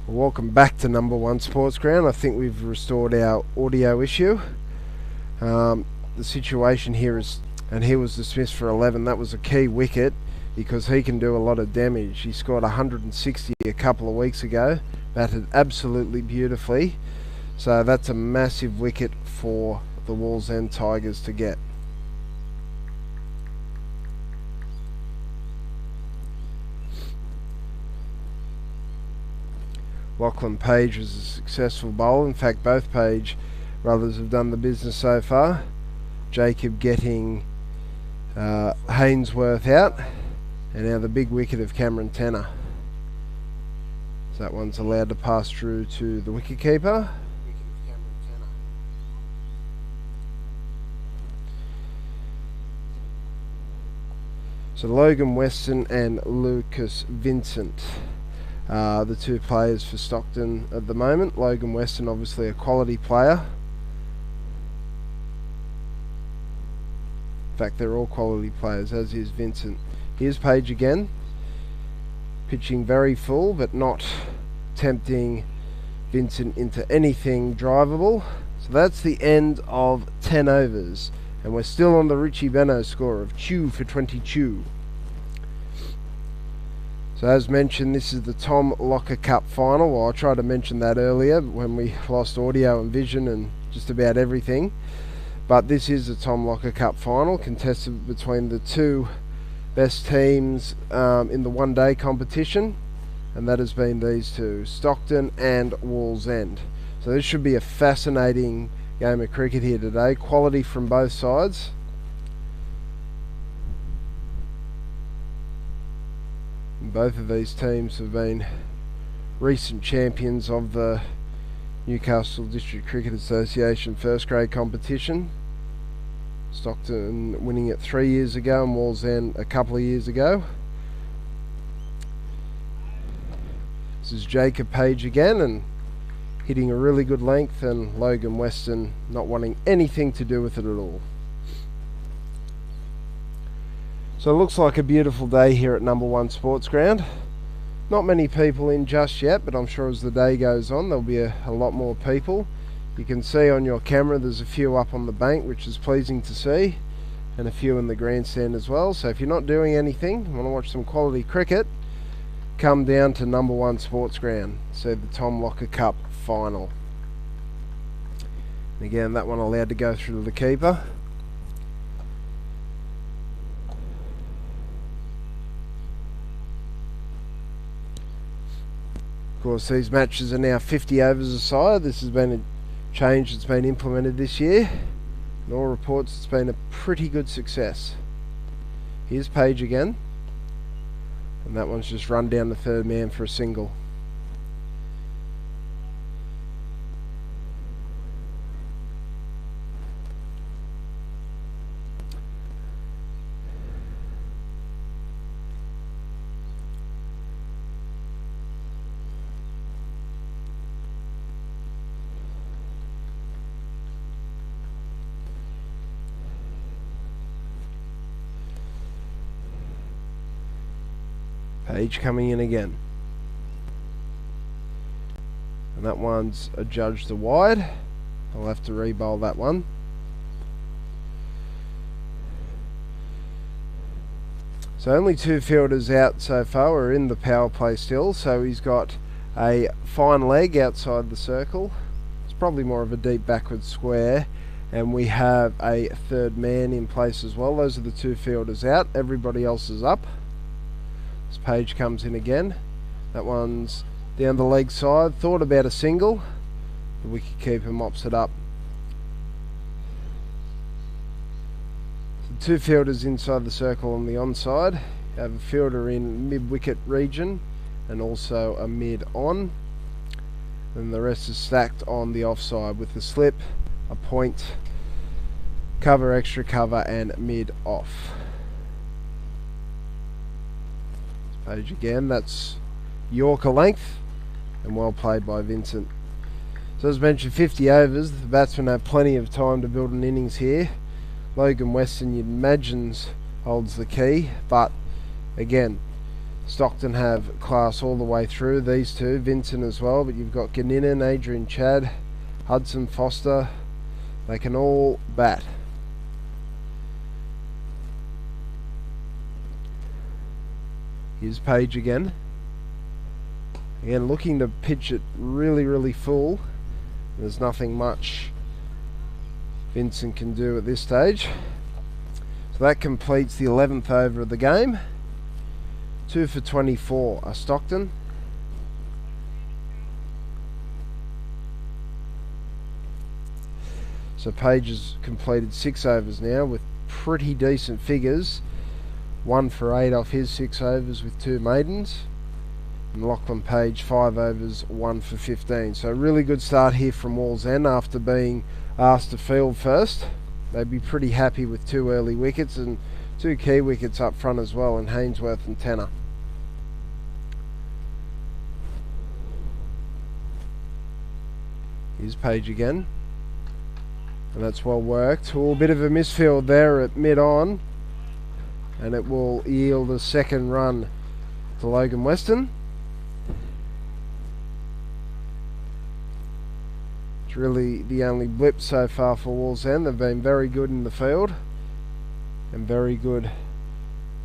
Welcome back to Number One Sports Ground. I think we've restored our audio issue. The situation here is, and he was dismissed for 11. That was a key wicket because he can do a lot of damage. He scored 160 a couple of weeks ago, batted absolutely beautifully. So that's a massive wicket for the Wallsend Tigers to get. Lachlan Page was a successful bowler. In fact, both Page brothers have done the business so far. Jacob getting Hainsworth out, and now the big wicket of Cameron Tanner. So that one's allowed to pass through to the wicketkeeper. So Logan Weston and Lucas Vincent are the two players for Stockton at the moment. Logan Weston, obviously a quality player. In fact, they're all quality players, as is Vincent. Here's Page again, pitching very full, but not tempting Vincent into anything drivable. So that's the end of 10 overs, and we're still on the Richie Beno score of 2 for 22. So as mentioned, this is the Tom Locker Cup final. Well, I tried to mention that earlier when we lost audio and vision and just about everything. But this is the Tom Locker Cup final, contested between the two best teams in the one-day competition. And that has been these two, Stockton and Wallsend. So this should be a fascinating game of cricket here today. Quality from both sides. Both of these teams have been recent champions of the Newcastle District Cricket Association first grade competition. Stockton winning it 3 years ago and Wallsend a couple of years ago. This is Jacob Page again, and hitting a really good length, and Logan Weston not wanting anything to do with it at all. So it looks like a beautiful day here at Number One Sports Ground. Not many people in just yet, but I'm sure as the day goes on there'll be a lot more people. You can see on your camera there's a few up on the bank, which is pleasing to see, and a few in the grandstand as well. So if you're not doing anything, want to watch some quality cricket, come down to Number One Sports Ground. See the Tom Locker Cup final. And again, that one allowed to go through to the keeper. Of course, these matches are now 50 overs a side. This has been a change that's been implemented this year. In all reports, it's been a pretty good success. Here's Page again, and that one's just run down the third man for a single. Page coming in again, and that one's adjudged to wide. I'll have to re-bowl that one. So only two fielders out so far. We're in the power play still, so he's got a fine leg outside the circle. It's probably more of a deep backward square, and we have a third man in place as well. Those are the two fielders out. Everybody else is up. Page comes in again. That one's down the leg side. Thought about a single. The wicketkeeper mops it up. So two fielders inside the circle on the onside. You have a fielder in mid-wicket region and also a mid-on. And the rest is stacked on the offside with a slip, a point, cover, extra cover and mid-off. Page again, that's Yorker length, and well played by Vincent. So as mentioned, 50 overs, the batsmen have plenty of time to build an innings here. Logan Weston, you'd imagine, holds the key, but again, Stockton have class all the way through, these two, Vincent as well, but you've got Ganninan, Adrian Chad, Hudson Foster. They can all bat. Here's Page again. Again, looking to pitch it really full. There's nothing much Vincent can do at this stage. So that completes the 11th over of the game. 2 for 24 are Stockton. So Page has completed 6 overs now with pretty decent figures. 1 for 8 off his 6 overs with 2 maidens. And Lachlan Page 5 overs, 1 for 15. So really good start here from Wallsend after being asked to field first. They'd be pretty happy with 2 early wickets and 2 key wickets up front as well in Hainsworth and Tanner. Here's Page again. And that's well worked. A bit of a misfield there at mid-on. And it will yield a second run to Logan Weston. It's really the only blip so far for Wallsend. They've been very good in the field and very good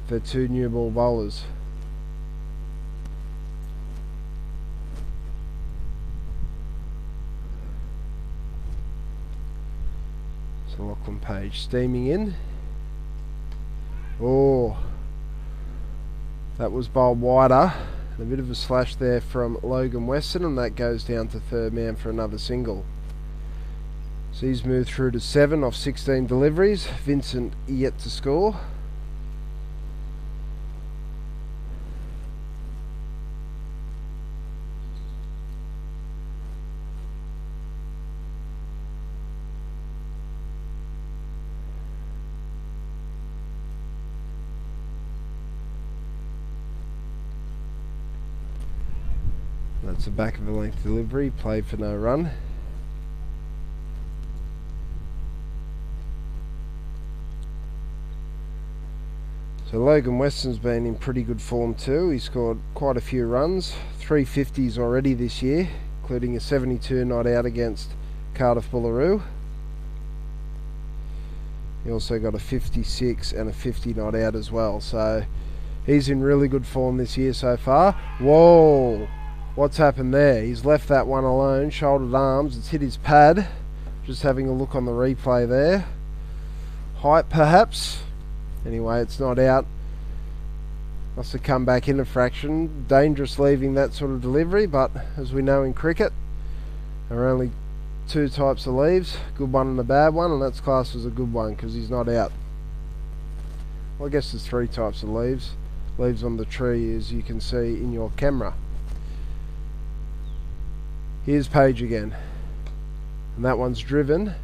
for 2 new ball bowlers. So Lachlan Page steaming in. Oh, that was bowled wider. A bit of a slash there from Logan Weston, and that goes down to third man for another single. So he's moved through to 7 off 16 deliveries. Vincent yet to score. That's a back of a length delivery, played for no run. So Logan Weston's been in pretty good form too. He scored quite a few runs, 350s already this year, including a 72 not out against Cardiff Bullaroo. He also got a 56 and a 50 not out as well. So he's in really good form this year so far. Whoa! What's happened there? He's left that one alone, shouldered arms, it's hit his pad. Just having a look on the replay there. Height perhaps. Anyway, it's not out. Must have come back in a fraction. Dangerous leaving that sort of delivery, but as we know in cricket, there are only 2 types of leaves, good one and a bad one, and that's classed as a good one because he's not out. Well, I guess there's 3 types of leaves. Leaves on the tree, as you can see in your camera. Here's Page again, and that one's driven.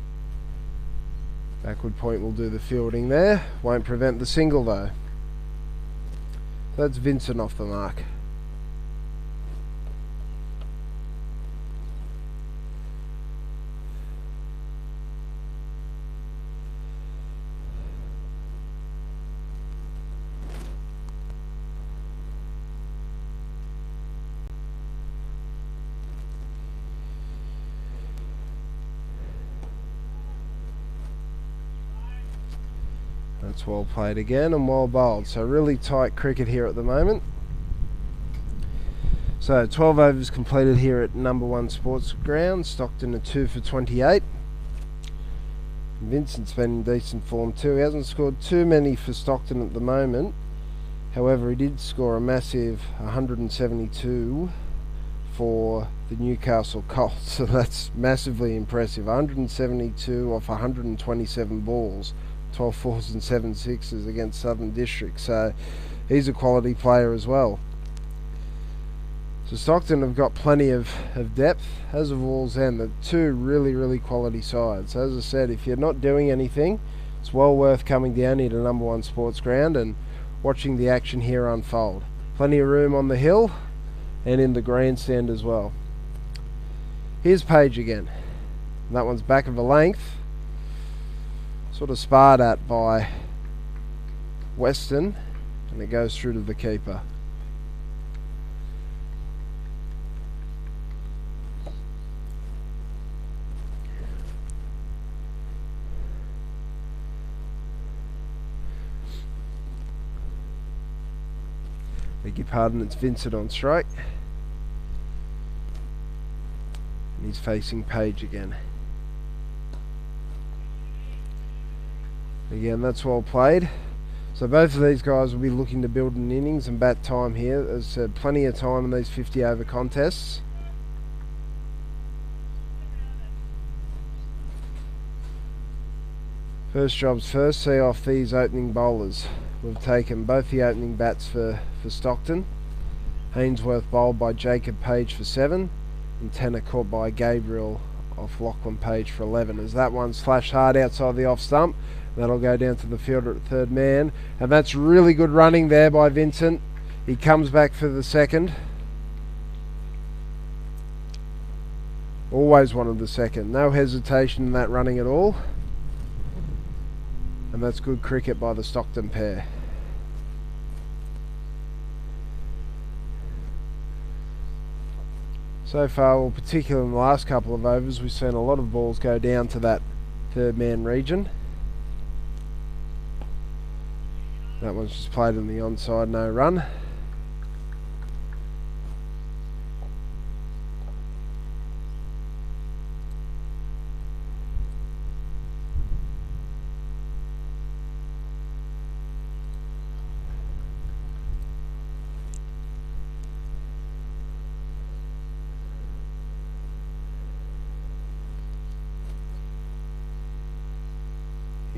Backward point will do the fielding there, won't prevent the single though. So that's Vincent off the mark. That's well played again and well bowled. So really tight cricket here at the moment. So 12 overs completed here at number 1 Sports Ground. Stockton a 2 for 28. Vincent's been in decent form too. He hasn't scored too many for Stockton at the moment. However, he did score a massive 172 for the Newcastle Colts. So that's massively impressive. 172 off 127 balls. 12 fours and 7 sixes against Southern District, so he's a quality player as well. So Stockton have got plenty of depth, as of Wallsend. The 2 really quality sides. So as I said, if you're not doing anything, it's well worth coming down here to number 1 Sports Ground and watching the action here unfold. Plenty of room on the hill and in the grandstand as well. Here's Page again, and that one's back of a length. Sort of sparred at by Weston, and it goes through to the keeper. Beg your pardon, it's Vincent on strike. And he's facing Page again. Again, that's well played. So both of these guys will be looking to build an innings and bat time here. There's plenty of time in these 50 over contests. First jobs first, see off these opening bowlers. We've taken both the opening bats for Stockton. Hainsworth bowled by Jacob Page for 7, and Tenner caught by Gabriel off Lachlan Page for 11. As that one slashed hard outside the off stump, that'll go down to the fielder at third man, and that's really good running there by Vincent. He comes back for the second. Always wanted the second. No hesitation in that running at all. And that's good cricket by the Stockton pair. So far, well, particularly in the last couple of overs, we've seen a lot of balls go down to that third man region. That one's just played on the onside, no run.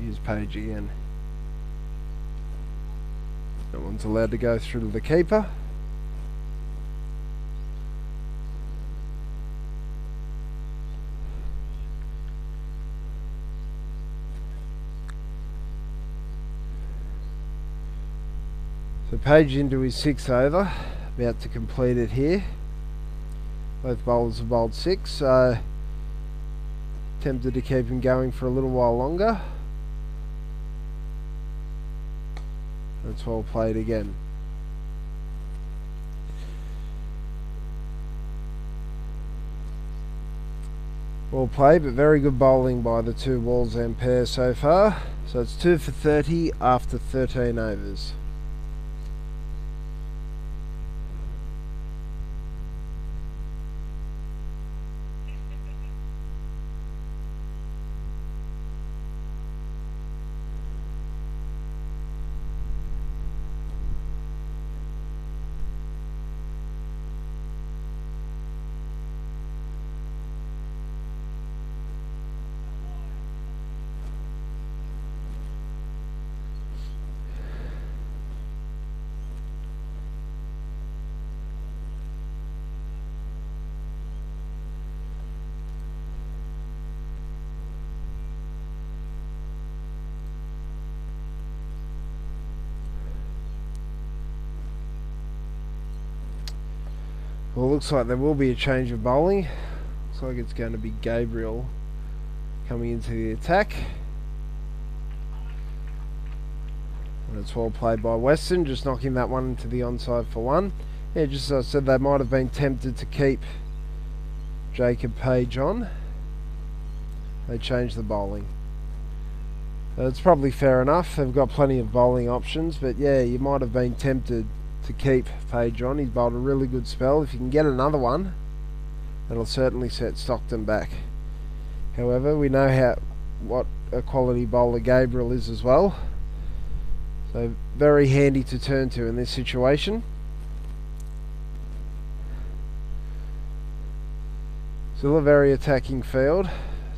Here's Page again. That one's allowed to go through to the keeper. So Page into his 6th over, about to complete it here. Both bowlers have bowled 6, so tempted to keep him going for a little while longer. That's well played again. Well played, but very good bowling by the two Wallsend pair so far. So it's 2 for 30 after 13 overs. Well, it looks like there will be a change of bowling. Looks like it's going to be Gabriel coming into the attack. And it's well played by Weston, just knocking that one into the onside for 1. Yeah, just as I said, they might have been tempted to keep Jacob Page on. They changed the bowling. It's probably fair enough. They've got plenty of bowling options, but yeah, you might have been tempted to keep Page on. He's bowled a really good spell. If you can get another one, that'll certainly set Stockton back. However, we know what a quality bowler Gabriel is as well. So very handy to turn to in this situation. Still a very attacking field.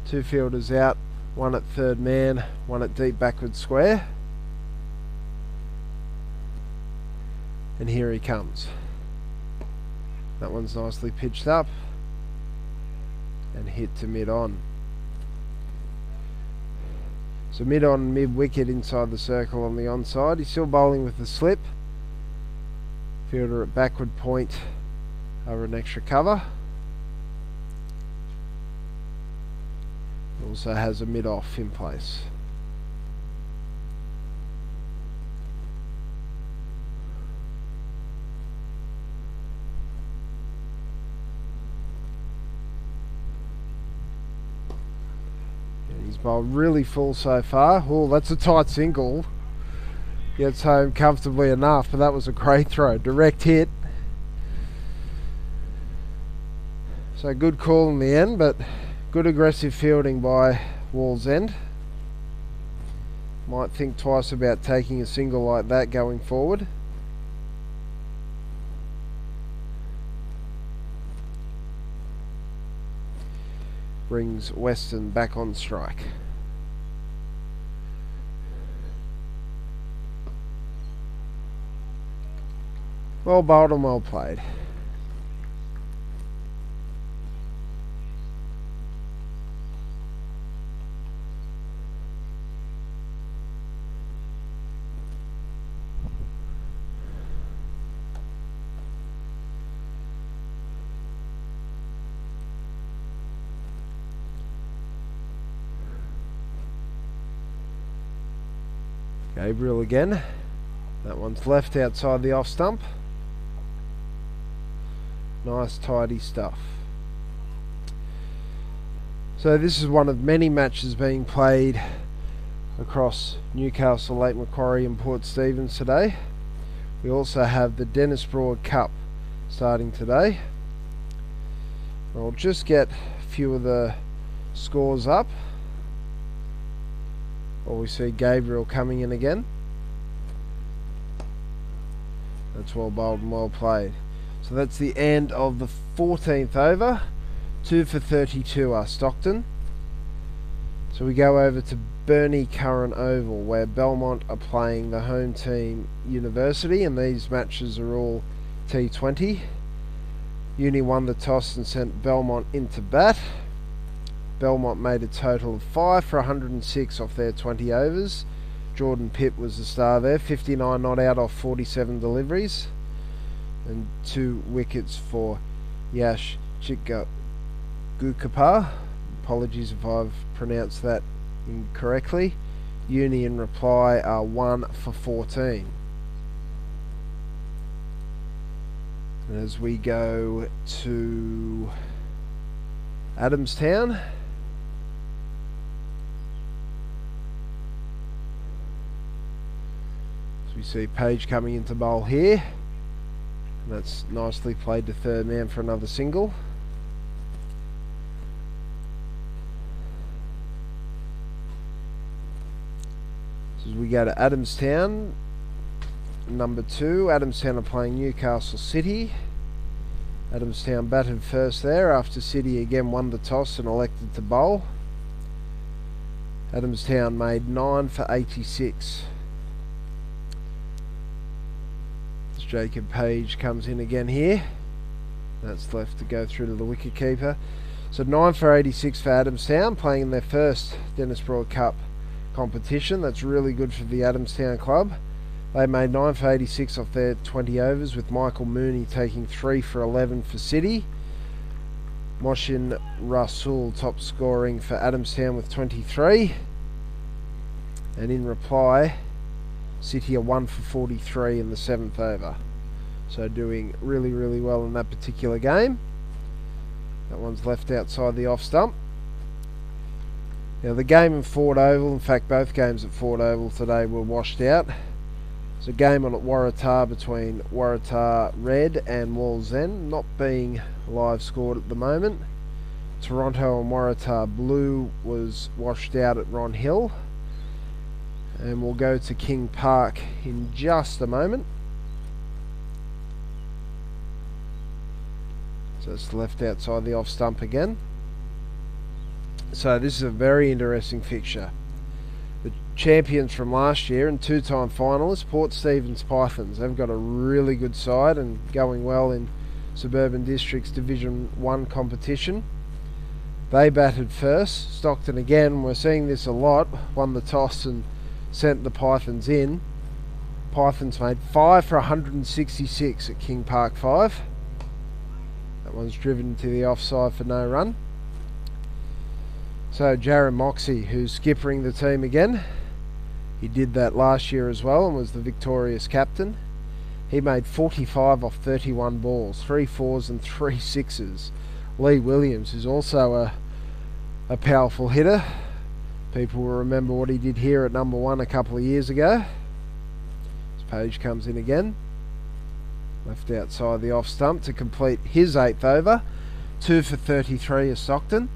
2 fielders out, 1 at third man, 1 at deep backward square. And here he comes. That one's nicely pitched up and hit to mid-on. So mid-on, mid-wicket inside the circle on the onside. He's still bowling with the slip. Fielder at backward point over an extra cover. Also has a mid-off in place. He's bowled really full so far. Oh, that's a tight single. Gets home comfortably enough, but that was a great throw. Direct hit. So good call in the end, but good aggressive fielding by Wallsend. Might think twice about taking a single like that going forward. Brings Western back on strike. Well bowled and well played. Gabriel again. That one's left outside the off stump. Nice tidy stuff. So this is one of many matches being played across Newcastle, Lake Macquarie and Port Stephens today. We also have the Dennis Broad Cup starting today. I'll just get a few of the scores up. Or we see Gabriel coming in again. That's well bowled and well played. So that's the end of the 14th over. 2 for 32 are Stockton. So we go over to Burnie Curran Oval, where Belmont are playing the home team University, and these matches are all T20. Uni won the toss and sent Belmont into bat. Belmont made a total of 5 for 106 off their 20 overs. Jordan Pitt was the star there, 59 not out off 47 deliveries. And 2 wickets for Yash Chikagukapa. Apologies if I've pronounced that incorrectly. Uni in reply are 1 for 14. And as we go to Adamstown, so we see Page coming into bowl here. And that's nicely played to third man for another single. So as we go to Adamstown, number 2, Adamstown are playing Newcastle City. Adamstown batted first there after City again won the toss and elected to bowl. Adamstown made 9 for 86. As Jacob Page comes in again here. That's left to go through to the wicketkeeper. So 9 for 86 for Adamstown, playing in their first Dennis Broad Cup competition. That's really good for the Adamstown club. They made 9 for 86 off their 20 overs, with Michael Mooney taking 3 for 11 for City. Moshin Rasul top scoring for Adamstown with 23. And in reply, City are 1 for 43 in the 7th over. So doing really, really well in that particular game. That one's left outside the off stump. Now the game in Ford Oval, in fact both games at Ford Oval today were washed out. It's a game on at Waratah between Waratah Red and Wallsend, not being live scored at the moment. Toronto and Waratah Blue was washed out at Ron Hill. And we'll go to King Park in just a moment. So it's left outside the off stump again. So this is a very interesting fixture. The champions from last year and 2-time finalists, Port Stephens Pythons, they've got a really good side and going well in Suburban District's Division 1 competition. They batted first. Stockton again, we're seeing this a lot, won the toss and sent the Pythons in. Pythons made 5 for 166 at King Park 5. That one's driven to the offside for no run. So Jaron Moxey, who's skippering the team again, he did that last year as well and was the victorious captain. He made 45 off 31 balls, 3 4s and 3 6s. Lee Williams, who's also a powerful hitter. People will remember what he did here at number 1 a couple of years ago. Page comes in again. Left outside the off stump to complete his 8th over. 2 for 33 is Stockton.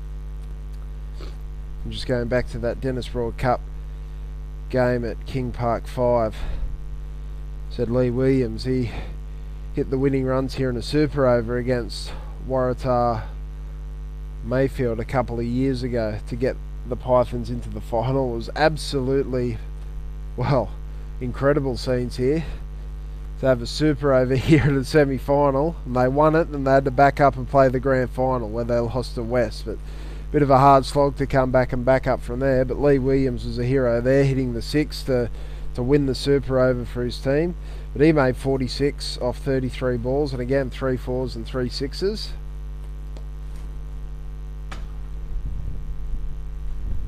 I'm just going back to that Dennis Broad Cup game at King Park 5. Said Lee Williams, he hit the winning runs here in a super over against Waratah Mayfield a couple of years ago to get the Pythons into the final. It was absolutely, well, incredible scenes here. To have a super over here in the semi-final, and they won it, and they had to back up and play the grand final where they lost to West. But bit of a hard slog to come back and back up from there. But Lee Williams was a hero there, hitting the 6 to win the super over for his team. But he made 46 off 33 balls, and again 3 4s and 3 6s.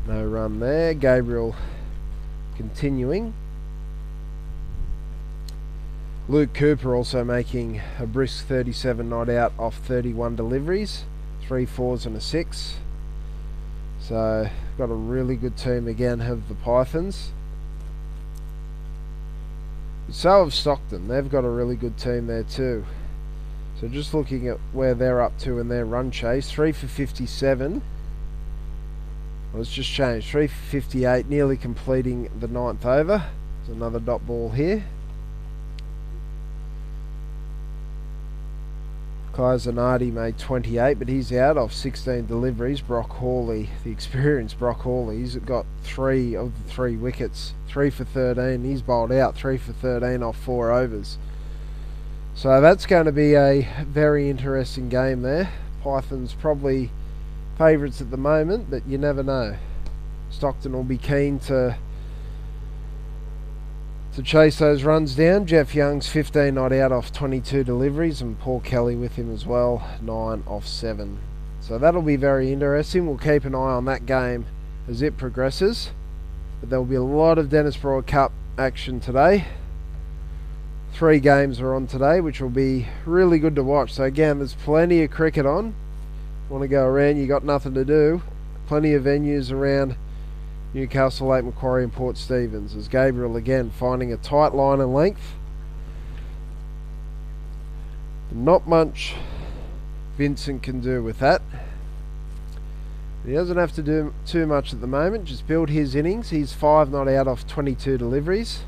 No run there. Gabriel continuing. Luke Cooper also making a brisk 37 not out off 31 deliveries. 3 4s and a 6. So, got a really good team again of the Pythons. So have Stockton. They've got a really good team there too. So just looking at where they're up to in their run chase. 3 for 57. Well, it's just changed. 3 for 58, nearly completing the 9th over. There's another dot ball here. Kai Zanardi made 28, but he's out off 16 deliveries. Brock Hawley, the experienced Brock Hawley, he's got 3 of the 3 wickets. 3 for 13, he's bowled out. 3 for 13 off 4 overs. So that's going to be a very interesting game there. Pythons probably favourites at the moment, but you never know. Stockton will be keen to chase those runs down. Jeff Young's 15 not out off 22 deliveries, and Paul Kelly with him as well, 9 off 7. So that'll be very interesting. We'll keep an eye on that game as it progresses. But there will be a lot of Dennis Broad Cup action today. 3 games are on today, which will be really good to watch. So again, there's plenty of cricket on. Want to go around, you got nothing to do. Plenty of venues around Newcastle, Lake Macquarie and Port Stephens, as Gabriel again finding a tight line and length. Not much Vincent can do with that. He doesn't have to do too much at the moment, just build his innings. He's 5 not out off 22 deliveries,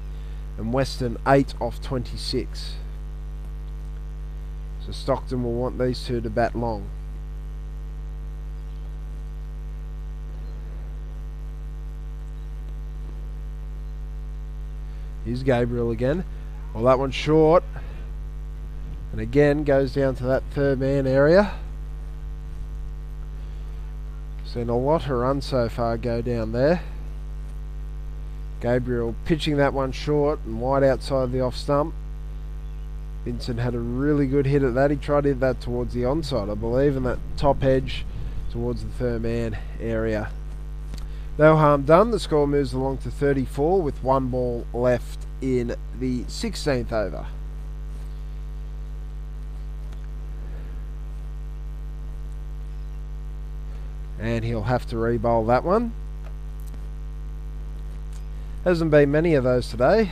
and Weston 8 off 26. So Stockton will want these two to bat long. Here's Gabriel again. Well, that one's short. And again, goes down to that 3rd man area. Seen a lot of runs so far go down there. Gabriel pitching that one short and wide outside the off stump. Vincent had a really good hit at that. He tried to hit that towards the onside, I believe, and that top edge towards the 3rd man area. No harm done. The score moves along to 34 with 1 ball left in the 16th over. And he'll have to re-bowl that one. Hasn't been many of those today.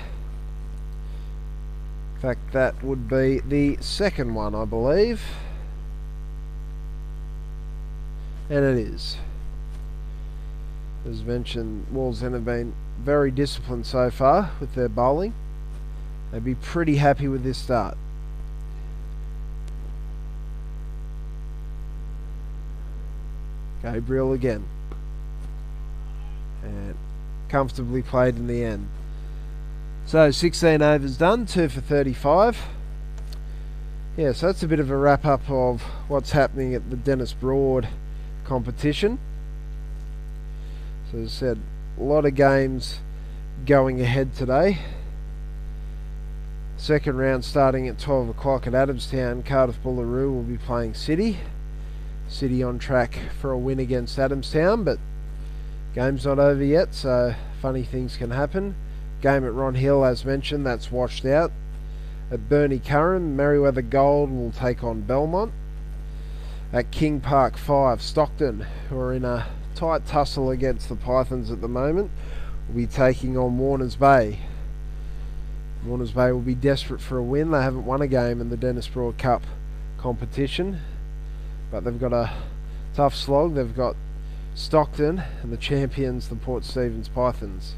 In fact, that would be the 2nd one, I believe. And it is. As mentioned, Wallsend have been very disciplined so far with their bowling. They'd be pretty happy with this start. Gabriel again. And comfortably played in the end. So 16 overs done, 2 for 35. Yeah, so that's a bit of a wrap up of what's happening at the Dennis Broad competition. So as I said, a lot of games going ahead today. 2nd round starting at 12 o'clock at Adamstown. Cardiff Bullaroo will be playing City. City on track for a win against Adamstown, but game's not over yet, so funny things can happen. Game at Ron Hill, as mentioned, that's washed out. At Burnie Curran, Merriweather Gold will take on Belmont. At King Park 5, Stockton, who are in a tight tussle against the Pythons at the moment, will be taking on Warners Bay. Warners Bay will be desperate for a win. They haven't won a game in the Dennis Broad Cup competition, but they've got a tough slog. They've got Stockton and the champions, the Port Stephens Pythons.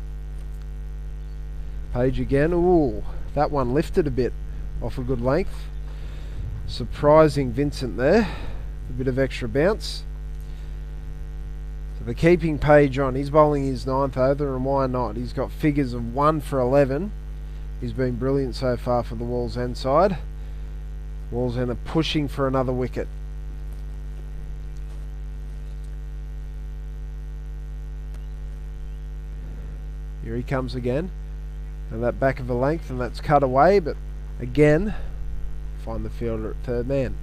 Page again. Ooh, that one lifted a bit off a good length. Surprising Vincent there. A bit of extra bounce. So they're keeping Page on. He's bowling his 9th over, and why not? He's got figures of 1 for 11. He's been brilliant so far for the Wallsend side. Wallsend are pushing for another wicket. Here he comes again. And that back of a length, and that's cut away, but again, find the fielder at third man.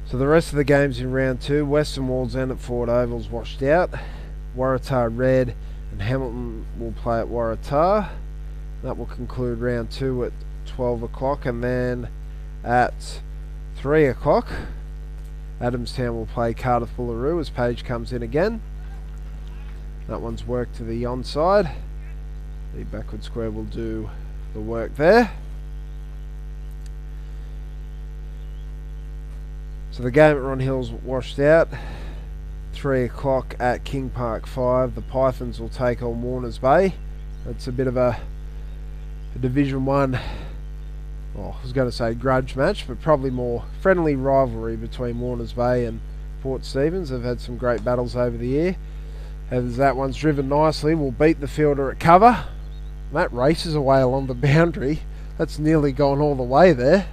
So the rest of the games in round 2, Western Wallsend at Ford Oval's washed out. Waratah Red and Hamilton will play at Waratah. That will conclude round 2 at 12 o'clock, and then at 3 o'clock, Adamstown will play Cardiff Bullaroo as Page comes in again. That one's worked to the onside. The backward square will do the work there. So the game at Ron Hill's washed out. 3 o'clock at King Park 5. The Pythons will take on Warners Bay. That's a bit of a Division 1, well, I was going to say grudge match, but probably more friendly rivalry between Warners Bay and Port Stephens. They've had some great battles over the year. As that one's driven nicely, will beat the fielder at cover. That races away along the boundary. That's nearly gone all the way there.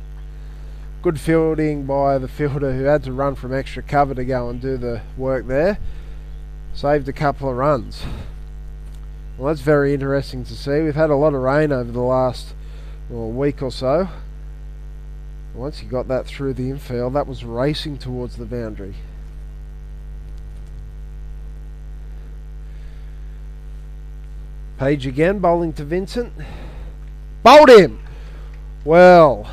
Good fielding by the fielder, who had to run from extra cover to go and do the work there. Saved a couple of runs. Well, that's very interesting to see. We've had a lot of rain over the last week or so. Once you got that through the infield, that was racing towards the boundary. Page again, bowling to Vincent. Bowled him! Well,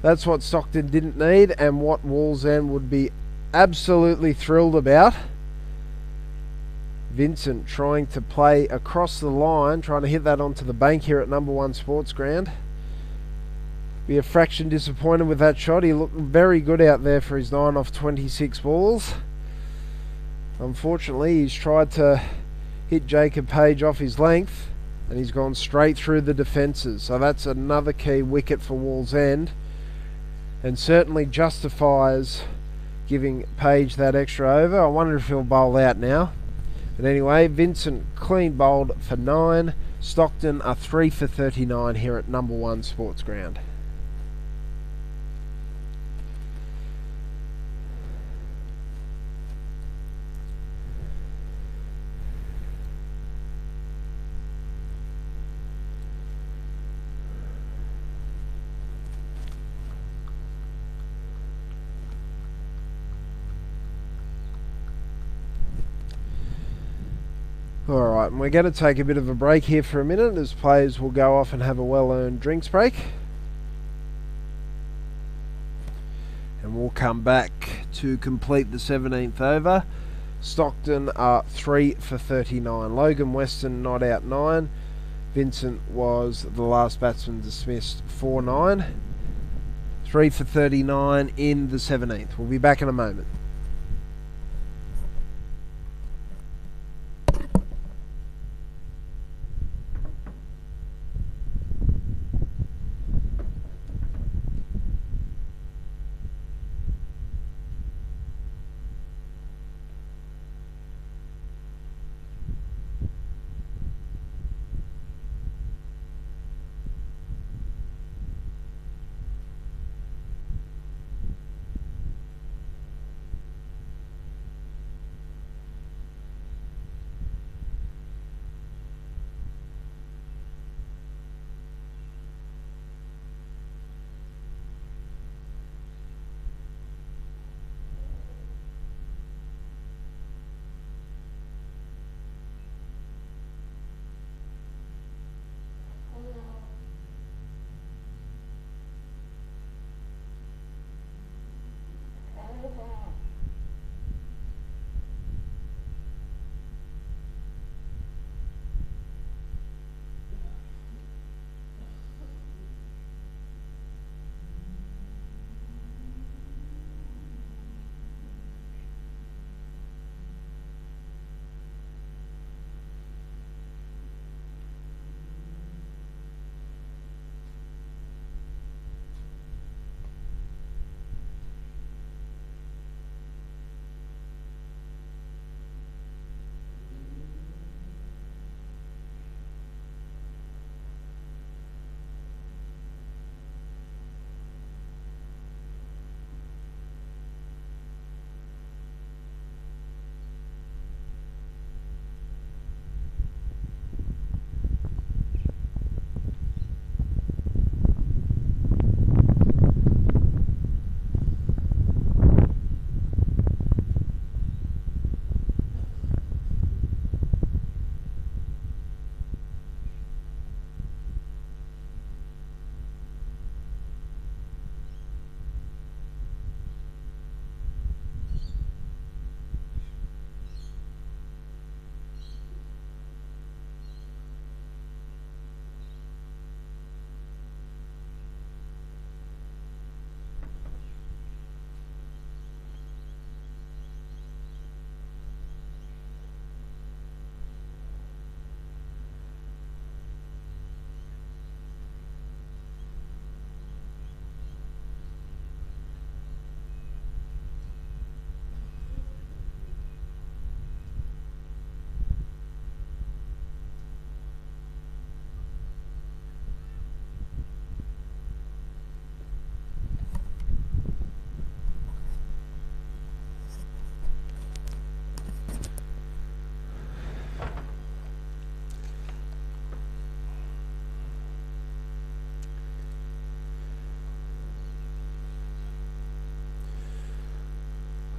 that's what Stockton didn't need, and what Wallsend would be absolutely thrilled about. Vincent trying to play across the line, trying to hit that onto the bank here at number 1 Sports Ground. Be a fraction disappointed with that shot. He looked very good out there for his 9 off 26 balls. Unfortunately, he's tried to hit Jacob Page off his length, and he's gone straight through the defences. So that's another key wicket for Wallsend, and certainly justifies giving Page that extra over. I wonder if he'll bowl out now. But anyway, Vincent clean bowled for 9. Stockton are 3 for 39 here at number 1 Sports Ground. Alright, and we're going to take a bit of a break here for a minute, as players will go off and have a well-earned drinks break. And we'll come back to complete the 17th over. Stockton are 3 for 39. Logan Weston not out 9. Vincent was the last batsman dismissed for 9. 3 for 39 in the 17th. We'll be back in a moment.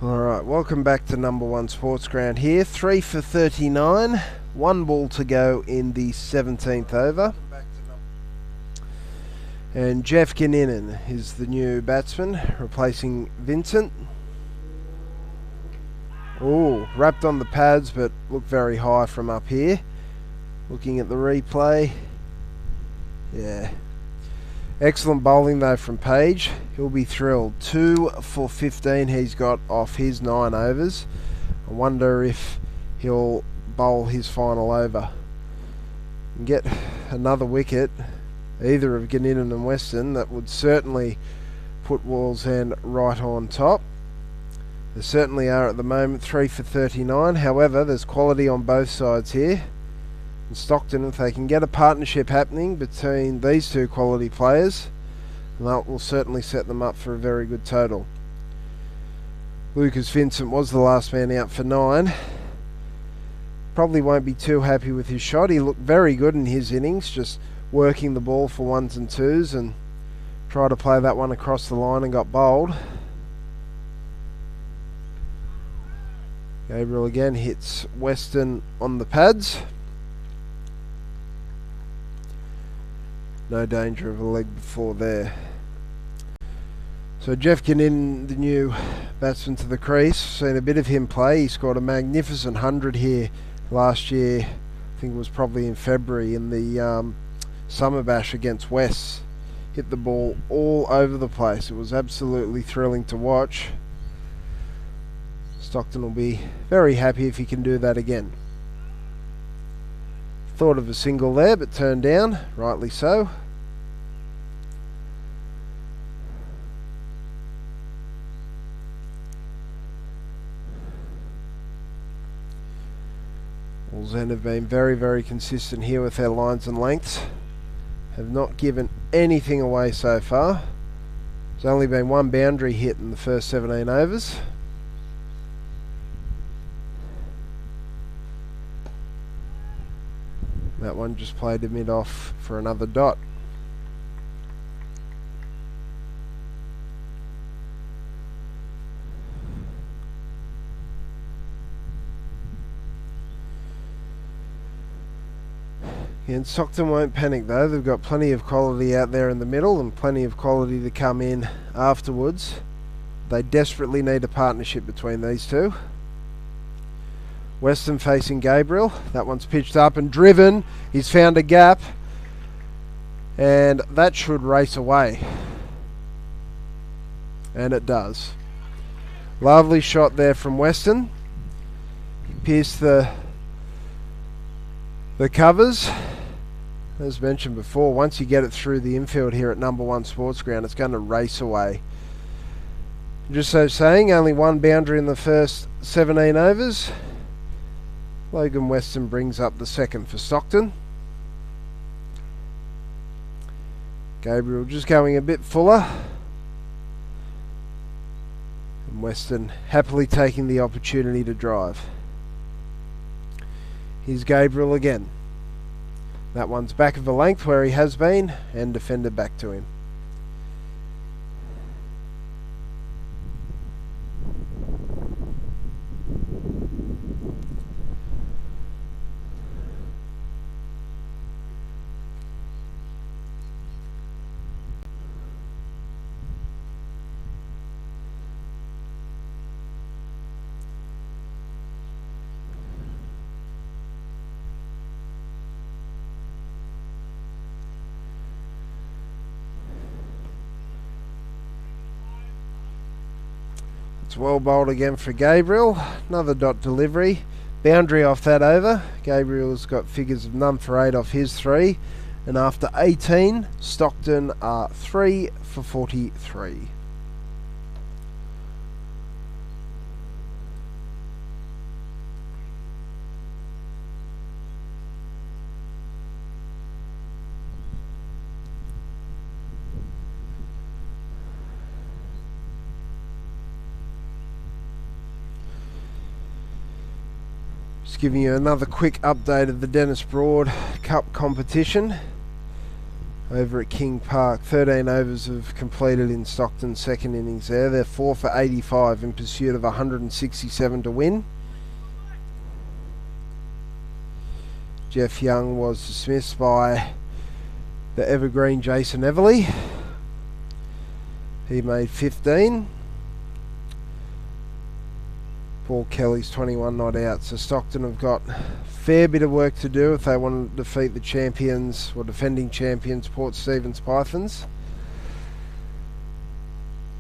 Alright, welcome back to number 1 Sports Ground here. 3 for 39, 1 ball to go in the 17th over. And Jeff Kinninan is the new batsman, replacing Vincent. Oh, wrapped on the pads, but looked very high from up here. Looking at the replay. Yeah. Excellent bowling though from Page. He'll be thrilled. 2 for 15 he's got off his 9 overs. I wonder if he'll bowl his final over and get another wicket, either of Kinninan and Weston. That would certainly put Wallsend right on top. They certainly are at the moment. 3 for 39. However, there's quality on both sides here. And Stockton, if they can get a partnership happening between these two quality players, that will certainly set them up for a very good total. Lucas Vincent was the last man out for 9. Probably won't be too happy with his shot. He looked very good in his innings, just working the ball for 1s and 2s and tried to play that one across the line and got bowled. Gabriel again hits Weston on the pads. No danger of a leg before there. So Jeff Kinninan, the new batsman to the crease, seen a bit of him play. He scored a magnificent 100 here last year. I think it was probably in February in the Summer Bash against West. Hit the ball all over the place. It was absolutely thrilling to watch. Stockton will be very happy if he can do that again. Thought of a single there, but turned down, rightly so. Wallsend have been very, very consistent here with their lines and lengths. Have not given anything away so far. There's only been 1 boundary hit in the first 17 overs. That one just played to mid-off for another dot. And Stockton won't panic though. They've got plenty of quality out there in the middle and plenty of quality to come in afterwards. They desperately need a partnership between these two. Weston facing Gabriel. That one's pitched up and driven. He's found a gap. And that should race away. And it does. Lovely shot there from Weston. He pierced the covers. As mentioned before, once you get it through the infield here at number 1 Sports Ground, it's going to race away. Just so saying, only 1 boundary in the first 17 overs. Logan Weston brings up the second for Stockton. Gabriel just going a bit fuller. And Weston happily taking the opportunity to drive. Here's Gabriel again. That one's back of the length where he has been and defended back to him. It's well bowled again for Gabriel. Another dot delivery. Boundary off that over. Gabriel's got figures of none for 8 off his 3. And after 18, Stockton are 3 for 43. Just giving you another quick update of the Dennis Broad Cup competition. over at King Park. 13 overs have completed in Stockton's second innings there. They're 4 for 85 in pursuit of 167 to win. Jeff Young was dismissed by the evergreen Jason Everly. He made 15. Paul Kelly's 21 not out. So Stockton have got a fair bit of work to do if they want to defeat the champions, or defending champions, Port Stephens Pythons.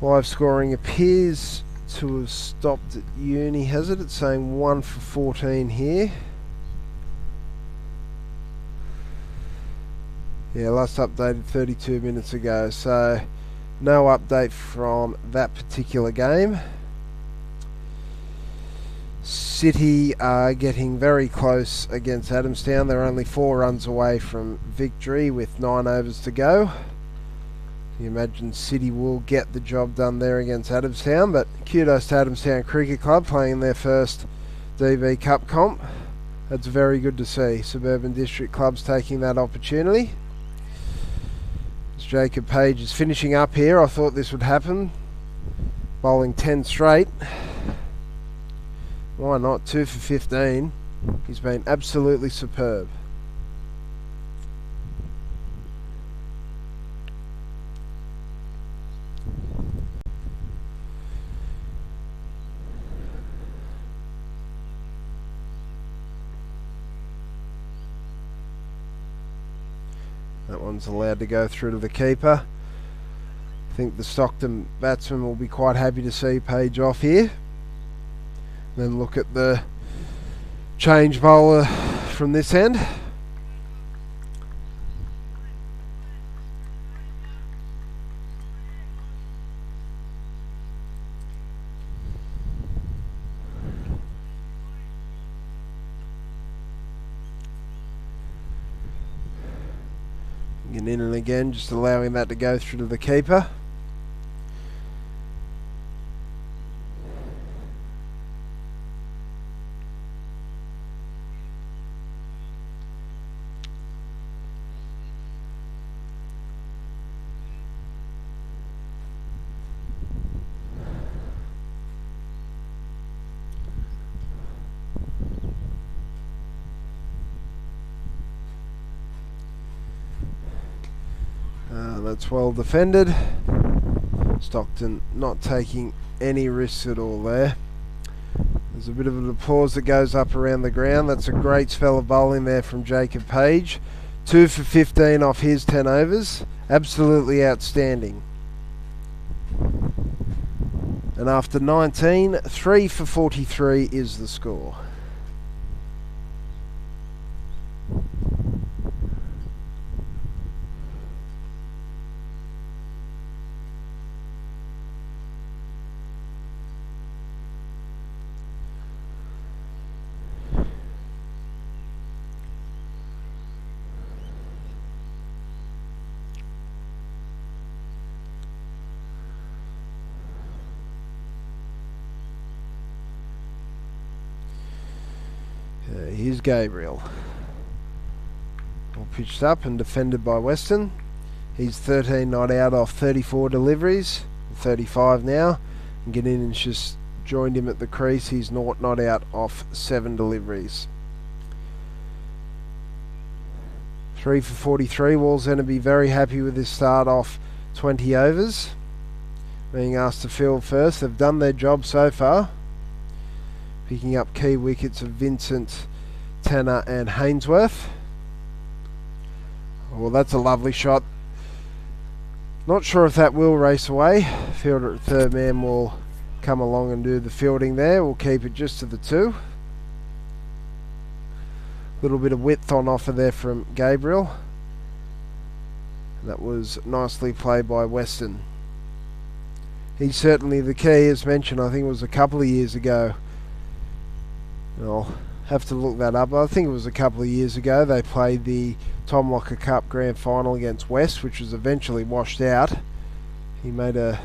Live scoring appears to have stopped at uni, has it? It's saying 1 for 14 here. Yeah, last updated 32 minutes ago, so no update from that particular game. City are getting very close against Adamstown. They're only 4 runs away from victory with 9 overs to go. You imagine City will get the job done there against Adamstown, but kudos to Adamstown Cricket Club playing their first DV Cup comp. That's very good to see. Suburban District clubs taking that opportunity. As Jacob Page is finishing up here, I thought this would happen. Bowling 10 straight. Why not? 2 for 15. He's been absolutely superb. That one's allowed to go through to the keeper. I think the Stockton batsman will be quite happy to see Page off here. Then look at the change bowler from this end. Again, in and again, just allowing that to go through to the keeper. That's well defended. Stockton not taking any risks at all there. There's a bit of an applause that goes up around the ground. That's a great spell of bowling there from Jacob Page. 2 for 15 off his 10 overs. Absolutely outstanding. And after 19, 3 for 43 is the score. Here's Gabriel. All pitched up and defended by Weston. He's 13 not out off 34 deliveries, 35 now. And Gannin's just joined him at the crease. He's not out off 7 deliveries. 3 for 43. Wallsend to be very happy with this start off 20 overs. Being asked to field first. They've done their job so far. Picking up key wickets of Vincent, Tanner and Hainsworth. Well, that's a lovely shot. Not sure if that will race away. Fielder at third man will come along and do the fielding there. We'll keep it just to the 2. Little bit of width on offer there from Gabriel. That was nicely played by Weston. He's certainly the key, as mentioned. I think it was a couple of years ago. I'll have to look that up. I think it was a couple of years ago. They played the Tom Locker Cup Grand Final against West, which was eventually washed out. He made a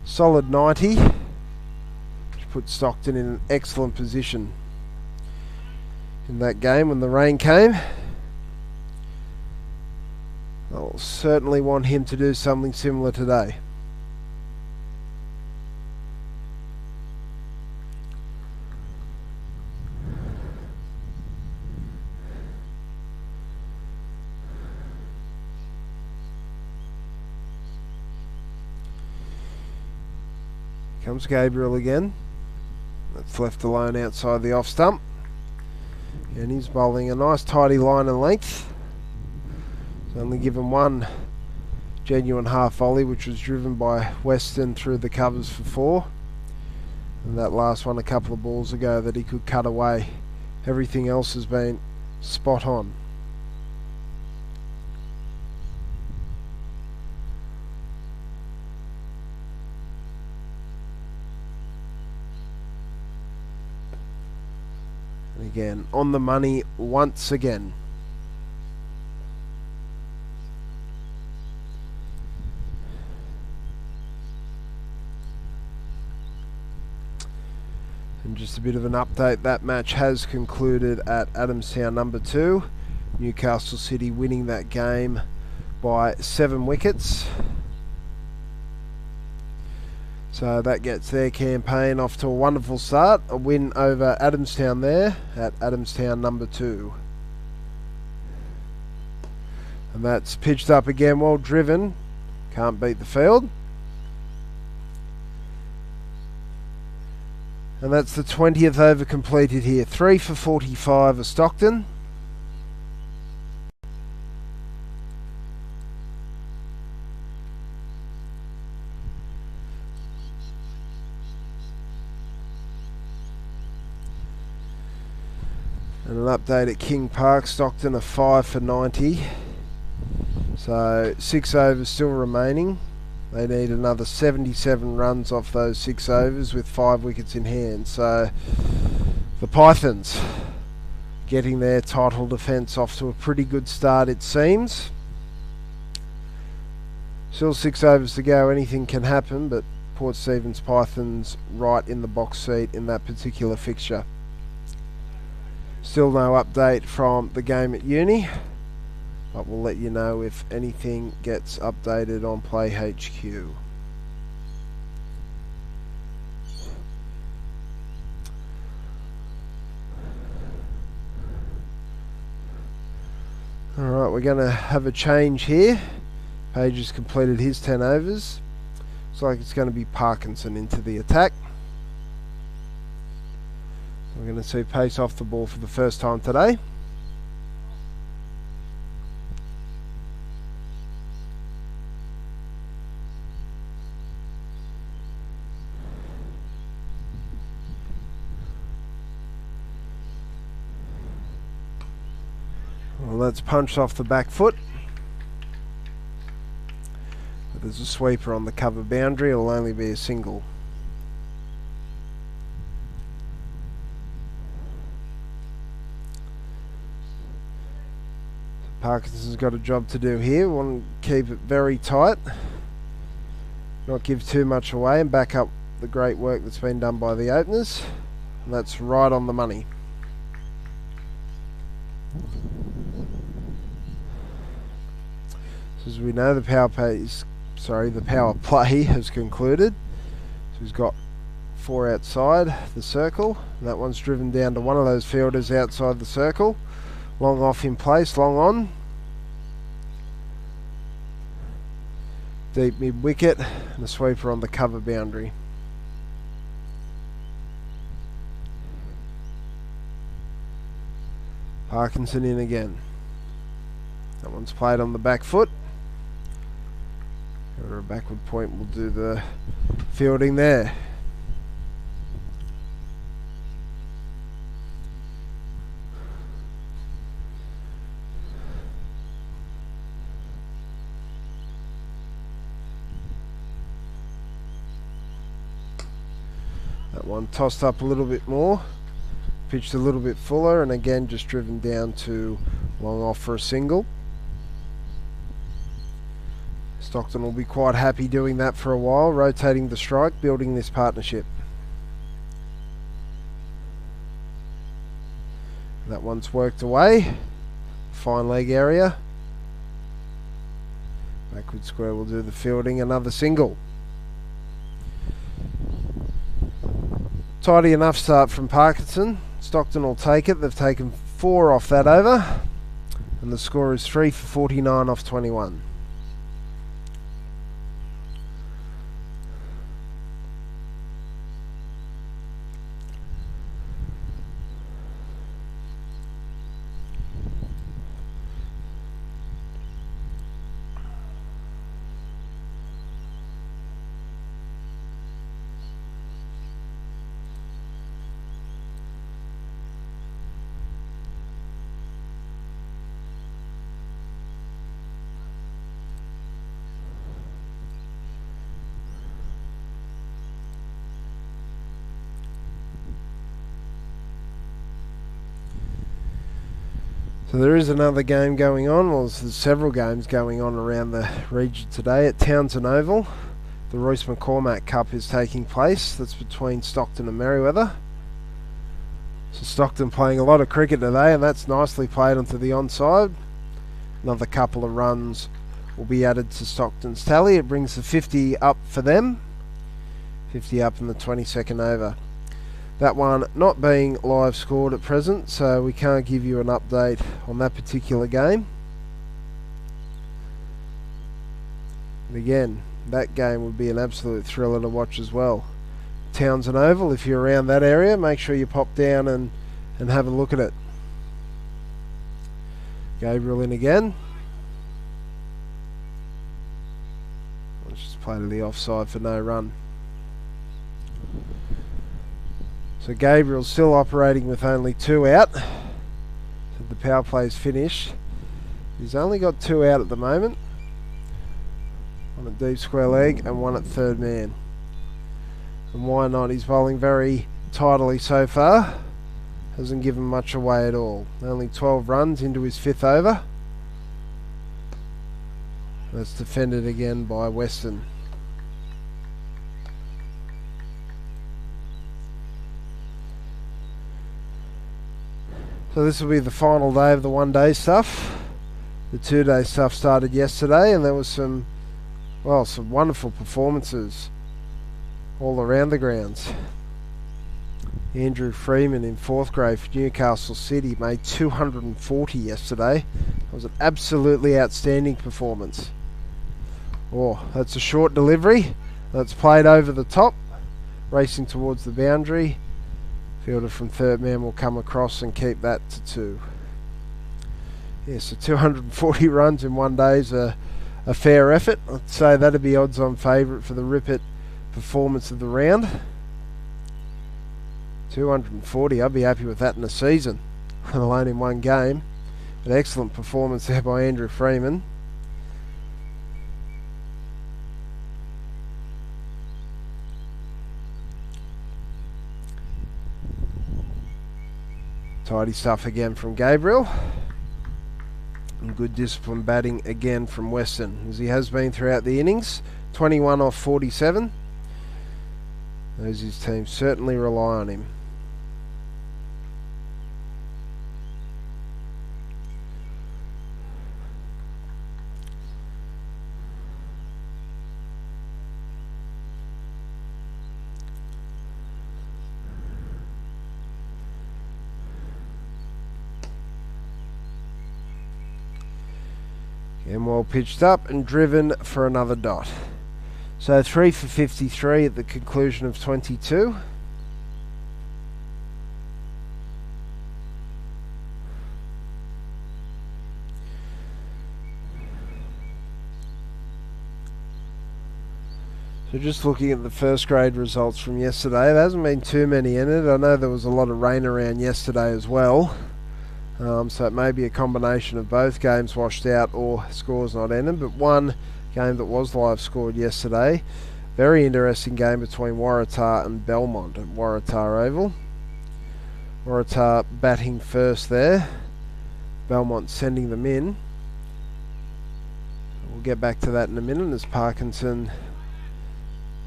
solid 90, which put Stockton in an excellent position in that game when the rain came. I'll certainly want him to do something similar today. Comes Gabriel again. That's left alone outside the off stump. And he's bowling a nice tidy line and length. He's only given one genuine half volley, which was driven by Western through the covers for 4. And that last one a couple of balls ago that he could cut away. Everything else has been spot on. Again, on the money once again. And just a bit of an update, that match has concluded at Adamstown number 2. Newcastle City winning that game by 7 wickets. So that gets their campaign off to a wonderful start. A win over Adamstown there at Adamstown number 2. And that's pitched up again, well driven. Can't beat the field. And that's the 20th over completed here. 3 for 45 of Stockton. And an update at King Park, Stockton are 5 for 90. So 6 overs still remaining. They need another 77 runs off those 6 overs with 5 wickets in hand. So the Pythons getting their title defence off to a pretty good start, it seems. Still 6 overs to go, anything can happen, but Port Stephens Pythons right in the box seat in that particular fixture. Still no update from the game at Uni, but we'll let you know if anything gets updated on Play HQ. Alright, we're going to have a change here. Page has completed his 10 overs. Looks like it's going to be Parkinson into the attack. We're going to see pace off the ball for the first time today. Well, that's punched off the back foot. But there's a sweeper on the cover boundary. It'll only be a single. Parkinson's got a job to do here. We want to keep it very tight, not give too much away, and back up the great work that's been done by the openers. And that's right on the money. So as we know, the power play has concluded. So he's got 4 outside the circle, and that one's driven down to one of those fielders outside the circle. Long off in place, long on. Deep mid wicket and a sweeper on the cover boundary. Parkinson in again. That one's played on the back foot. Over a backward point will do the fielding there. That one tossed up a little bit more, pitched a little bit fuller, and again just driven down to long off for a single. Stockton will be quite happy doing that for a while, rotating the strike, building this partnership. That one's worked away, fine leg area. Good square will do the fielding. Another single. Tidy enough start from Parkinson. Stockton will take it. They've taken 4 off that over. And the score is 3 for 49 off 21. So there is another game going on. Well, there's several games going on around the region today. At Townsend Oval, the Royce McCormack Cup is taking place. That's between Stockton and Merriweather. So Stockton playing a lot of cricket today, and that's nicely played onto the onside. Another couple of runs will be added to Stockton's tally. It brings the 50 up for them. 50 up in the 22nd over. That one not being live scored at present, so we can't give you an update on that particular game. And again, that game would be an absolute thriller to watch as well. Townsend Oval, if you're around that area, make sure you pop down and have a look at it. Gabriel in again. Let's just play to the offside for no run. So Gabriel's still operating with only 2 out. So the power play's finished. He's only got 2 out at the moment. One at deep square leg and one at third man. And why not? He's bowling very tidily so far. Hasn't given much away at all. Only 12 runs into his 5th over. That's defended again by Western. So this will be the final day of the one-day stuff. The two-day stuff started yesterday, and there was some wonderful performances all around the grounds. Andrew Freeman in 4th grade for Newcastle City made 240 yesterday. It was an absolutely outstanding performance. Oh, that's a short delivery. That's played over the top, racing towards the boundary. Fielder from third man will come across and keep that to 2. Yeah, so 240 runs in one day is a fair effort. I'd say that'd be odds-on favourite for the Rippit performance of the round. 240, I'd be happy with that in a season, let alone in one game. An excellent performance there by Andrew Freeman. Tidy stuff again from Gabriel. And good discipline batting again from Western, as he has been throughout the innings. 21 off 47. Those his team certainly rely on him. And well pitched up and driven for another dot. So 3 for 53 at the conclusion of 22. So just looking at the first grade results from yesterday, there hasn't been too many in it. I know there was a lot of rain around yesterday as well. So it may be a combination of both games washed out or scores not entered, but one game that was live scored yesterday. Very interesting game between Waratah and Belmont at Waratah Oval. Waratah batting first there. Belmont sending them in. We'll get back to that in a minute as Parkinson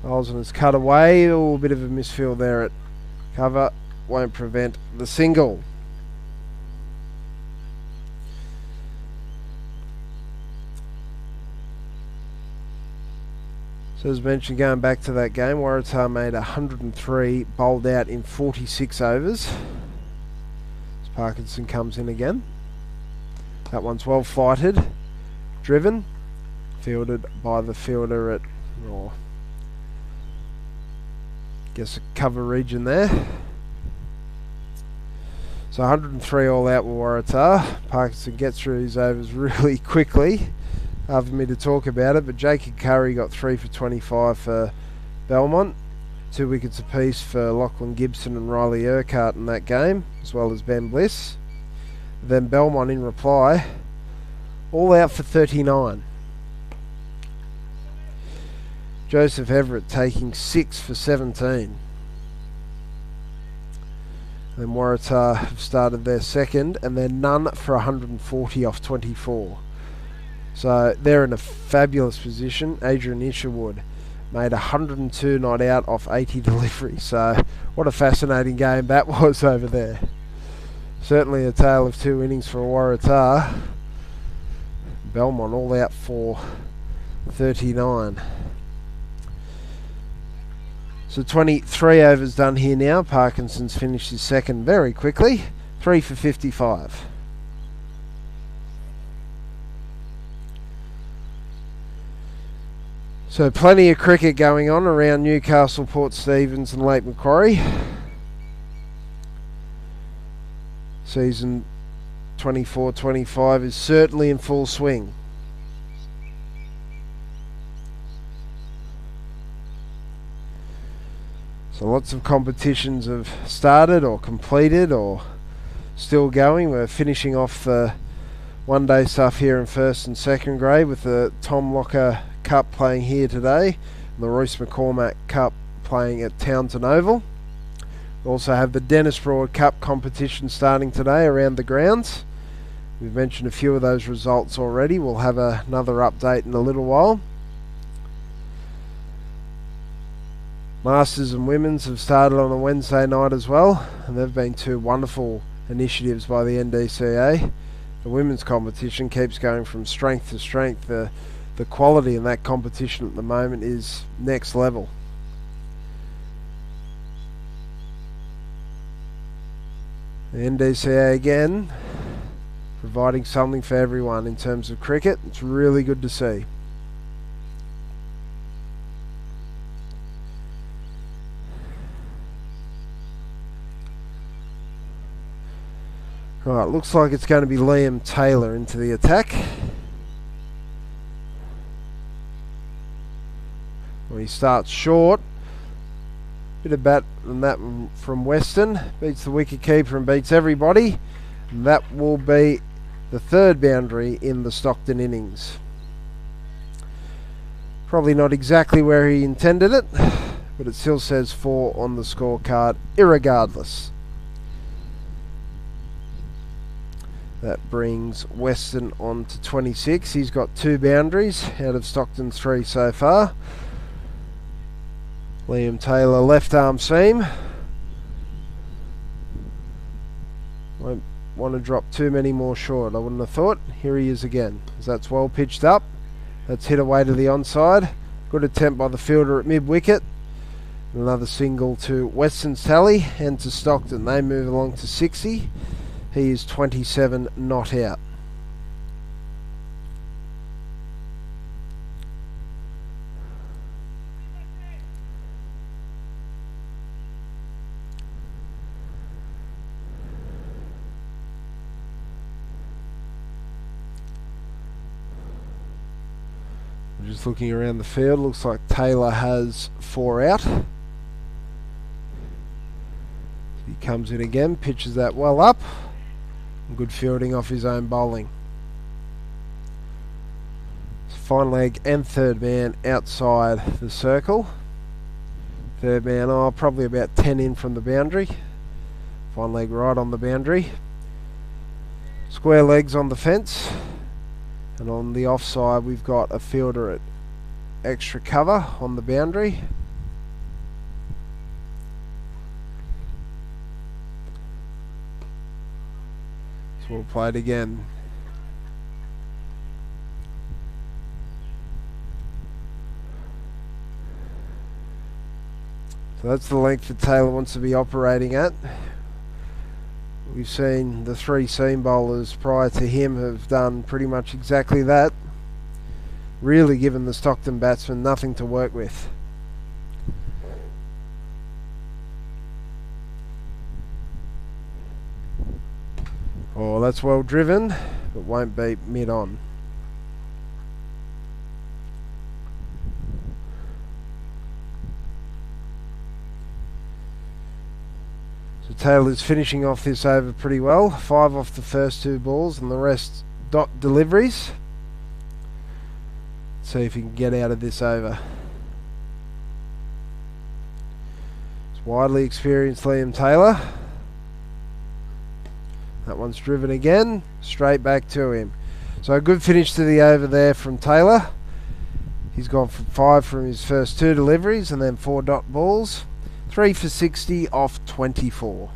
Wallsend has cut away. A bit of a misfield there at cover. Won't prevent the single. So as mentioned, going back to that game, Waratah made 103, bowled out in 46 overs. As Parkinson comes in again. That one's well flighted, driven, fielded by the fielder at, I guess, a cover region there. So 103 all out with Waratah. Parkinson gets through his overs really quickly after me to talk about it, but Jacob Curry got 3 for 25 for Belmont, 2 wickets apiece for Lachlan Gibson and Riley Urquhart in that game, as well as Ben Bliss. Then Belmont in reply, all out for 39. Joseph Everett taking 6 for 17. Then Waratah have started their second, and they're none for 140 off 24. So they're in a fabulous position. Adrian Isherwood made 102 not out off 80 deliveries. So what a fascinating game that was over there. Certainly a tale of 2 innings for Waratah. Belmont all out for 39. So 23 overs done here now. Parkinson's finished his second very quickly. 3 for 55. So plenty of cricket going on around Newcastle, Port Stephens and Lake Macquarie. Season 24-25 is certainly in full swing. So lots of competitions have started or completed or still going. We're finishing off the one-day stuff here in first and second grade with the Tom Locker Cup playing here today, and the Royce McCormack Cup playing at Townsend Oval. We also have the Dennis Broad Cup competition starting today around the grounds. We've mentioned a few of those results already. We'll have another update in a little while. Masters and Women's have started on a Wednesday night as well, and they've been 2 wonderful initiatives by the NDCAI. The women's competition keeps going from strength to strength. The quality in that competition at the moment is next level. The NDCAI again providing something for everyone in terms of cricket. It's really good to see. Right, looks like it's going to be Liam Taylor into the attack. Well, he starts short. Bit of bat and that from Weston. Beats the wicket keeper and beats everybody. And that will be the 3rd boundary in the Stockton innings. Probably not exactly where he intended it, but it still says 4 on the scorecard, irregardless. That brings Weston on to 26. He's got 2 boundaries out of Stockton's 3 so far. Liam Taylor, left arm seam. Won't want to drop too many more short, I wouldn't have thought. Here he is again, as that's well pitched up. That's hit away to the onside. Good attempt by the fielder at mid-wicket. Another single to Weston's tally and to Stockton. They move along to 60. He is 27 not out. Just looking around the field, looks like Taylor has 4 out. He comes in again, pitches that well up. Good fielding off his own bowling. Fine leg and 3rd man outside the circle. 3rd man, probably about 10 in from the boundary. Fine leg right on the boundary. Square legs on the fence. And on the offside we've got a fielder at extra cover on the boundary. So we'll play it again. So that's the length that Taylor wants to be operating at. We've seen the 3 seam bowlers prior to him have done pretty much exactly that. Really given the Stockton batsmen nothing to work with. Oh, that's well driven, but won't beat mid-on. So Taylor's finishing off this over pretty well. 5 off the first 2 balls and the rest dot deliveries. See if he can get out of this over. It's widely experienced Liam Taylor. That one's driven again, straight back to him. So a good finish to the over there from Taylor. He's gone for 5 from his first 2 deliveries and then 4 dot balls. 3 for 60 off 24.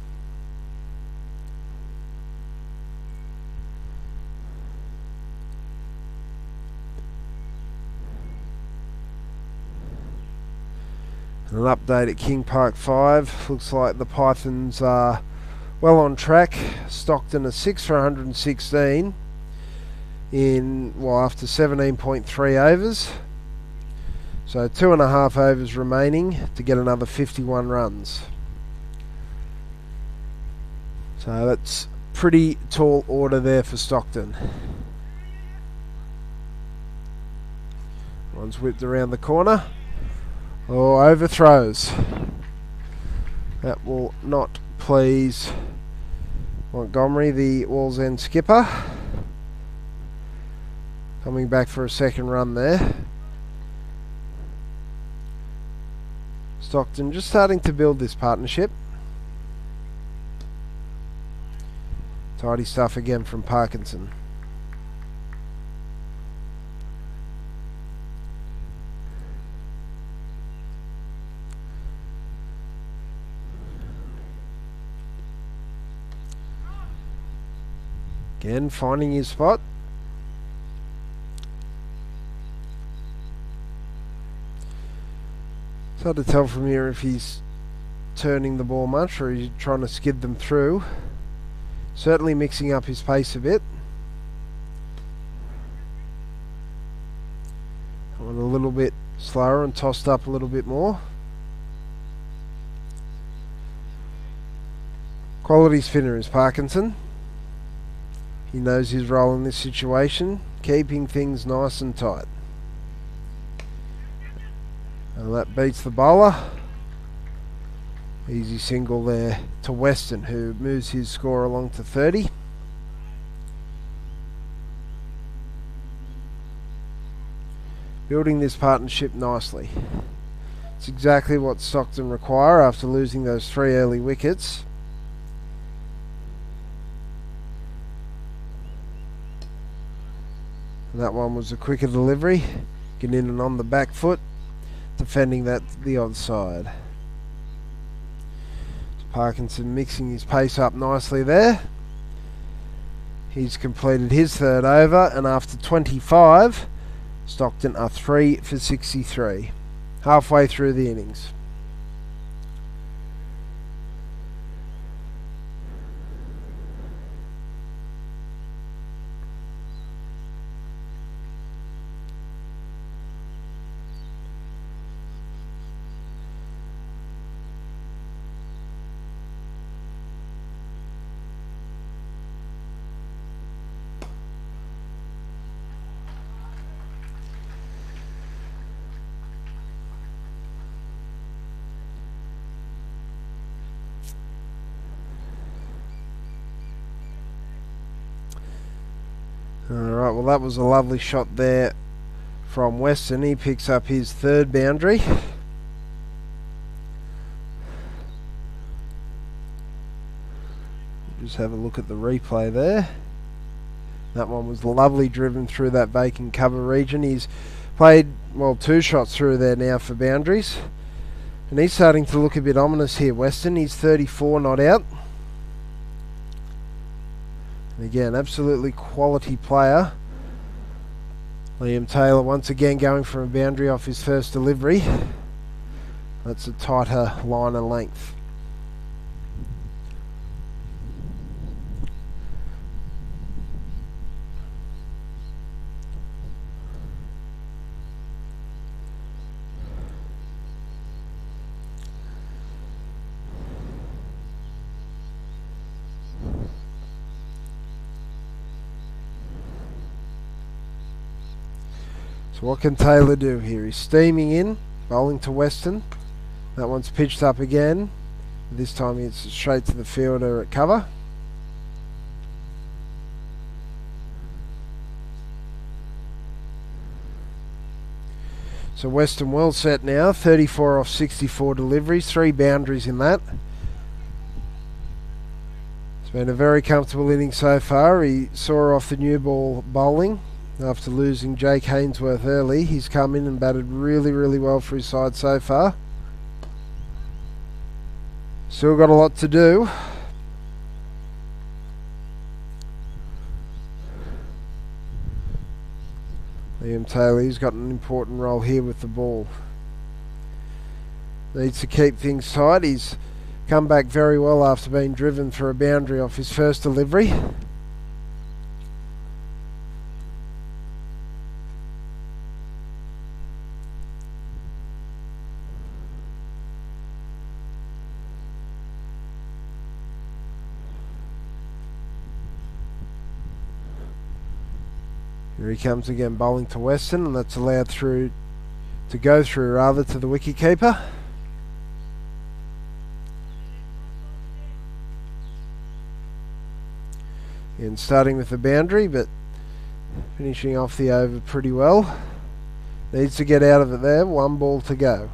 An update at King Park 5. Looks like the Pythons are well on track. Stockton are 6 for 116 after 17.3 overs. So 2.5 overs remaining to get another 51 runs. So that's pretty tall order there for Stockton. One's whipped around the corner. Oh, overthrows. That will not please Montgomery, the Wallsend skipper. Coming back for a second run there. Stockton just starting to build this partnership. Tidy stuff again from Parkinson. Again, finding his spot. It's hard to tell from here if he's turning the ball much or he's trying to skid them through. Certainly mixing up his pace a bit. Going a little bit slower and tossed up a little bit more. Quality spinner is Parkinson. He knows his role in this situation, keeping things nice and tight. And that beats the bowler. Easy single there to Weston, who moves his score along to 30. Building this partnership nicely. It's exactly what Stockton require after losing those 3 early wickets. And that one was a quicker delivery, getting in and on the back foot, defending that the odd side. Parkinson mixing his pace up nicely there. He's completed his 3rd over, and after 25, Stockton are 3 for 63, halfway through the innings. Alright, well that was a lovely shot there from Weston. He picks up his 3rd boundary. Just have a look at the replay there. That one was lovely, driven through that vacant cover region. He's played, well, 2 shots through there now for boundaries. And he's starting to look a bit ominous here, Weston. He's 34 not out. Again, absolutely quality player. Liam Taylor once again going for a boundary off his first delivery. That's a tighter line and length. So what can Taylor do here? He's steaming in, bowling to Weston. That one's pitched up again. This time it's straight to the fielder at cover. So Weston well set now, 34 off 64 deliveries, 3 boundaries in that. It's been a very comfortable inning so far. He saw off the new ball bowling. After losing Jake Hainsworth early, he's come in and batted really, really well for his side so far. Still got a lot to do. Liam Taylor's got an important role here with the ball. Needs to keep things tight. He's come back very well after being driven for a boundary off his first delivery. Here he comes again, bowling to Weston, and that's allowed through to go through rather to the wicketkeeper. And starting with the boundary, but finishing off the over pretty well. Needs to get out of it there. 1 ball to go.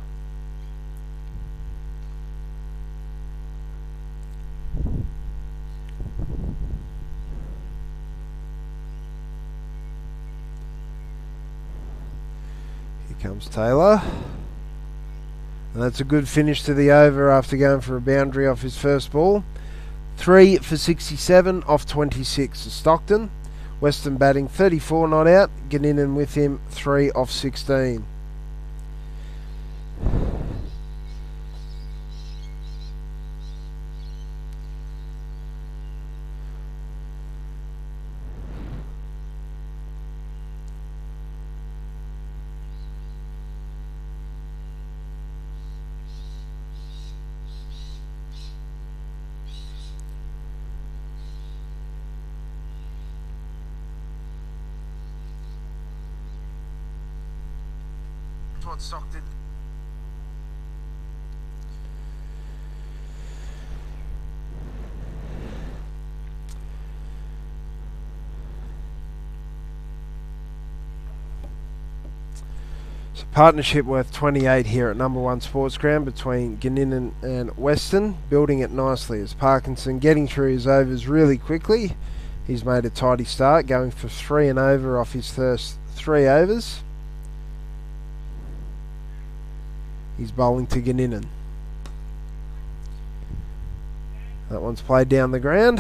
Comes Taylor, and that's a good finish to the over after going for a boundary off his first ball. 3 for 67 off 26 to Stockton. Weston batting 34 not out, getting in with him 3 off 16. Stockton. So partnership worth 28 here at number 1 sports ground between Ginninan and Weston, building it nicely as Parkinson getting through his overs really quickly. He's made a tidy start, going for 3 and over off his first 3 overs. He's bowling to Ginninan. That one's played down the ground.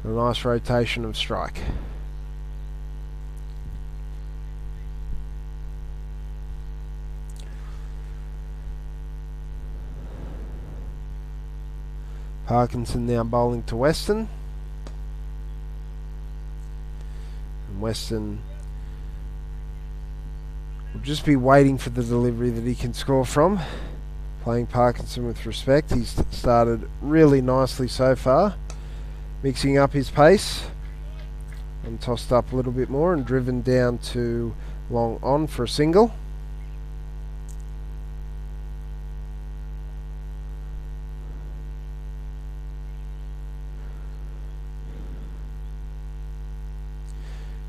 A nice rotation of strike. Parkinson now bowling to Weston. And Weston will just be waiting for the delivery that he can score from. Playing Parkinson with respect. He's started really nicely so far. Mixing up his pace. And tossed up a little bit more and driven down to long on for a single.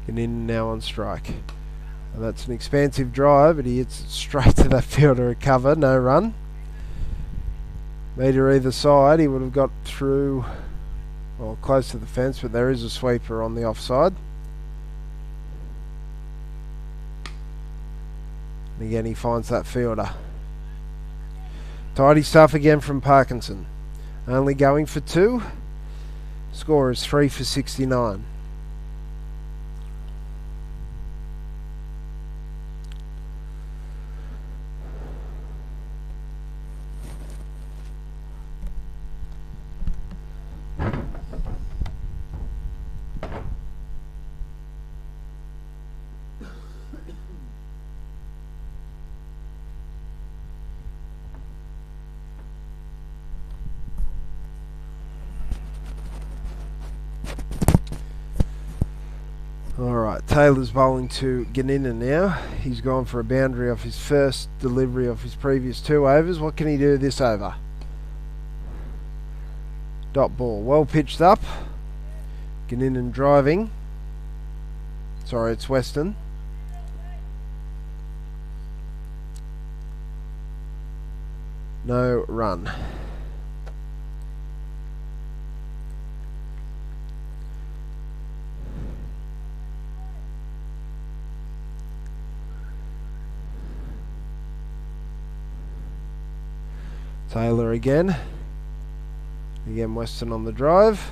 And in now on strike. And that's an expansive drive, but he hits it straight to that fielder at cover, no run. Metre either side, he would have got through, well, close to the fence, but there is a sweeper on the offside. And again, he finds that fielder. Tidy stuff again from Parkinson. Only going for 2. Score is 3 for 69. Taylor's bowling to Ganina now. He's gone for a boundary off his first delivery of his previous 2 overs. What can he do this over? Dot ball. Well pitched up. Ganina driving. Sorry, it's Western. No run. Taylor again. Again, Western on the drive.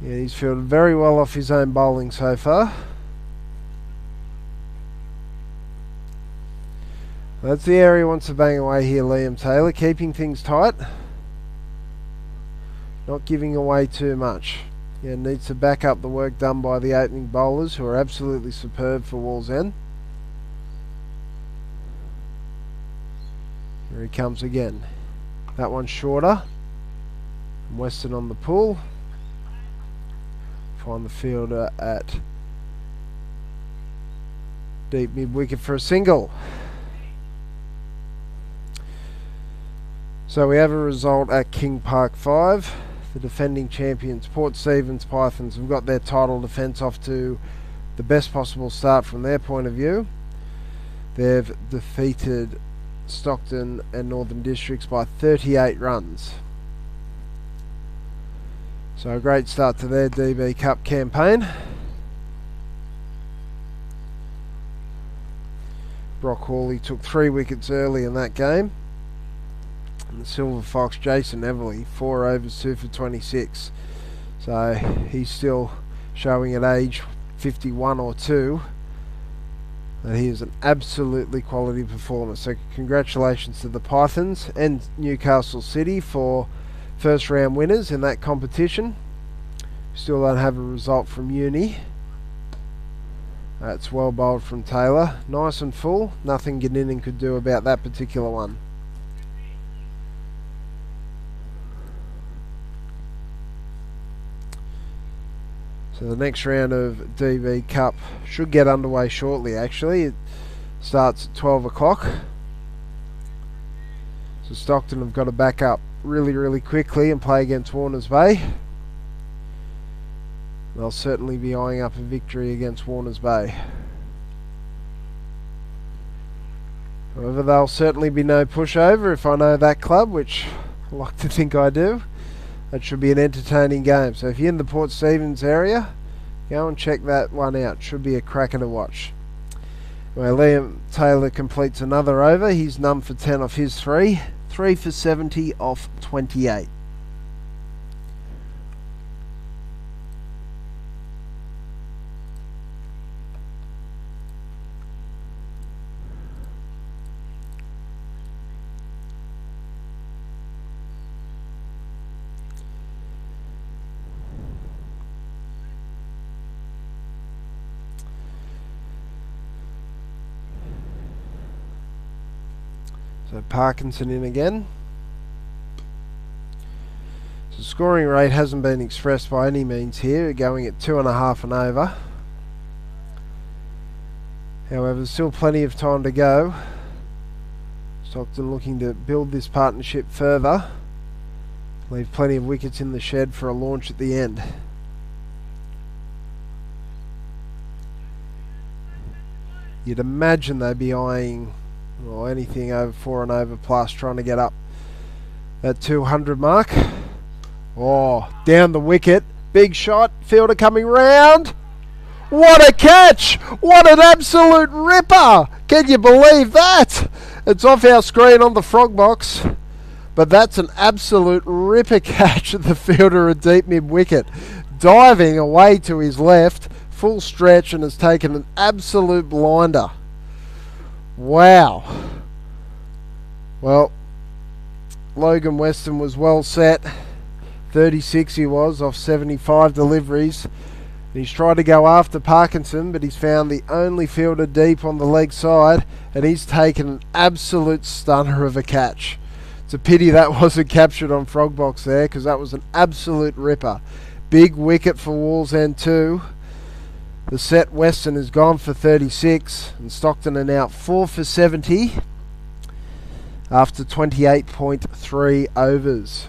Yeah, he's fielded very well off his own bowling so far. That's the area he wants to bang away here, Liam Taylor. Keeping things tight. Not giving away too much. Yeah, needs to back up the work done by the opening bowlers, who are absolutely superb for Wallsend. Here he comes again. That one's shorter. And Western on the pull. Find the fielder at deep mid-wicket for a single. So we have a result at King Park 5. The defending champions, Port Stephens Pythons, have got their title defence off to the best possible start from their point of view. They've defeated Stockton and Northern Districts by 38 runs. So a great start to their DB Cup campaign. Brock Hawley took 3 wickets early in that game. And the Silver Fox, Jason Everly, 4 overs, 2 for 26. So he's still showing at age 51 or 2 that he is an absolutely quality performer. So congratulations to the Pythons and Newcastle City for first round winners in that competition. Still don't have a result from Uni. That's well bowled from Taylor. Nice and full. Nothing Ganina could do about that particular one. So the next round of DB Cup should get underway shortly actually. It starts at 12 o'clock. So Stockton have got to back up really quickly and play against Warners Bay. They'll certainly be eyeing up a victory against Warners Bay. However, there'll certainly be no pushover if I know that club, which I like to think I do. That should be an entertaining game. So if you're in the Port Stephens area, go and check that one out. Should be a cracker to watch. Well, Liam Taylor completes another over. He's none for 10 off his 3. 3 for 70 off 28. So Parkinson in again. So scoring rate hasn't been expressed by any means here, going at 2.5 and over. However, there's still plenty of time to go. Stockton looking to build this partnership further. Leave plenty of wickets in the shed for a launch at the end. You'd imagine they'd be eyeing anything over 4 and over plus, trying to get up that 200 mark. Oh, down the wicket. Big shot. Fielder coming round. What a catch! What an absolute ripper! Can you believe that? It's off our screen on the frog box, but that's an absolute ripper catch at the fielder at deep mid-wicket. Diving away to his left, full stretch, and has taken an absolute blinder. Wow. Well, Logan Weston was well set. 36 he was off 75 deliveries. He's tried to go after Parkinson, but he's found the only fielder deep on the leg side, and he's taken an absolute stunner of a catch. It's a pity that wasn't captured on Frogbox there, because that was an absolute ripper. Big wicket for Wallsend too. The set Western has gone for 36 and Stockton are now 4 for 70 after 28.3 overs.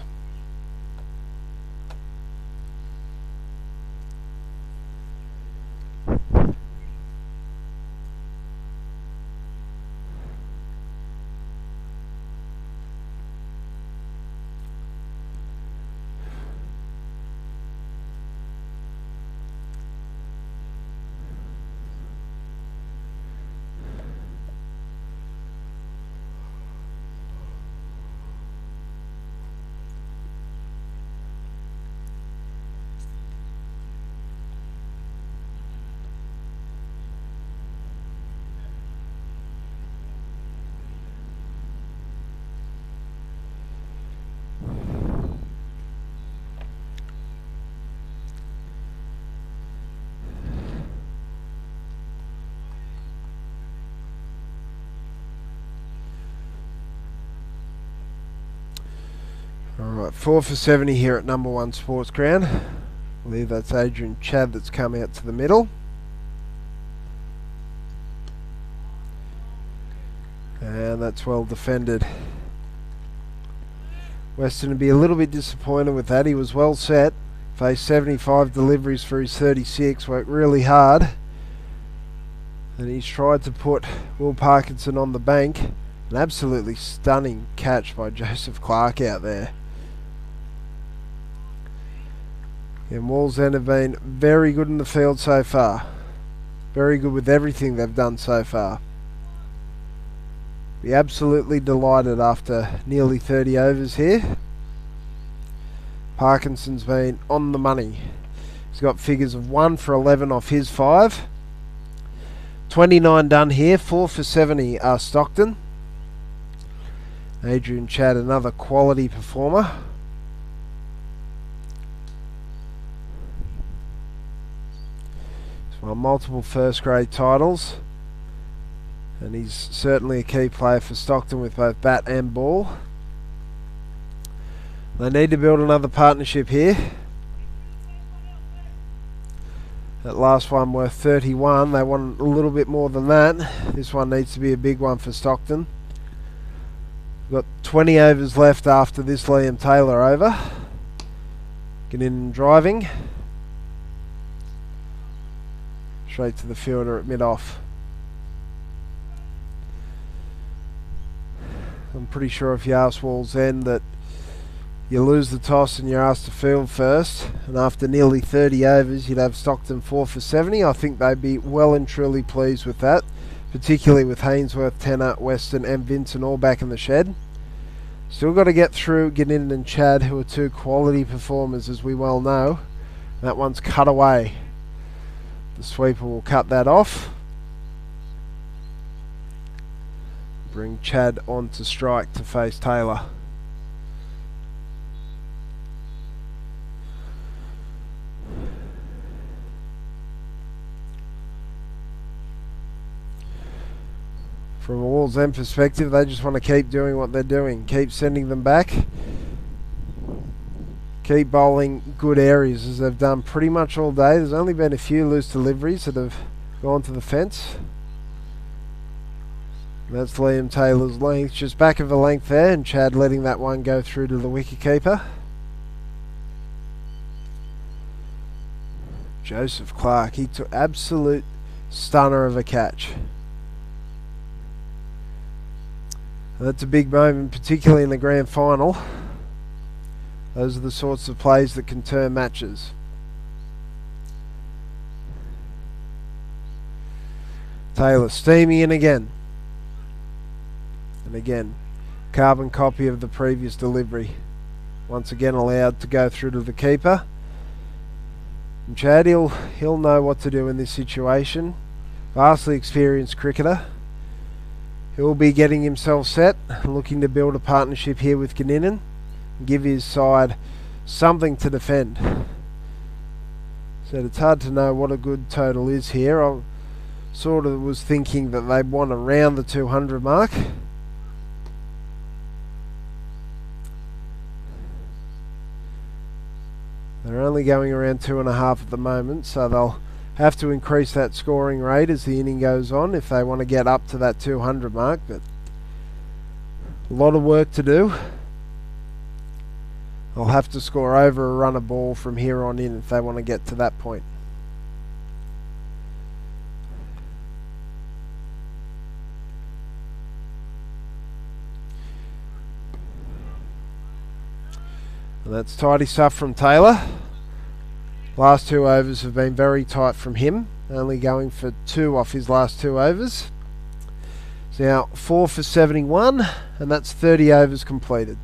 Alright, 4 for 70 here at number 1 Sports Ground. I believe that's Adrian Chad that's come out to the middle. And that's well defended. Western would be a little bit disappointed with that. He was well set. Faced 75 deliveries for his 36. Worked really hard. And he's tried to put Will Parkinson on the bank. An absolutely stunning catch by Joseph Clark out there. And Wallsend have been very good in the field so far. Very good with everything they've done so far. Be absolutely delighted after nearly 30 overs here. Parkinson's been on the money. He's got figures of 1 for 11 off his 5. 29 done here, 4 for 70 are Stockton. Adrian Chad, another quality performer. He's won multiple first grade titles. And he's certainly a key player for Stockton with both bat and ball. They need to build another partnership here. That last one worth 31. They want a little bit more than that. This one needs to be a big one for Stockton. We've got 20 overs left after this Liam Taylor over. Getting in driving. Straight to the fielder at mid-off. I'm pretty sure if you ask Wallsend that you lose the toss and you're asked to field first, and after nearly 30 overs you'd have Stockton 4 for 70. I think they'd be well and truly pleased with that, particularly with Hainsworth, Tenner, Weston and Vincent all back in the shed. Still got to get through Gannon and Chad, who are 2 quality performers as we well know. That one's cut away. The sweeper will cut that off. Bring Chad on to strike to face Taylor. From a Wallsend perspective, they just want to keep doing what they're doing. Keep sending them back. Keep bowling good areas as they've done pretty much all day. There's only been a few loose deliveries that have gone to the fence. That's Liam Taylor's length, just back of the length there, and Chad letting that one go through to the wicketkeeper. Joseph Clark, he took absolute stunner of a catch. That's a big moment, particularly in the grand final. Those are the sorts of plays that can turn matches. Taylor steaming in again. And again, carbon copy of the previous delivery. Once again allowed to go through to the keeper. And Chad, he'll know what to do in this situation. Vastly experienced cricketer. He'll be getting himself set, looking to build a partnership here with Gannon and give his side something to defend. So it's hard to know what a good total is here. I sort of was thinking that they'd want around the 200 mark. They're only going around 2.5 at the moment, so they'll have to increase that scoring rate as the inning goes on if they want to get up to that 200 mark, but a lot of work to do. They'll have to score over a run of ball from here on in if they want to get to that point. And that's tidy stuff from Taylor. Last 2 overs have been very tight from him, only going for 2 off his last 2 overs. So now 4 for 71, and that's 30 overs completed.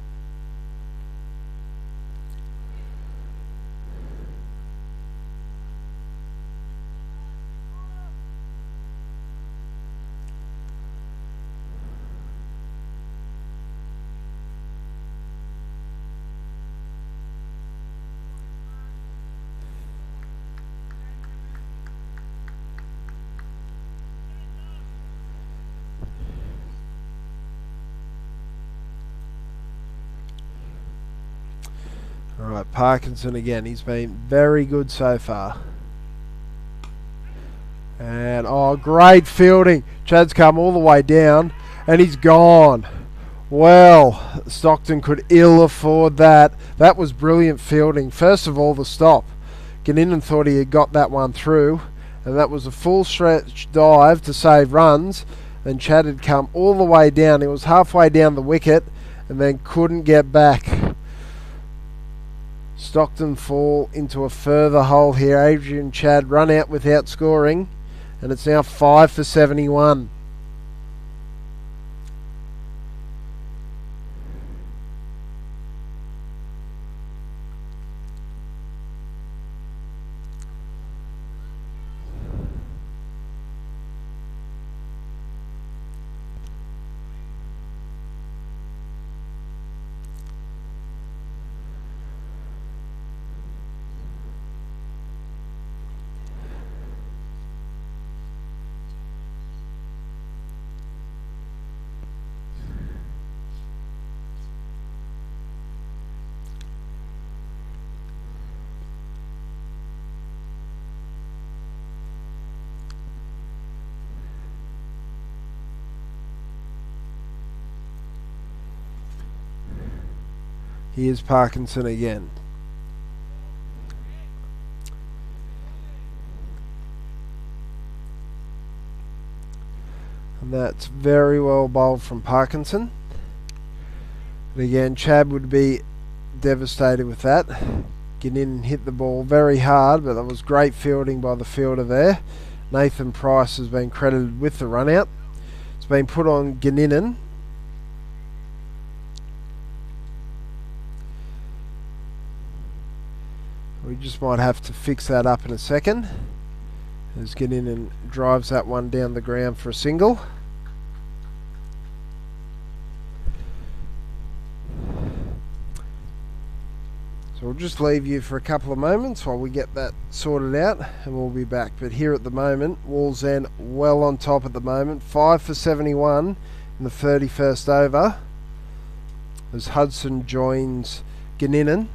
Alright, Parkinson again. He's been very good so far. And, oh, great fielding. Chad's come all the way down, and he's gone. Well, Stockton could ill afford that. That was brilliant fielding. First of all, the stop. Ganninan thought he had got that one through, and that was a full stretch dive to save runs. And Chad had come all the way down. He was halfway down the wicket, and then couldn't get back. Stockton fall into a further hole here. Adrian Chad run out without scoring, and it's now 5 for 71. Here's Parkinson again. And that's very well bowled from Parkinson. And again, Chad would be devastated with that. Get in and hit the ball very hard, but that was great fielding by the fielder there. Nathan Price has been credited with the run out. It's been put on Ganninan. We just might have to fix that up in a second. As Ganninan drives that one down the ground for a single. So we'll just leave you for a couple of moments while we get that sorted out, and we'll be back. But here at the moment, Wallsend well on top at the moment. 5 for 71 in the 31st over, as Hudson joins Ganninan.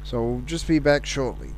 So we'll just be back shortly.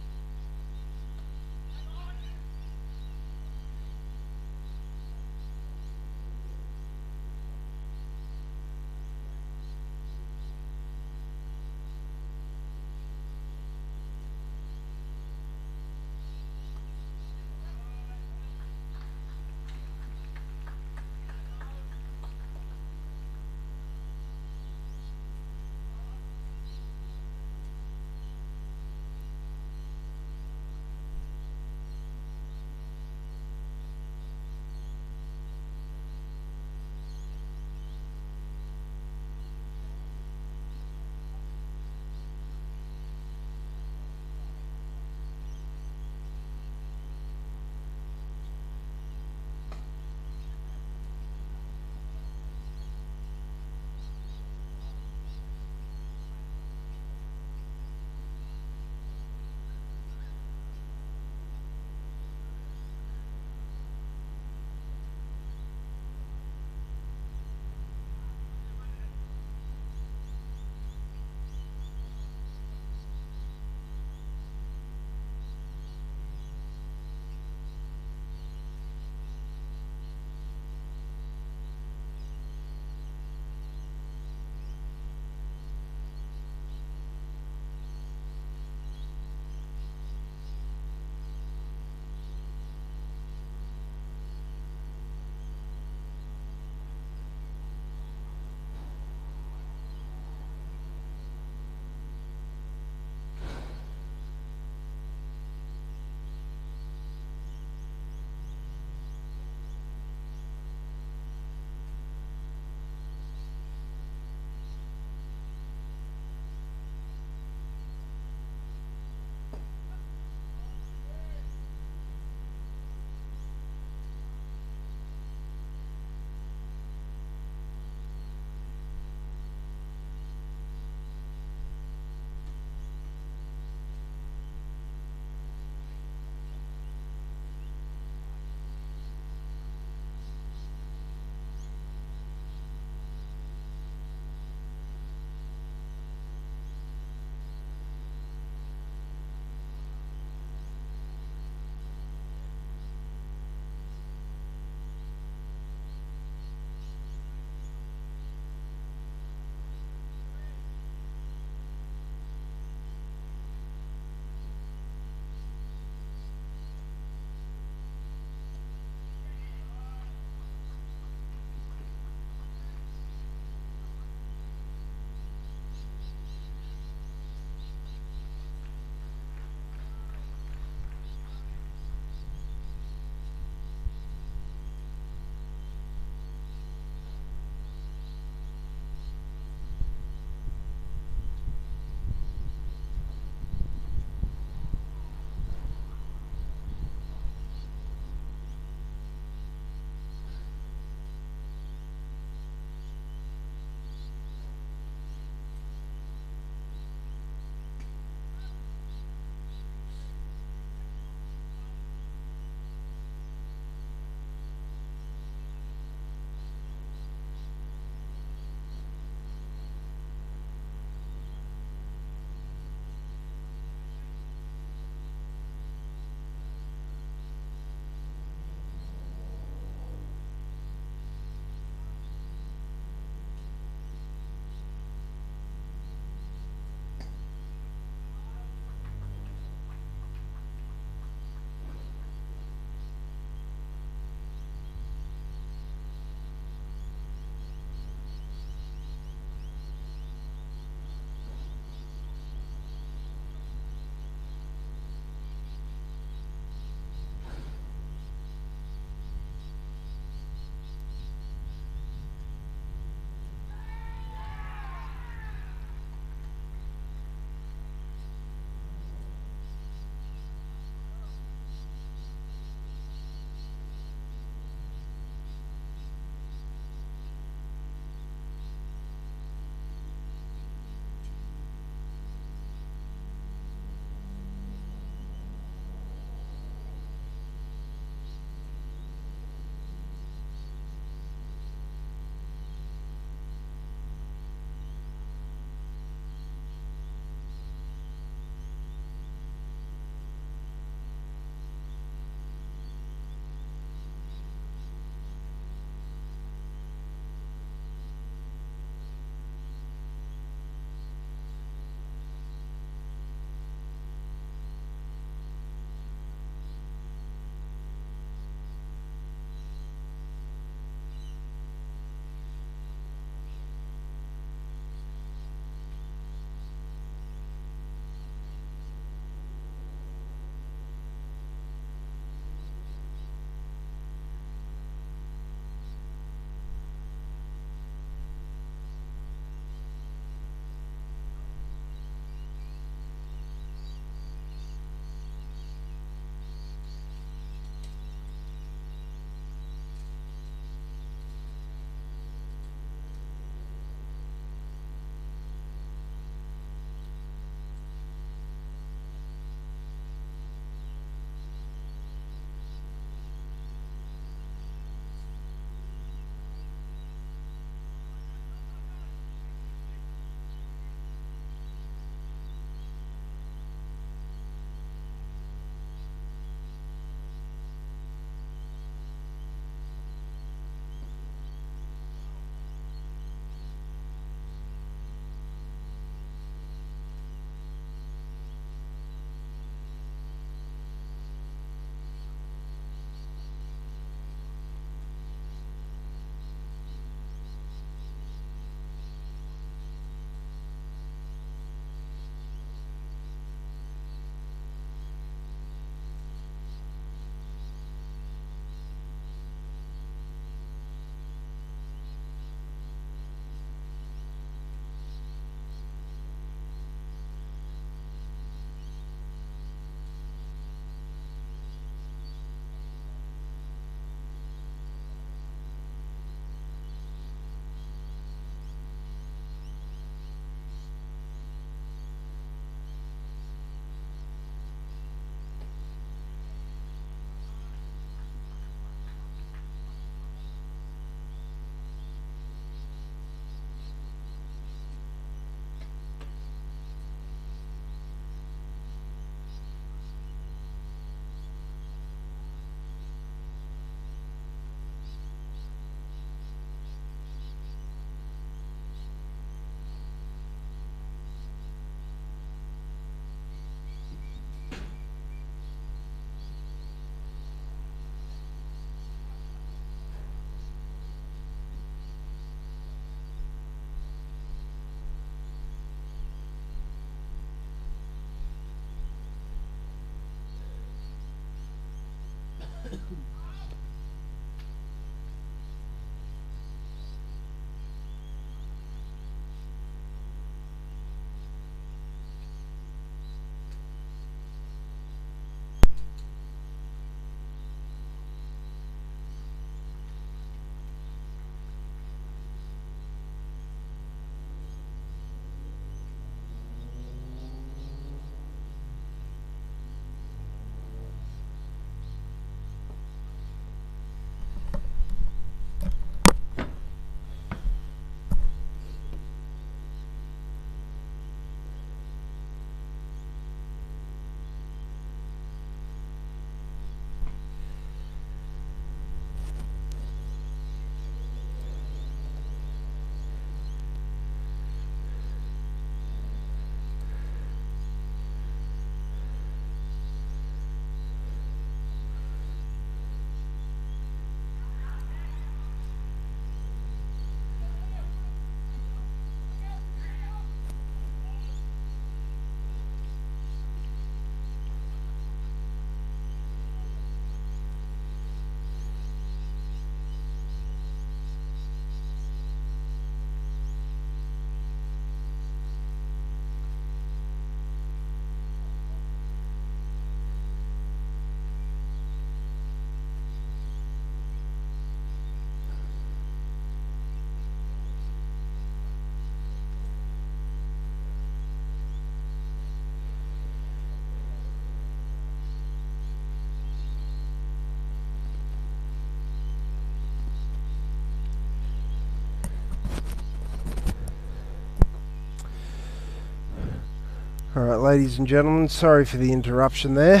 Alright, ladies and gentlemen, sorry for the interruption there.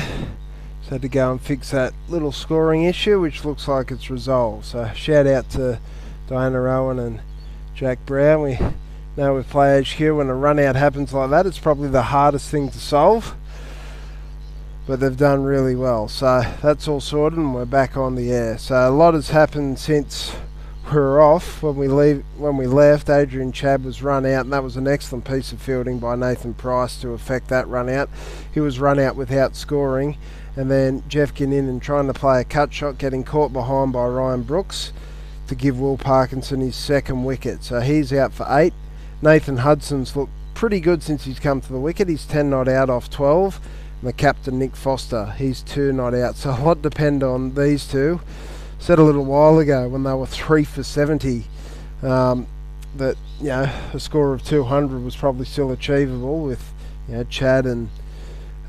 Just had to go and fix that little scoring issue, which looks like it's resolved. So shout out to Diana Owen and Jack Brown. We know with Play HQ, when a run out happens like that, it's probably the hardest thing to solve. But they've done really well. So that's all sorted and we're back on the air. So a lot has happened since we were off. When we left, Adrian Chad was run out, and that was an excellent piece of fielding by Nathan Price to effect that run out. He was run out without scoring, and then Jeff Ginninan trying to play a cut shot, getting caught behind by Ryan Brooks to give Will Parkinson his second wicket. So he's out for 8. Nathan Hudson's looked pretty good since he's come to the wicket. He's 10 not out off 12. And the captain, Nick Foster, he's 2 not out. So a lot depend on these two. Said a little while ago when they were 3 for 70 that a score of 200 was probably still achievable with Chad and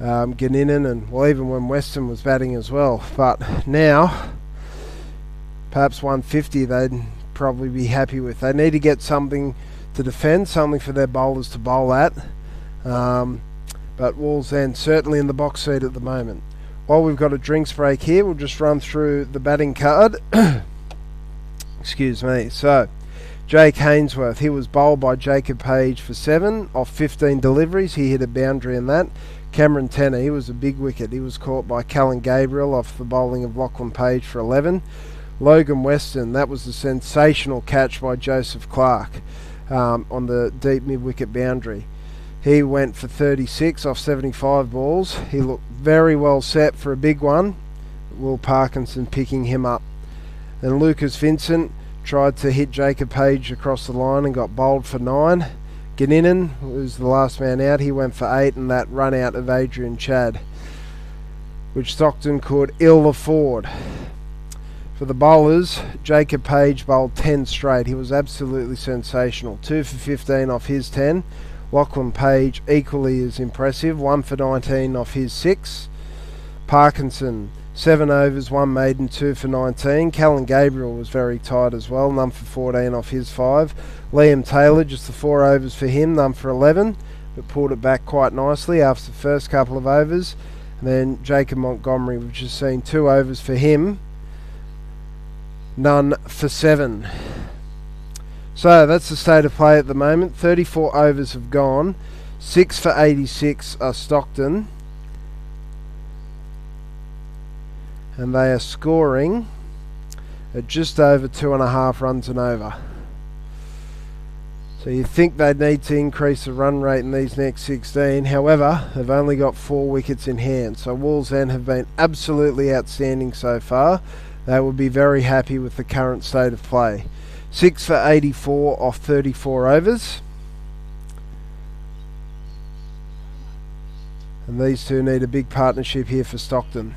Ginninan, and even when Weston was batting as well. But now perhaps 150 they'd probably be happy with. They need to get something to defend, something for their bowlers to bowl at. But Wallsend certainly in the box seat at the moment. While we've got a drinks break here, we'll just run through the batting card. Excuse me. So, Jake Hainsworth, he was bowled by Jacob Page for 7 off 15 deliveries. He hit a boundary in that. Cameron Tenner, he was a big wicket. He was caught by Callan Gabriel off the bowling of Lachlan Page for 11. Logan Weston, that was a sensational catch by Joseph Clark on the deep mid-wicket boundary. He went for 36 off 75 balls. He looked very well set for a big one. Will Parkinson picking him up. Then Lucas Vincent tried to hit Jacob Page across the line and got bowled for 9. Ginninan was the last man out. He went for 8, and that run out of Adrian Chad, which Stockton could ill afford. For the bowlers, Jacob Page bowled 10 straight. He was absolutely sensational. 2 for 15 off his 10. Lachlan Page equally as impressive, 1 for 19 off his 6. Parkinson, 7 overs, 1 maiden, 2 for 19. Callan Gabriel was very tight as well, none for 14 off his 5. Liam Taylor, just the 4 overs for him, none for 11, but pulled it back quite nicely after the first couple of overs. And then Jacob Montgomery, we've just seen 2 overs for him, none for 7. So that's the state of play at the moment. 34 overs have gone. 6 for 86 are Stockton. And they are scoring at just over 2.5 runs and over. So you think they'd need to increase the run rate in these next 16. However, they've only got 4 wickets in hand. So Wallsend have been absolutely outstanding so far. They will be very happy with the current state of play. 6 for 84 off 34 overs. And these two need a big partnership here for Stockton.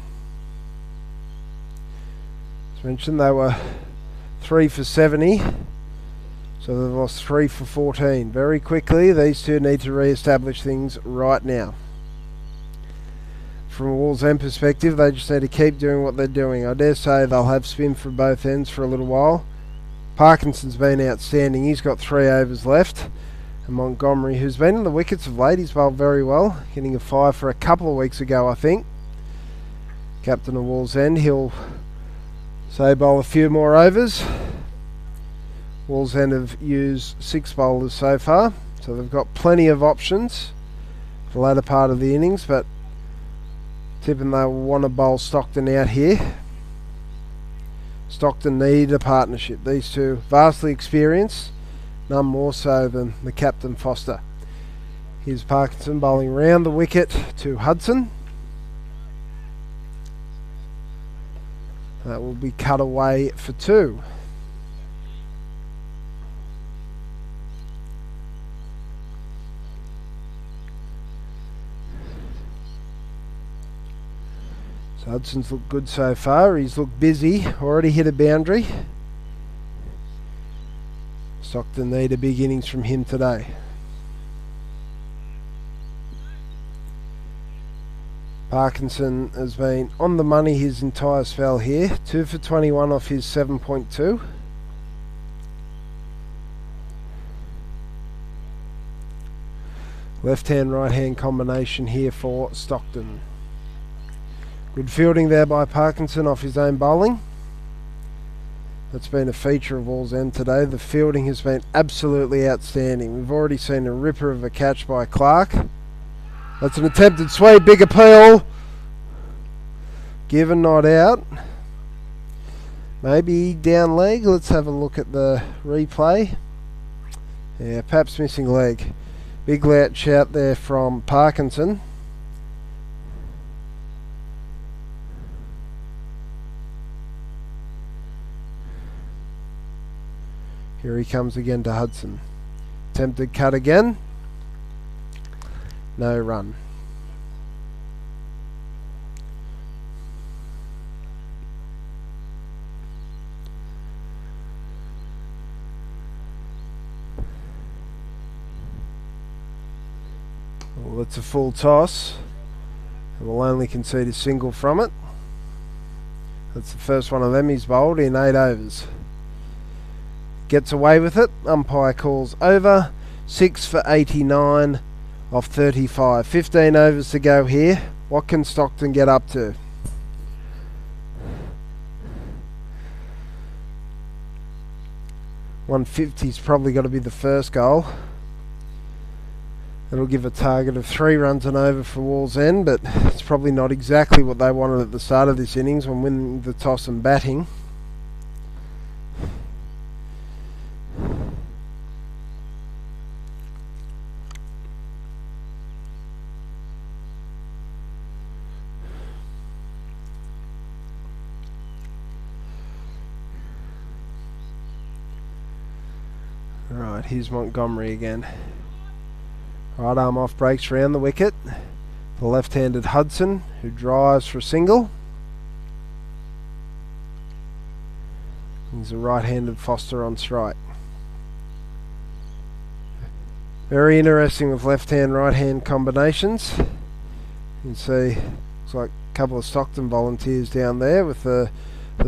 As mentioned, they were 3 for 70. So they've lost 3 for 14. Very quickly, these two need to re-establish things right now. From a Wallsend perspective, they just need to keep doing what they're doing. I dare say they'll have spin from both ends for a little while. Parkinson's been outstanding. He's got 3 overs left. And Montgomery, who's been in the wickets of late, he's bowled very well. Getting a 5 for a couple of weeks ago, I think. Captain of Wallsend, he'll say bowl a few more overs. Wallsend have used 6 bowlers so far, so they've got plenty of options for the latter part of the innings, but tipping they'll want to bowl Stockton out here. Stockton need a partnership. These two vastly experienced, none more so than the captain Foster. Here's Parkinson bowling round the wicket to Hudson. That will be cut away for 2. So Hudson's looked good so far. He's looked busy. Already hit a boundary. Stockton need a big innings from him today. Parkinson has been on the money his entire spell here. 2 for 21 off his 7.2. Left-hand, right-hand combination here for Stockton. Good fielding there by Parkinson off his own bowling. That's been a feature of Wallsend today. The fielding has been absolutely outstanding. We've already seen a ripper of a catch by Clark. That's an attempted sweep, big appeal. Given, not out. Maybe down leg. Let's have a look at the replay. Yeah, perhaps missing leg. Big loud shout there from Parkinson. Here he comes again to Hudson. Attempted cut again. No run. Well, it's a full toss. And we'll only concede a single from it. That's the first one of them he's bowled in 8 overs. Gets away with it. Umpire calls over. 6 for 89 off 35. 15 overs to go here. What can Stockton get up to? .150's probably got to be the first goal. That'll give a target of 3 runs and over for Wallsend, but it's probably not exactly what they wanted at the start of this innings when winning the toss and batting. Right, here's Montgomery again. Right arm off breaks round the wicket. The left-handed Hudson, who drives for a single. He's a right-handed Foster on strike. Very interesting with left-hand, right-hand combinations. You can see, looks like a couple of Stockton volunteers down there with the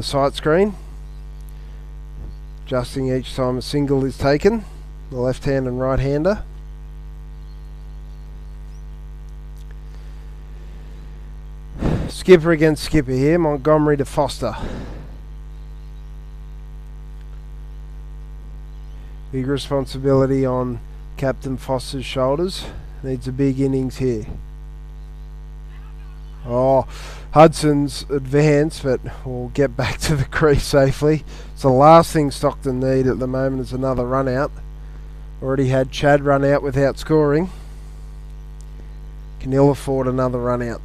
sight screen. Adjusting each time a single is taken, the left-hand and right-hander. Skipper against skipper here, Montgomery to Foster. Big responsibility on Captain Foster's shoulders. Needs a big innings here. Oh, Hudson's advanced, but we'll get back to the crease safely. It's the last thing Stockton need at the moment is another run out. Already had Chad run out without scoring. Can ill afford another run out.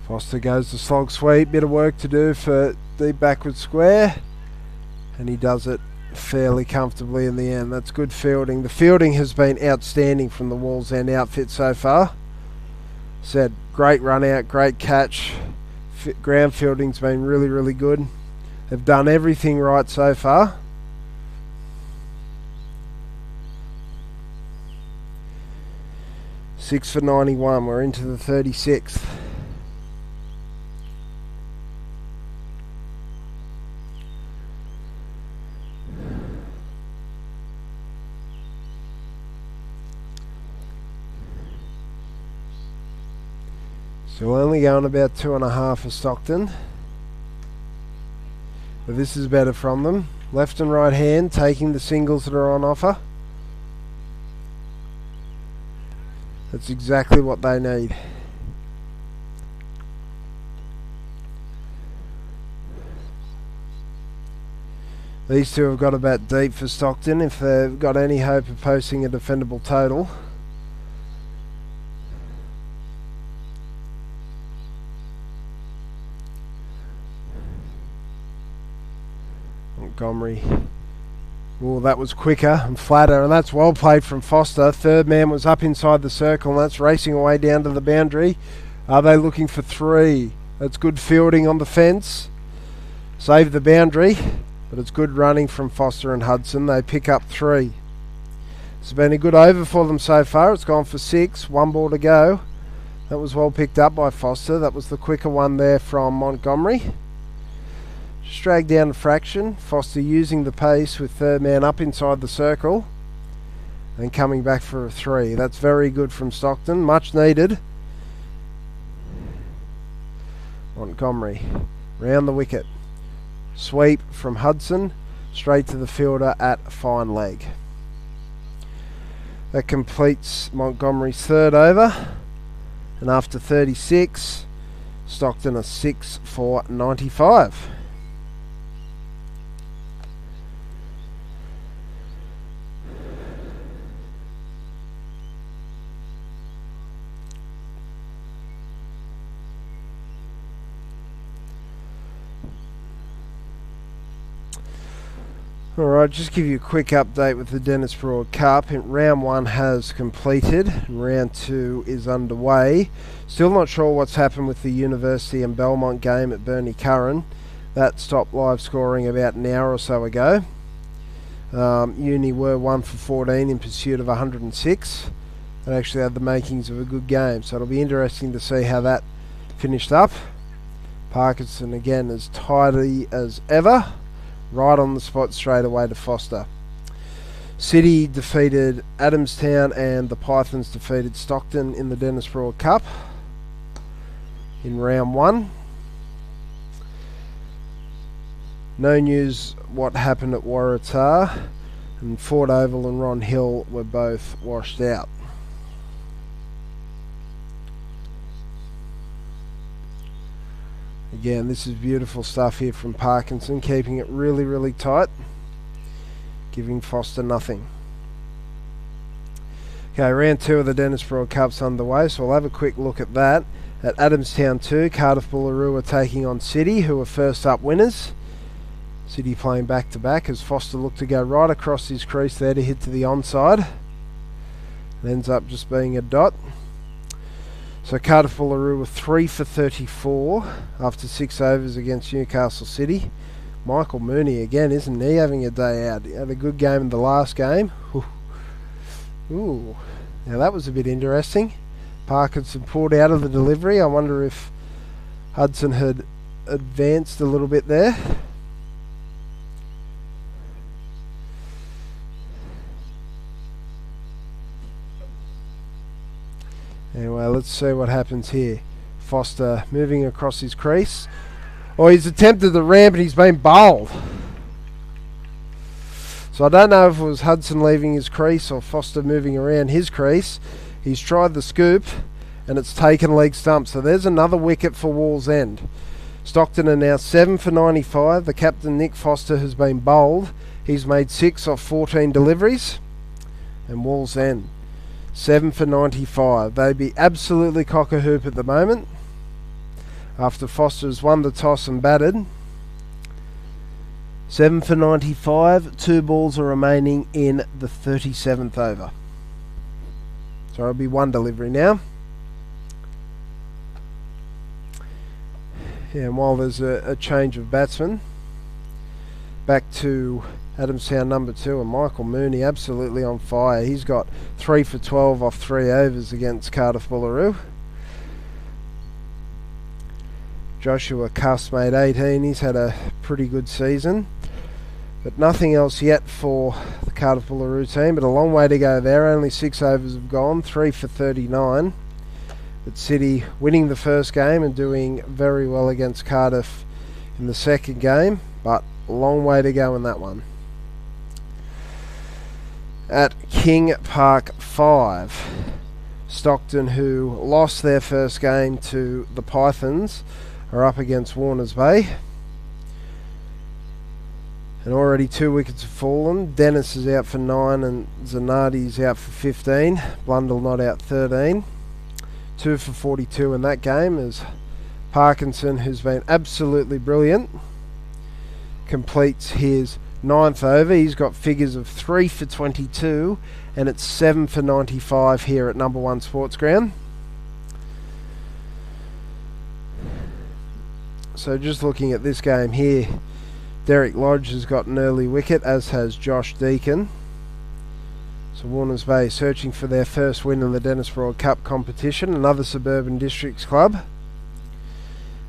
Foster goes to slog sweep, bit of work to do for deep backward square, and he does it fairly comfortably in the end. That's good fielding. The fielding has been outstanding from the Wallsend outfit so far. Said great run out, great catch. Ground fielding's been really, really good. They've done everything right so far. Six for 91. We're into the 36th. So only going about 2.5 for Stockton. But this is better from them. Left and right hand taking the singles that are on offer. That's exactly what they need. These two have got to bat deep for Stockton if they've got any hope of posting a defendable total. Montgomery. Oh, that was quicker and flatter, and that's well played from Foster. Third man was up inside the circle, and that's racing away down to the boundary. Are they looking for 3? That's good fielding on the fence. Save the boundary, but it's good running from Foster and Hudson. They pick up 3. It's been a good over for them so far. It's gone for 6. 1 ball to go. That was well picked up by Foster. That was the quicker one there from Montgomery. Just dragged down a fraction. Foster using the pace with third man up inside the circle and coming back for a 3. That's very good from Stockton. Much needed. Montgomery round the wicket. Sweep from Hudson straight to the fielder at fine leg. That completes Montgomery's third over, and after 36 Stockton are 6 for 95. Alright, just give you a quick update with the Dennis Broad Cup. Round 1 has completed, and round 2 is underway. Still not sure what's happened with the University and Belmont game at Burnie Curran. That stopped live scoring about an hour or so ago. Uni were 1 for 14 in pursuit of 106. That actually had the makings of a good game, so it'll be interesting to see how that finished up. Parkinson again as tidy as ever. Right on the spot straight away to Foster. City defeated Adamstown and the Pythons defeated Stockton in the Dennis Broad Cup in round 1. No news what happened at Waratah, and Fort Oval and Ron Hill were both washed out. Again, this is beautiful stuff here from Parkinson, keeping it really, really tight, giving Foster nothing. Okay, round 2 of the Dennis Broad Cup's underway, so we'll have a quick look at that. At Adamstown 2, Cardiff Boolaroo are taking on City, who are first up winners. City playing back-to-back as Foster looked to go right across his crease there to hit to the onside. It ends up just being a dot. So Cardiff Boolaroo were 3 for 34 after 6 overs against Newcastle City. Michael Mooney again, isn't he, having a day out? He had a good game in the last game. Ooh, now that was a bit interesting. Parkinson pulled out of the delivery. I wonder if Hudson had advanced a little bit there. Anyway, let's see what happens here. Foster moving across his crease. Oh, he's attempted the ramp and he's been bowled. So I don't know if it was Hudson leaving his crease or Foster moving around his crease. He's tried the scoop, and it's taken leg stump. So there's another wicket for Wallsend. Stockton are now 7 for 95. The captain, Nick Foster, has been bowled. He's made 6 off 14 deliveries. And Wallsend, 7 for 95. They'd be absolutely cock-a-hoop at the moment, after Foster has won the toss and batted. 7 for 95. 2 balls are remaining in the 37th over. So it'll be 1 delivery now. Yeah, and while there's a change of batsmen, back to Adamstown number 2, and Michael Mooney absolutely on fire. He's got 3 for 12 off 3 overs against Cardiff Boolaroo. Joshua Cuss made 18. He's had a pretty good season, but nothing else yet for the Cardiff Boolaroo team, but a long way to go there. Only 6 overs have gone, 3 for 39. But City winning the first game and doing very well against Cardiff in the second game, but a long way to go in that one. At King Park 5, Stockton, who lost their first game to the Pythons, are up against Warners Bay. And already 2 wickets have fallen. Dennis is out for 9 and Zanardi's out for 15. Blundell not out 13. 2 for 42 in that game, as Parkinson, who's been absolutely brilliant, completes his 9th over. He's got figures of 3 for 22, and it's 7 for 95 here at number 1 Sports Ground. So just looking at this game here, Derek Lodge has got an early wicket, as has Josh Deacon. So Warners Bay searching for their first win in the Dennis Broad Cup competition, another Suburban Districts club.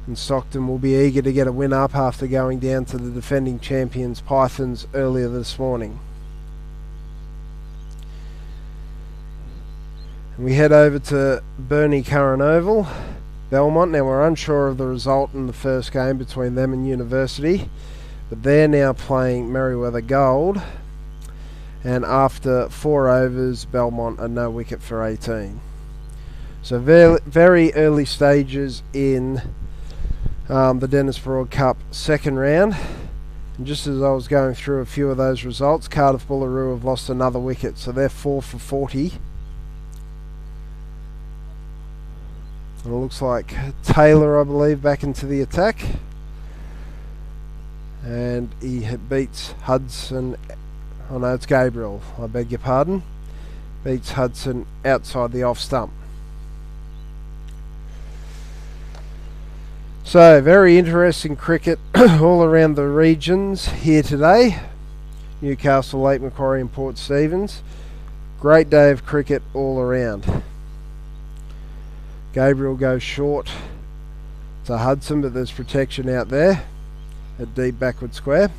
And Stockton will be eager to get a win up after going down to the defending champions Pythons earlier this morning. And we head over to Burnie Curran Oval, Belmont. Now we're unsure of the result in the first game between them and University, but they're now playing Merriweather Gold. And after 4 overs, Belmont are no wicket for 18. So very early stages in the Dennis Broad Cup second round. And just as I was going through a few of those results, Cardiff Boolaroo have lost another wicket, so they're 4 for 40. And it looks like Taylor, I believe, back into the attack. And he beats Hudson. Oh no, it's Gabriel, I beg your pardon. Beats Hudson outside the off stump. So, very interesting cricket all around the regions here today. Newcastle, Lake Macquarie and Port Stephens. Great day of cricket all around. Gabriel goes short to Hudson, but there's protection out there at deep backward square.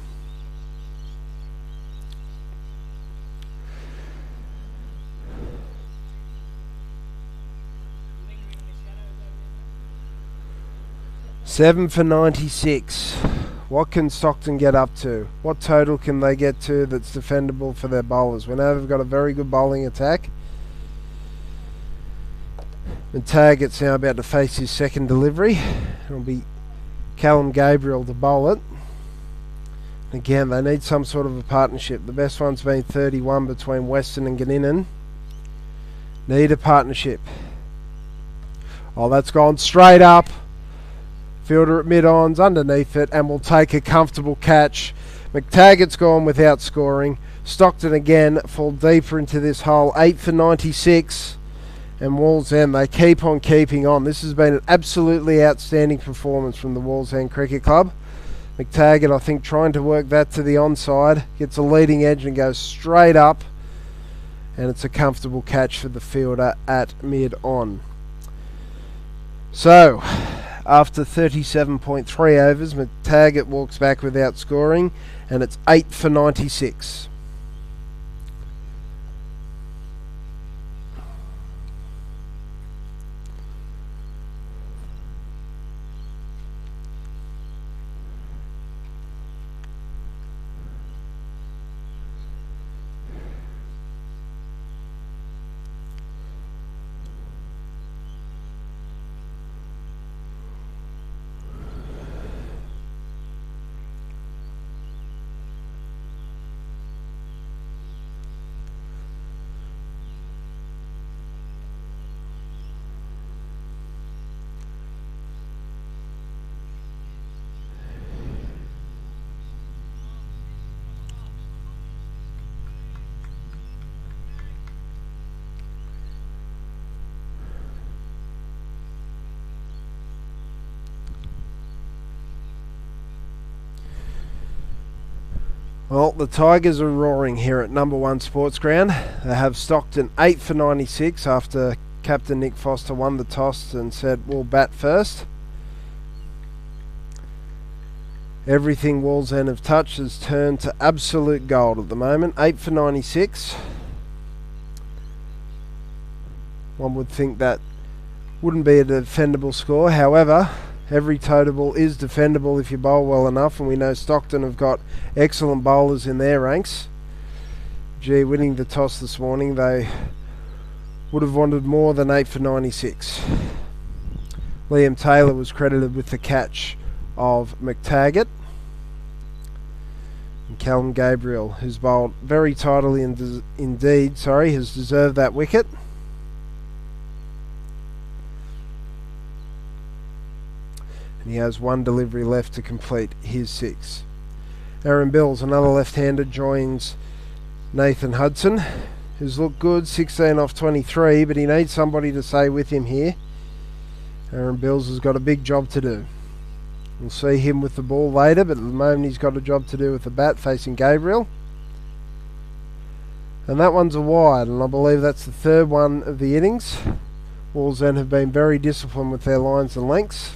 Seven for 96. What can Stockton get up to? What total can they get to that's defendable for their bowlers? We know they've got a very good bowling attack. And Target's now about to face his second delivery. It'll be Callum Gabriel to bowl it. Again, they need some sort of a partnership. The best one's been 31 between Weston and Ganinan. Need a partnership. Oh, that's gone straight up. Fielder at mid-ons underneath it, and will take a comfortable catch. McTaggart's gone without scoring. Stockton again fall deeper into this hole. 8 for 96. And Wallsend, they keep on keeping on. This has been an absolutely outstanding performance from the Wallsend Cricket Club. McTaggart, I think, trying to work that to the onside. Gets a leading edge and goes straight up. And it's a comfortable catch for the fielder at mid-on. So, after 37.3 overs, McTaggart walks back without scoring, and it's 8 for 96. Well, the Tigers are roaring here at number 1 Sports Ground. They have Stockton 8 for 96 after Captain Nick Foster won the toss and said, we'll bat first. Everything Wallsend have touched has turned to absolute gold at the moment. 8 for 96. One would think that wouldn't be a defendable score. However, every totable is defendable if you bowl well enough, and we know Stockton have got excellent bowlers in their ranks. Gee, winning the toss this morning, they would have wanted more than 8 for 96. Liam Taylor was credited with the catch of McTaggart. And Callum Gabriel, who's bowled very tidily indeed, has deserved that wicket. And he has one delivery left to complete his 6. Aaron Bills, another left-hander, joins Nathan Hudson, who's looked good, 16 off 23, but he needs somebody to stay with him here. Aaron Bills has got a big job to do. We'll see him with the ball later, but at the moment he's got a job to do with the bat facing Gabriel. And that one's a wide, and I believe that's the 3rd one of the innings. Wallsend have been very disciplined with their lines and lengths.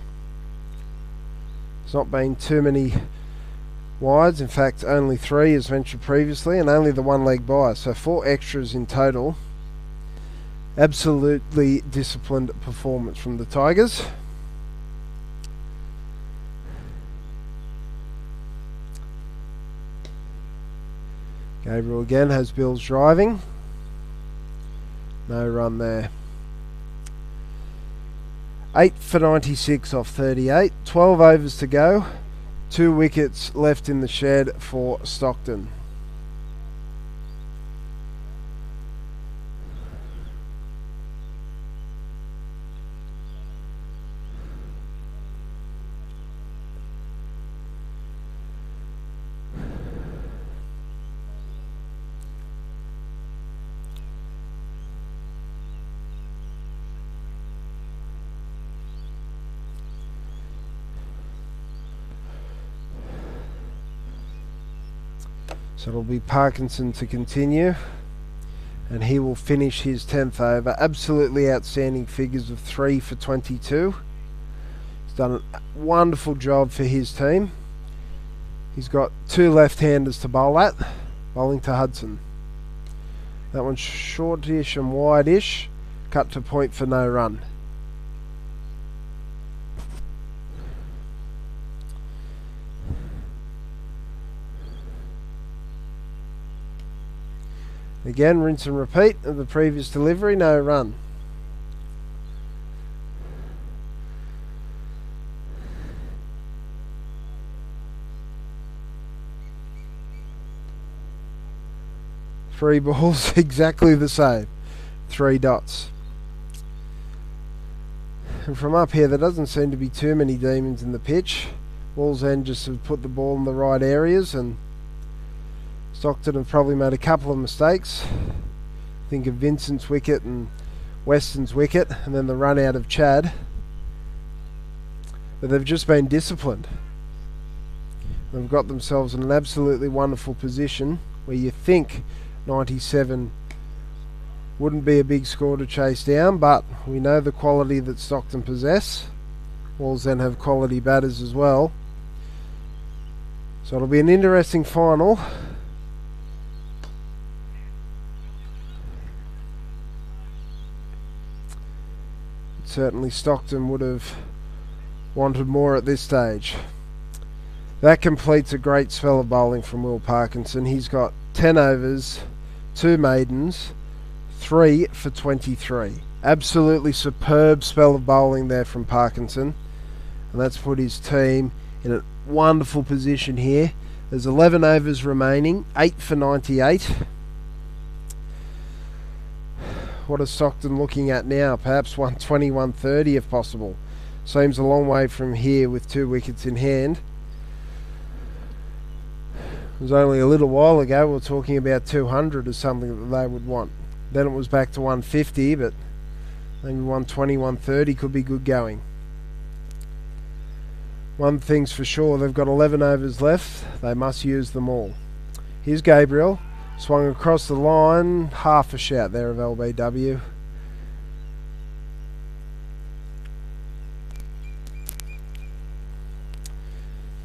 There's not been too many wides, in fact only 3 as mentioned previously, and only the 1 leg by, so 4 extras in total. Absolutely disciplined performance from the Tigers. Gabriel again has Bills driving. No run there. 8 for 96 off 38. 12 overs to go. 2 wickets left in the shed for Stockton. So it'll be Parkinson to continue, and he will finish his 10th over. Absolutely outstanding figures of 3 for 22. He's done a wonderful job for his team. He's got 2 left-handers to bowl at, bowling to Hudson. That one's shortish and wide-ish, cut to point for no run. Again, rinse and repeat of the previous delivery, no run. Three balls, exactly the same. 3 dots. And from up here, there doesn't seem to be too many demons in the pitch. Wallsend just have put the ball in the right areas, and Stockton have probably made a couple of mistakes. Think of Vincent's wicket and Weston's wicket, and then the run out of Chad. But they've just been disciplined. They've got themselves in an absolutely wonderful position where you think 97 wouldn't be a big score to chase down, but we know the quality that Stockton possess. Wallsend have quality batters as well. So it'll be an interesting final. Certainly Stockton would have wanted more at this stage. That completes a great spell of bowling from Will Parkinson. He's got 10 overs, 2 maidens, 3 for 23. Absolutely superb spell of bowling there from Parkinson. And that's put his team in a wonderful position here. There's 11 overs remaining, 8 for 98. What is Stockton looking at now? Perhaps 120, 130 if possible. Seems a long way from here with 2 wickets in hand. It was only a little while ago we were talking about 200 as something that they would want. Then it was back to 150, but maybe 120, 130 could be good going. One thing's for sure, they've got 11 overs left. They must use them all. Here's Gabriel. Swung across the line. Half a shout there of LBW.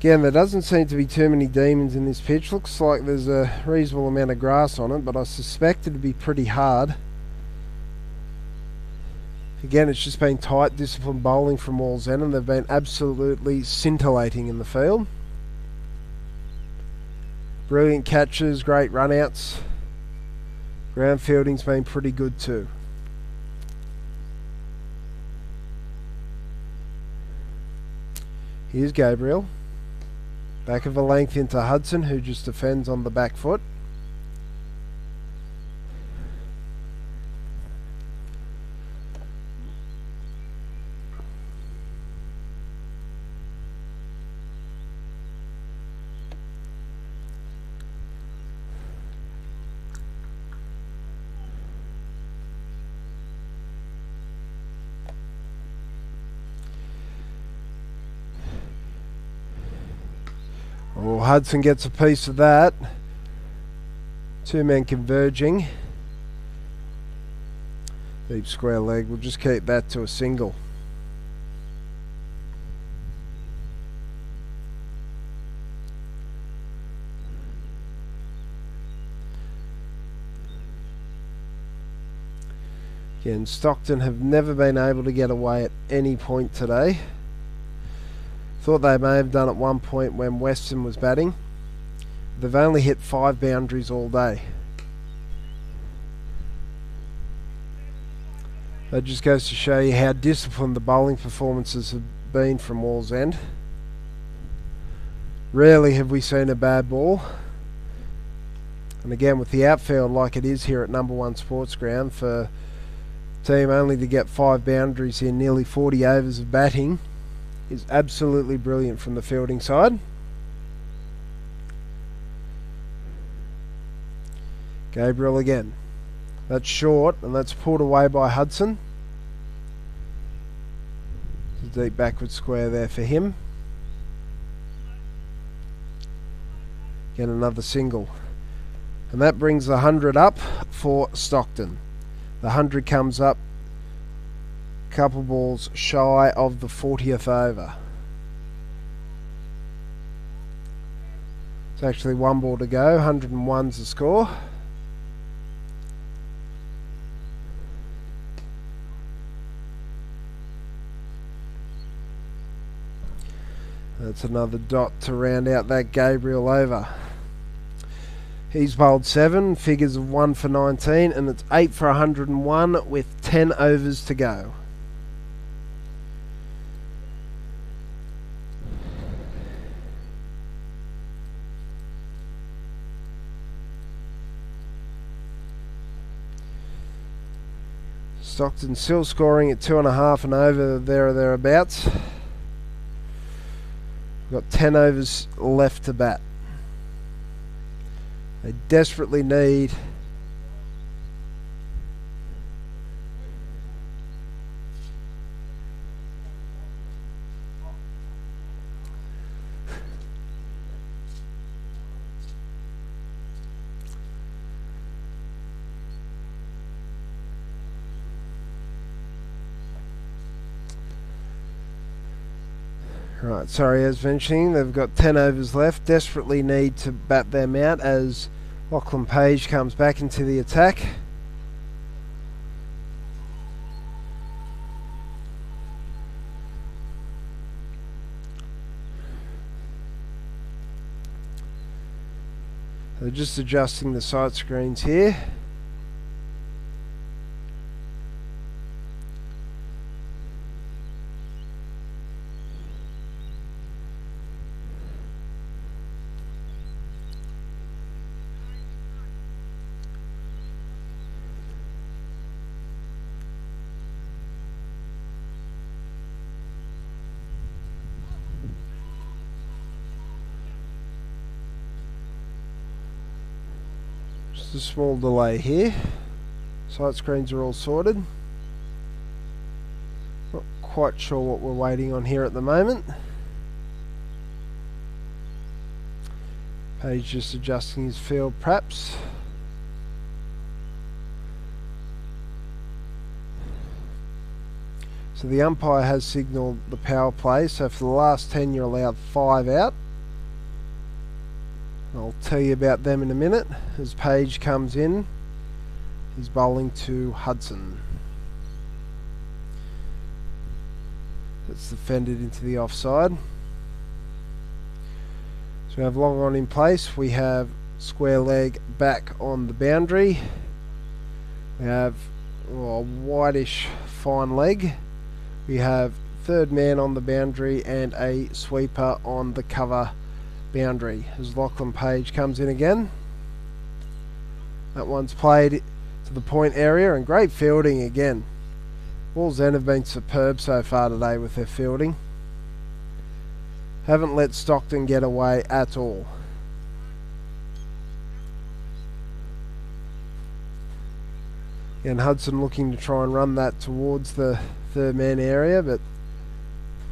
Again, there doesn't seem to be too many demons in this pitch. Looks like there's a reasonable amount of grass on it, but I suspect it'd be pretty hard. Again, it's just been tight, disciplined bowling from Wallsend, and they've been absolutely scintillating in the field. Brilliant catches, great run-outs. Ground fielding's been pretty good too. Here's Gabriel. Back of a length into Hudson, who just defends on the back foot. Oh, Hudson gets a piece of that. Two men converging. Deep square leg. We'll just keep that to a single. Again, Stockton have never been able to get away at any point today. Thought they may have done at one point when Weston was batting. They've only hit 5 boundaries all day. That just goes to show you how disciplined the bowling performances have been from Wallsend. Rarely have we seen a bad ball. And again, with the outfield like it is here at number 1 Sports Ground, for a team only to get 5 boundaries in nearly 40 overs of batting is absolutely brilliant from the fielding side. Gabriel again. That's short, and that's pulled away by Hudson. A deep backward square there for him. Get another single. And that brings the 100 up for Stockton. The 100 comes up couple balls shy of the 40th over. It's actually 1 ball to go. 101's the score. That's another dot to round out that Gabriel over. He's bowled 7, figures of 1 for 19, and it's 8 for 101 with 10 overs to go. Stockton still scoring at 2.5 and over, there or thereabouts. Got 10 overs left to bat. They desperately need Right, sorry, as mentioning, they've got 10 overs left. Desperately need to bat them out as Lachlan Page comes back into the attack. They're just adjusting the sight screens here. A small delay here. Sight screens are all sorted. Not quite sure what we're waiting on here at the moment. Page just adjusting his field perhaps. So the umpire has signalled the power play, so for the last 10 you're allowed 5 out. I'll tell you about them in a minute. As Page comes in, he's bowling to Hudson. That's defended into the offside. So we have long on in place. We have square leg back on the boundary. We have a whitish fine leg. We have third man on the boundary and a sweeper on the cover boundary. As Lachlan Page comes in again. That one's played to the point area, and great fielding again. Wallsend have been superb so far today with their fielding. Haven't let Stockton get away at all. And Hudson looking to try and run that towards the third man area, but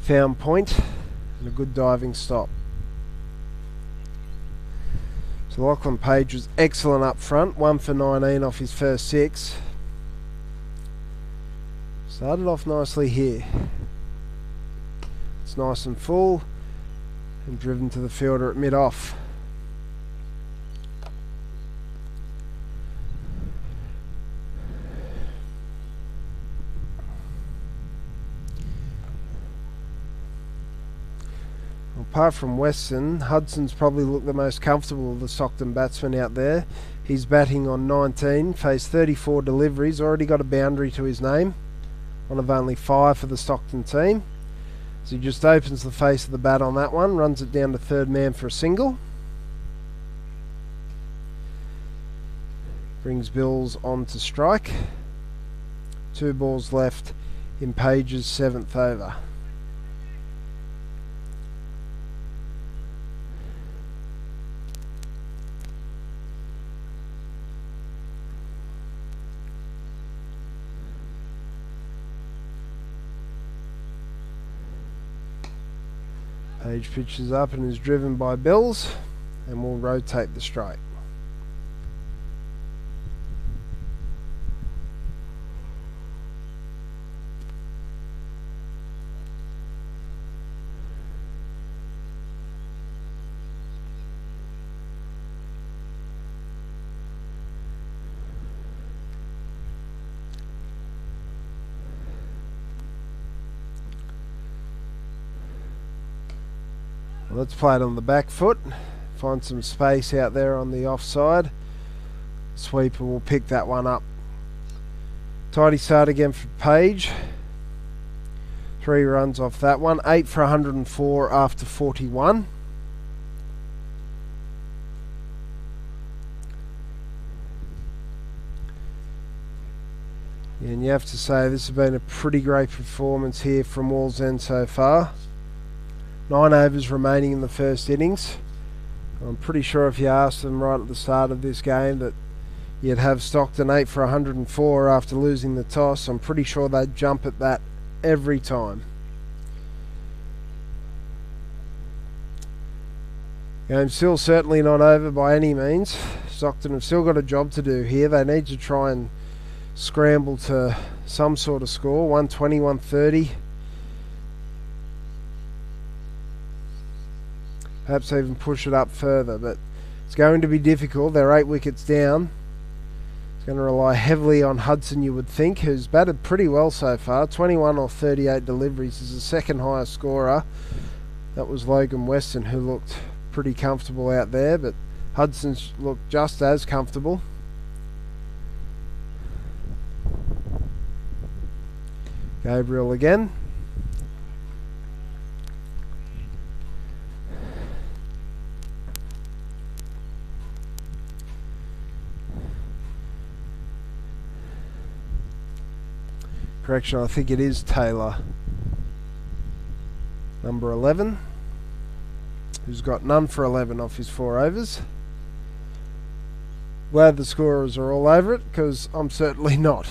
found point and a good diving stop. So Lachlan Page was excellent up front, 1 for 19 off his first 6. Started off nicely here. It's nice and full and driven to the fielder at mid-off. Apart from Weston, Hudson's probably looked the most comfortable of the Stockton batsmen out there. He's batting on 19, faced 34 deliveries, already got a boundary to his name. One of only 5 for the Stockton team. So he just opens the face of the bat on that one, runs it down to third man for a single. Brings Bills on to strike. 2 balls left in Page's 7th over. Page pitches up and is driven by Bills, and will rotate the strike. Let's play it on the back foot, find some space out there on the offside. Sweeper will pick that one up. Tidy start again for Page. 3 runs off that one, 8 for 104 after 41. And you have to say this has been a pretty great performance here from Wallsend so far. 9 overs remaining in the first innings. I'm pretty sure if you asked them right at the start of this game that you'd have Stockton 8 for 104 after losing the toss, I'm pretty sure they'd jump at that every time. Game's still certainly not over by any means. Stockton have still got a job to do here. They need to try and scramble to some sort of score, 120, 130. Perhaps even push it up further, but it's going to be difficult. They're 8 wickets down. It's going to rely heavily on Hudson, you would think, who's batted pretty well so far. 21 or 38 deliveries is the second highest scorer. That was Logan Weston, who looked pretty comfortable out there, but Hudson's looked just as comfortable. Gabriel again. Correction, I think it is Taylor, number 11, who's got none for 11 off his 4 overs. Glad the scorers are all over it, because I'm certainly not.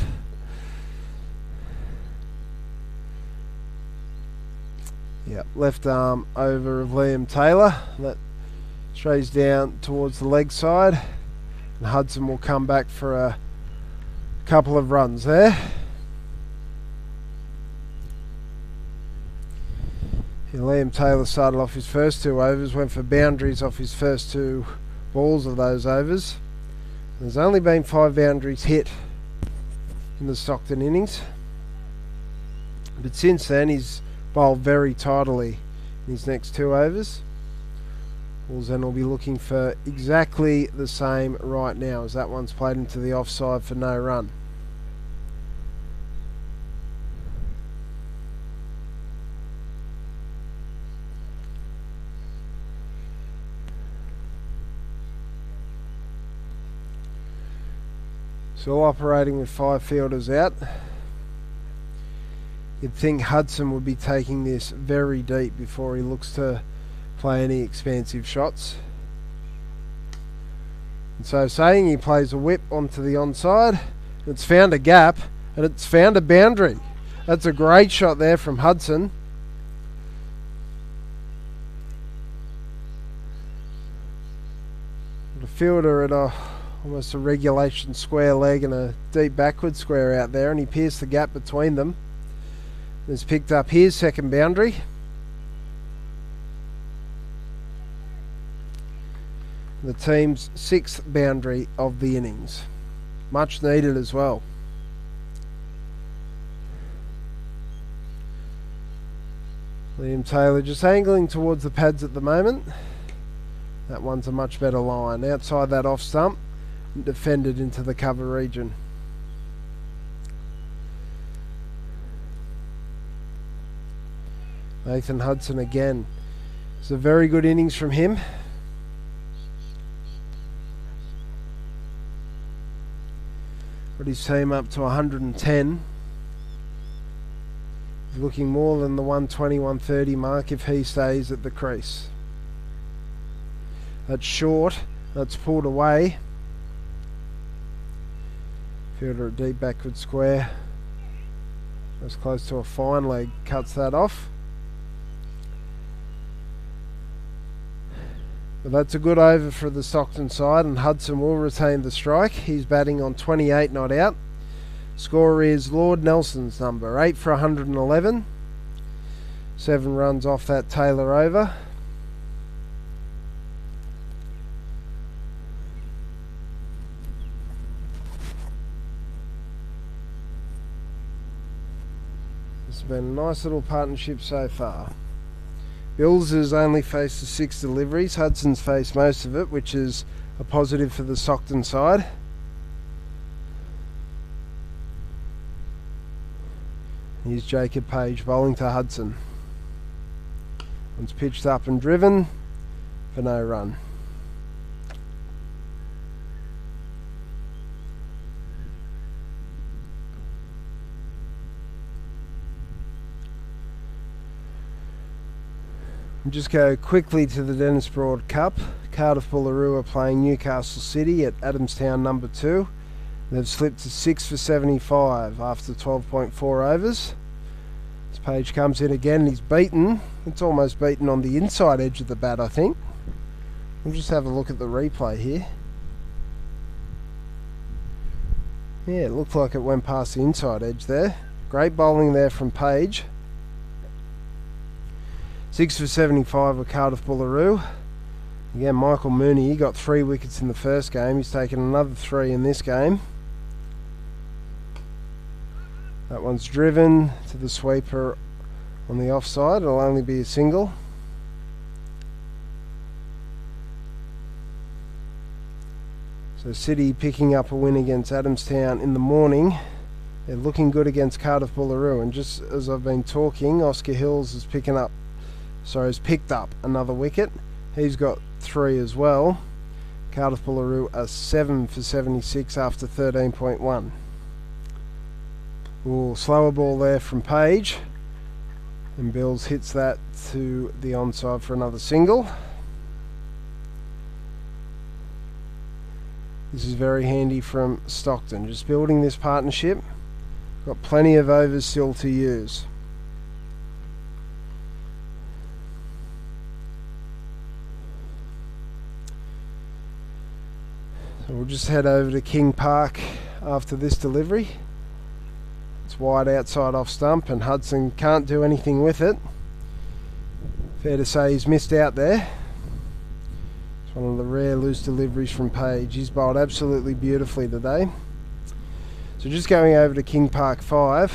Yep, left arm over of Liam Taylor. That Strays down towards the leg side, and Hudson will come back for a couple of runs there. Liam Taylor started off his first 2 overs, went for boundaries off his first 2 balls of those overs. There's only been 5 boundaries hit in the Stockton innings, but since then he's bowled very tidily in his next 2 overs. Wallsend will be looking for exactly the same right now, as that one's played into the offside for no run. Still operating with 5 fielders out. You'd think Hudson would be taking this very deep before he looks to play any expansive shots. And so saying, he plays a whip onto the onside. It's found a gap and it's found a boundary. That's a great shot there from Hudson. The fielder at almost a regulation square leg and a deep backward square out there, and he pierced the gap between them. Has picked up his second boundary. The team's 6th boundary of the innings. Much needed as well. Liam Taylor just angling towards the pads at the moment. That one's a much better line. Outside that off stump, and defended into the cover region. Nathan Hudson again. It's a very good innings from him. Got his team up to 110. He's looking more than the 120, 130 mark if he stays at the crease. That's short. That's pulled away. Fielder at deep backward square. That's close to a fine leg. Cuts that off. But that's a good over for the Stockton side, and Hudson will retain the strike. He's batting on 28 not out. Score is Lord Nelson's number, 8 for 111. 7 runs off that Taylor over. It's been a nice little partnership so far. Bills has only faced the 6 deliveries. Hudson's faced most of it, which is a positive for the Stockton side. Here's Jacob Page bowling to Hudson. One's pitched up and driven for no run. We'll just go quickly to the Dennis Broad Cup. Cardiff Boolaroo are playing Newcastle City at Adamstown number 2. They've slipped to 6 for 75 after 12.4 overs. This Page comes in again and he's beaten. It's almost beaten on the inside edge of the bat, I think. We'll just have a look at the replay here. Yeah, it looked like it went past the inside edge there. Great bowling there from Page. 6 for 75 with Cardiff Boolaroo. Again, Michael Mooney, he got 3 wickets in the first game. He's taken another 3 in this game. That one's driven to the sweeper on the offside. It'll only be a single. So City picking up a win against Adamstown in the morning. They're looking good against Cardiff Boolaroo. And just as I've been talking, Oscar Hills is has picked up another wicket. He's got 3 as well. Cardiff Boolaroo are 7 for 76 after 13.1. Ooh, slower ball there from Page. And Bills hits that to the onside for another single. This is very handy from Stockton. Just building this partnership. Got plenty of overs still to use. So we'll just head over to King Park after this delivery. It's wide outside off stump and Hudson can't do anything with it. Fair to say he's missed out there. It's one of the rare loose deliveries from Page. He's bowled absolutely beautifully today. So just going over to King Park 5,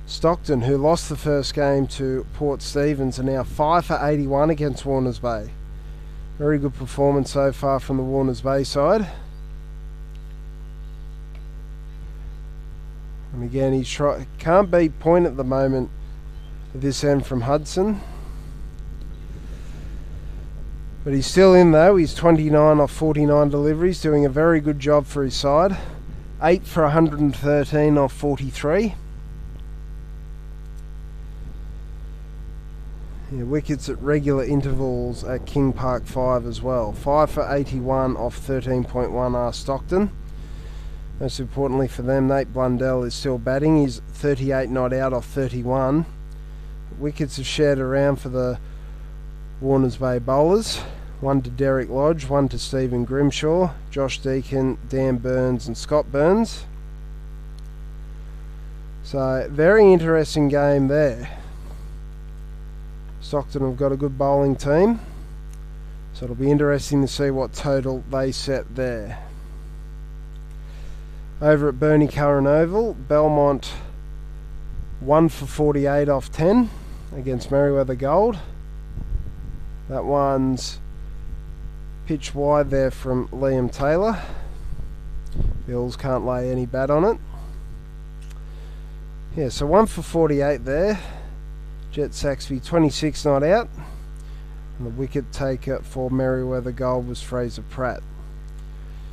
Stockton, who lost the first game to Port Stephens, are now 5 for 81 against Warners Bay. Very good performance so far from the Warners Bay side. And again, he's can't beat point at the moment at this end from Hudson. But he's still in though. He's 29 off 49 deliveries, doing a very good job for his side. 8 for 113 off 43. Yeah, wickets at regular intervals at King Park 5 as well. 5 for 81 off 13.1 are Stockton. Most importantly for them, Nate Blundell is still batting. He's 38 not out off 31. Wickets have shared around for the Warners Bay bowlers. 1 to Derek Lodge, 1 to Stephen Grimshaw, Josh Deakin, Dan Burns and Scott Burns. So, very interesting game there. Stockton have got a good bowling team, so it'll be interesting to see what total they set there. Over at Burnie Curran Oval, Belmont 1 for 48 off 10 against Merewether Gold. That one's pitched wide there from Liam Taylor. Bills can't lay any bat on it. Yeah, so 1 for 48 there. Jet Saxby 26 not out. And the wicket taker for Merewether Gold was Fraser Pratt.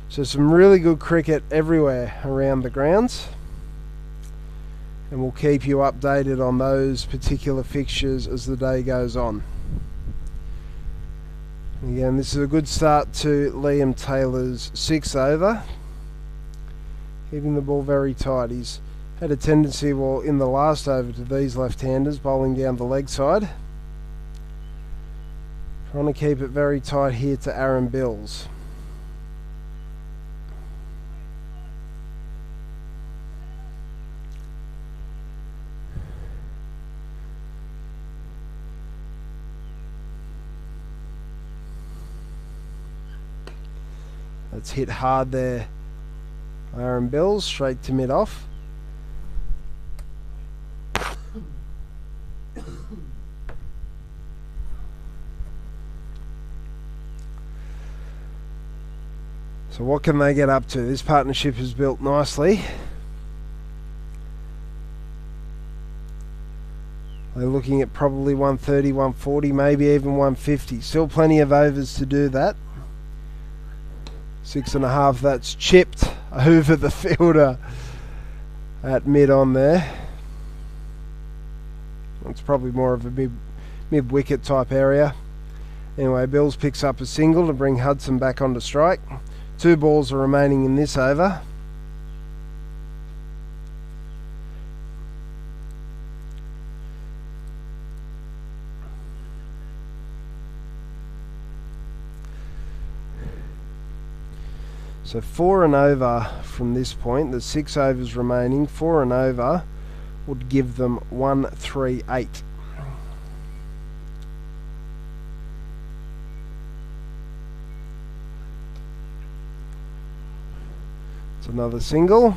So some really good cricket everywhere around the grounds. And we'll keep you updated on those particular fixtures as the day goes on. Again, this is a good start to Liam Taylor's 6th over. Keeping the ball very tight. He's had a tendency, well, in the last over to these left-handers, bowling down the leg side. Trying to keep it very tight here to Aaron Bills. That's hit hard there. Aaron Bills straight to mid-off. So what can they get up to? This partnership is built nicely. They're looking at probably 130, 140, maybe even 150. Still plenty of overs to do that. 6.5, that's chipped over the fielder at mid on there. It's probably more of a mid-wicket type area. Anyway, Bills picks up a single to bring Hudson back onto strike. 2 balls are remaining in this over. So 4 and over from this point. There's 6 overs remaining. 4 and over would give them 138. It's another single.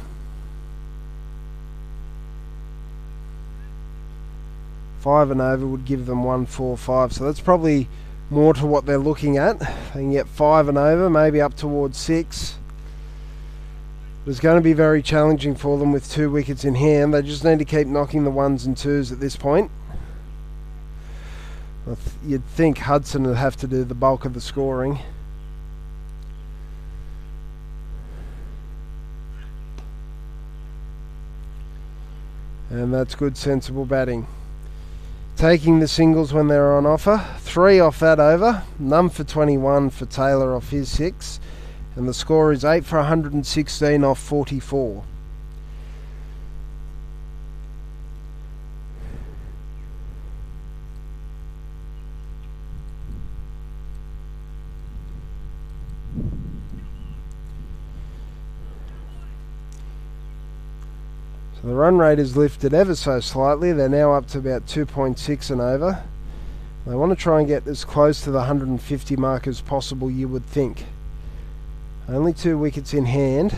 5 and over would give them 145. So that's probably more to what they're looking at. They can get 5 and over, maybe up towards 6. It's going to be very challenging for them with 2 wickets in hand. They just need to keep knocking the 1s and 2s at this point. You'd think Hudson would have to do the bulk of the scoring. And that's good, sensible batting. Taking the singles when they're on offer. 3 off that over. None for 21 for Taylor off his 6. And the score is 8 for 116 off 44. So the run rate is lifted ever so slightly. They're now up to about 2.6 and over. They want to try and get as close to the 150 mark as possible, you would think. Only 2 wickets in hand.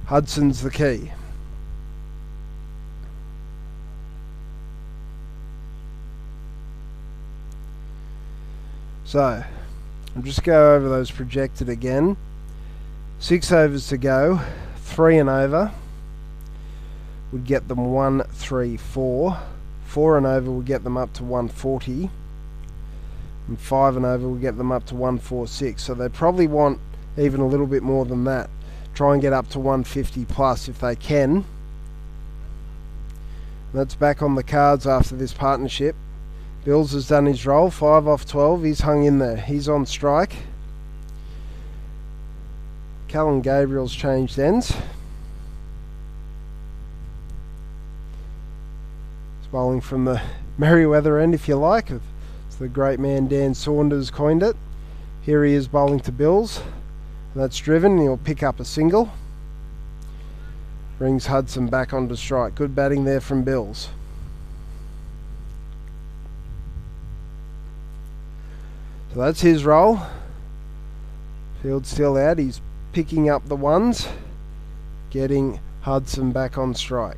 Hudson's the key. So, I'll just go over those projected again. 6 overs to go, 3 and over would get them 134. 4 and over would get them up to 140. And 5 and over would get them up to 146. So they probably want even a little bit more than that. Try and get up to 150 plus if they can. That's back on the cards after this partnership. Bills has done his role, 5 off 12, he's hung in there, he's on strike. Callum Gabriel's changed ends. He's bowling from the Merriweather end, if you like. It's the great man Dan Saunders coined it. Here he is bowling to Bills. That's driven, and he'll pick up a single. Brings Hudson back onto strike. Good batting there from Bills. So that's his role. Field still out. He's picking up the ones, getting Hudson back on strike.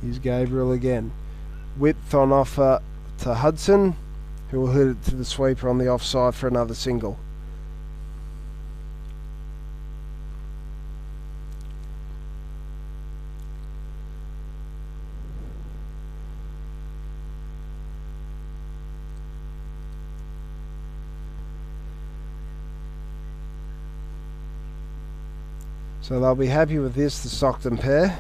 Here's Gabriel again. Width on offer to Hudson, who will hit it to the sweeper on the offside for another single. So they'll be happy with this, the Stockton pair.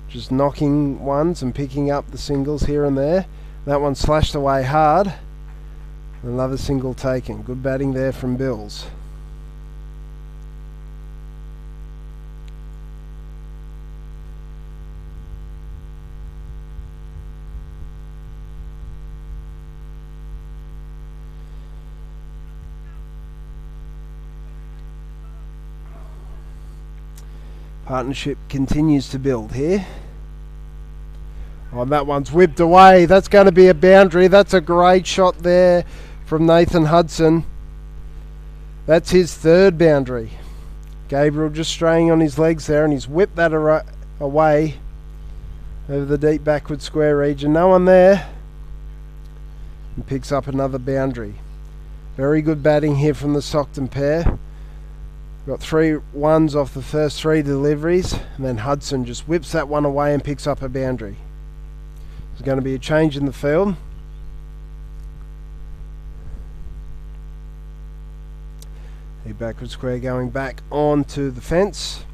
Just knocking ones and picking up the singles here and there. That one slashed away hard. Another single taken. Good batting there from Bills. Partnership continues to build here. Oh, that one's whipped away. That's going to be a boundary. That's a great shot there from Nathan Hudson. That's his third boundary. Gabriel just straying on his legs there, and he's whipped that away over the deep backward square region. No one there. And picks up another boundary. Very good batting here from the Stockton pair. Got 3 ones off the first 3 deliveries, and then Hudson just whips that one away and picks up a boundary. There's going to be a change in the field. The backward square going back onto the fence,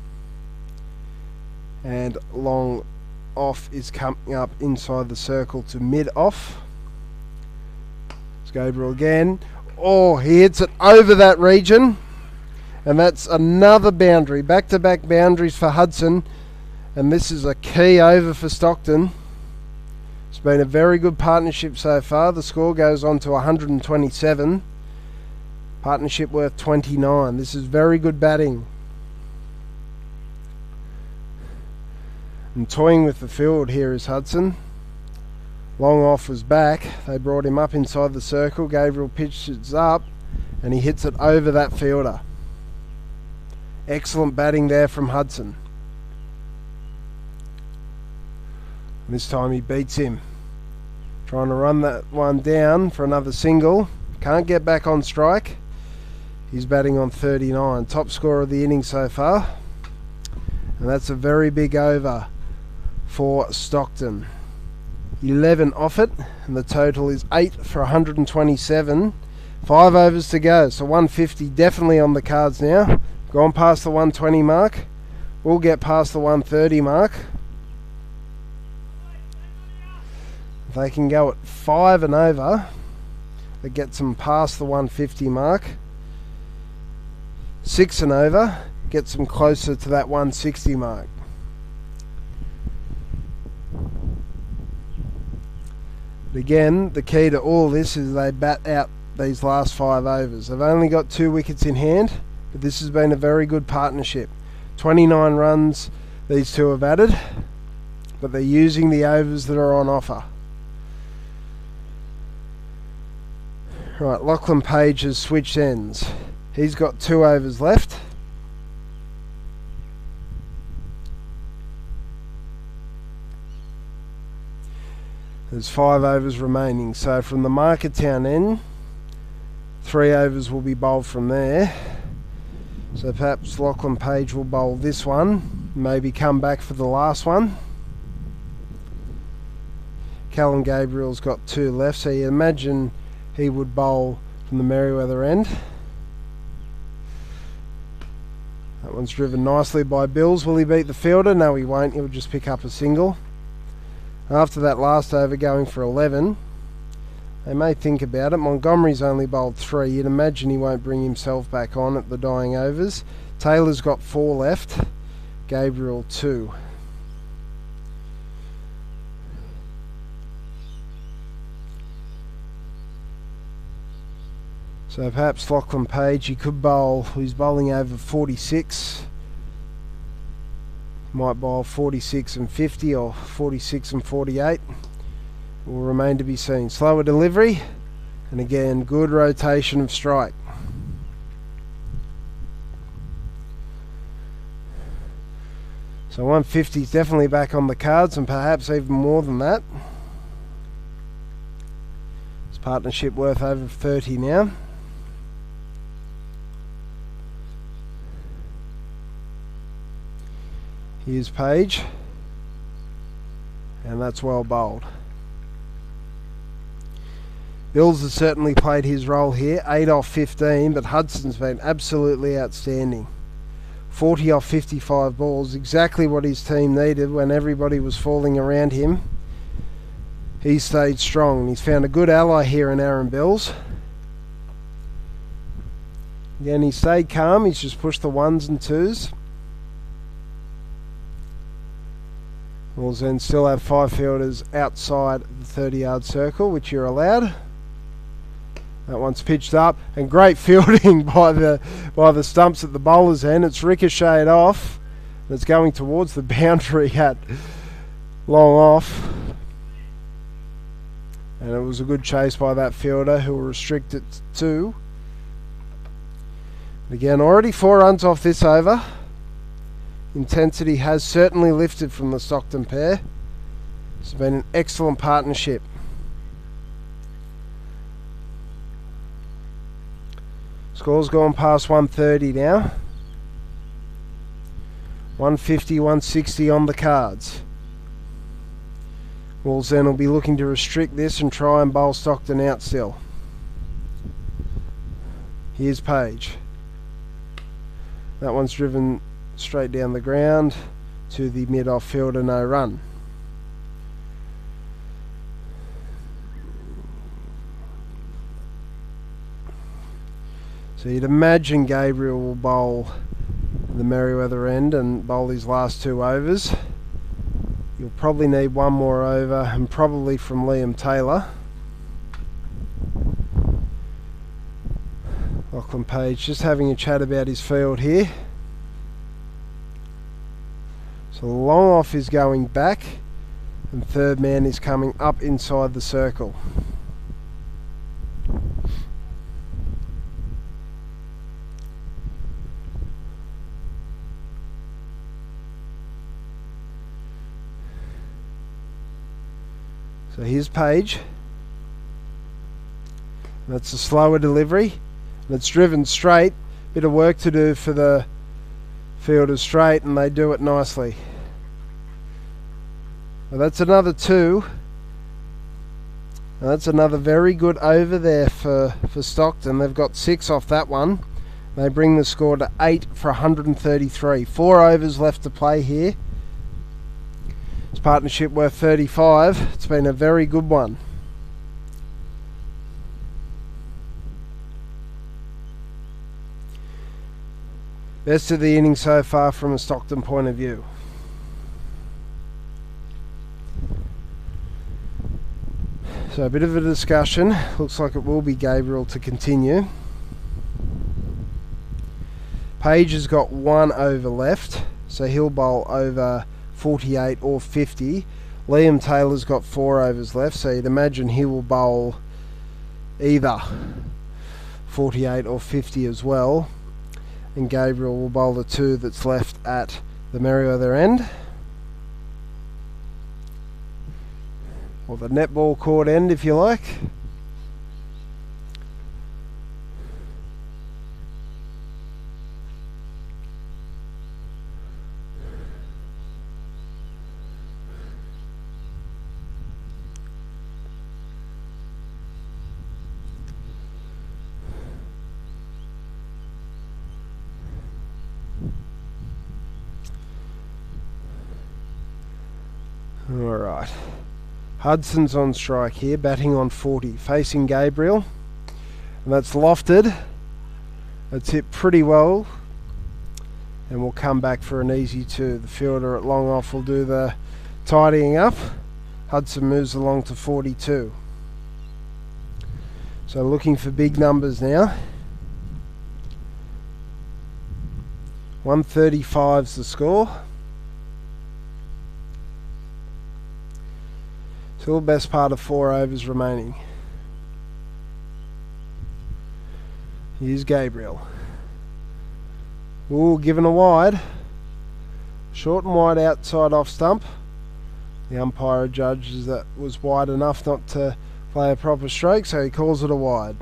and long off is coming up inside the circle to mid off. It's Gabriel again. Oh, he hits it over that region, and that's another boundary. Back-to-back boundaries for Hudson, and this is a key over for Stockton. It's been a very good partnership so far. The score goes on to 127. Partnership worth 29. This is very good batting. And toying with the field here is Hudson. Long off was back. They brought him up inside the circle. Gabriel pitches up, and he hits it over that fielder. Excellent batting there from Hudson. This time he beats him. Trying to run that one down for another single. Can't get back on strike. He's batting on 39. Top scorer of the innings so far. And that's a very big over for Stockton. 11 off it, and the total is 8 for 127. 5 overs to go, so 150 definitely on the cards now. Gone past the 120 mark. We'll get past the 130 mark. If they can go at 5 and over, that gets them past the 150 mark. 6 and over, gets them closer to that 160 mark. But again, the key to all this is they bat out these last 5 overs. They've only got 2 wickets in hand, but this has been a very good partnership. 29 runs these two have added, but they're using the overs that are on offer. Right, Lachlan Page has switched ends. He's got 2 overs left. There's 5 overs remaining. So from the Marketown end, 3 overs will be bowled from there. So perhaps Lachlan Page will bowl this one, maybe come back for the last one. Callum Gabriel's got 2 left, so you imagine he would bowl from the Merriweather end. That one's driven nicely by Bills. Will he beat the fielder? No, he won't. He'll just pick up a single. After that last over going for 11, they may think about it. Montgomery's only bowled 3. You'd imagine he won't bring himself back on at the dying overs. Taylor's got 4 left. Gabriel 2. So perhaps Lachlan Page, he could bowl, he's bowling over 46. Might bowl 46 and 50 or 46 and 48. Will remain to be seen. Slower delivery, and again, good rotation of strike. So 150 is definitely back on the cards, and perhaps even more than that. This partnership worth over 30 now. Here's Page, and that's well bowled. Bills has certainly played his role here, 8 off 15, but Hudson's been absolutely outstanding. 40 off 55 balls, exactly what his team needed when everybody was falling around him. He stayed strong, and he's found a good ally here in Aaron Bills. Again, he stayed calm, he's just pushed the 1s and 2s. Wallsend still have 5 fielders outside the 30-yard circle, which you're allowed. That one's pitched up, and great fielding by the stumps at the bowler's end. It's ricocheted off. It's going towards the boundary at long off. And it was a good chase by that fielder, who will restrict it to 2. Again, already 4 runs off this over. Intensity has certainly lifted from the Stockton pair. It's been an excellent partnership. Score's gone past 130 now. 150, 160 on the cards. Wallsend will be looking to restrict this and try and bowl Stockton out still. Here's Page. That one's driven straight down the ground to the mid-off fielder, no run. So you'd imagine Gabriel will bowl the Merriweather end and bowl his last 2 overs. You'll probably need 1 more over, and probably from Liam Taylor. Lachlan Page just having a chat about his field here. So long off is going back, and third man is coming up inside the circle. So here's Page. That's a slower delivery, and it's driven straight. Bit of work to do for the fielders straight, and they do it nicely. Well, that's another 2. And that's another very good over there for Stockton. They've got 6 off that one. They bring the score to 8 for 133. 4 overs left to play here. This partnership worth 35. It's been a very good one. Best of the innings so far from a Stockton point of view. So a bit of a discussion. Looks like it will be Gabriel to continue. Page has got 1 over left, so he'll bowl over 48 or 50. Liam Taylor's got 4 overs left, so you'd imagine he will bowl either 48 or 50 as well. And Gabriel will bowl the 2 that's left at the Merriweather end, or the netball court end if you like. Alright, Hudson's on strike here, batting on 40, facing Gabriel, and that's lofted. That's hit pretty well, and we'll come back for an easy 2. The fielder at long off will do the tidying up. Hudson moves along to 42. So looking for big numbers now. 135's the score. Still best part of 4 overs remaining. Here's Gabriel. Ooh, given a wide. Short and wide outside off stump. The umpire judges that was wide enough not to play a proper stroke, so he calls it a wide.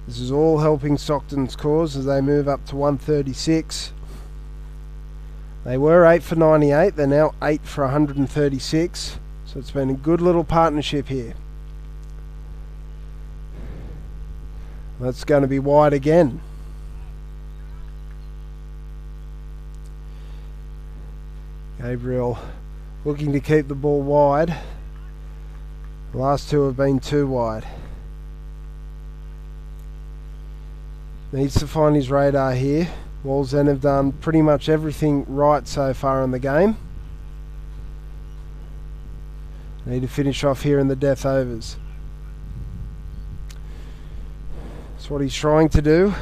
This is all helping Stockton's cause as they move up to 136. They were 8 for 98, they're now 8 for 136, so it's been a good little partnership here. That's going to be wide again. Gabriel looking to keep the ball wide. The last 2 have been too wide. Needs to find his radar here. Wallsend have done pretty much everything right so far in the game. Need to finish off here in the death overs. That's what he's trying to do.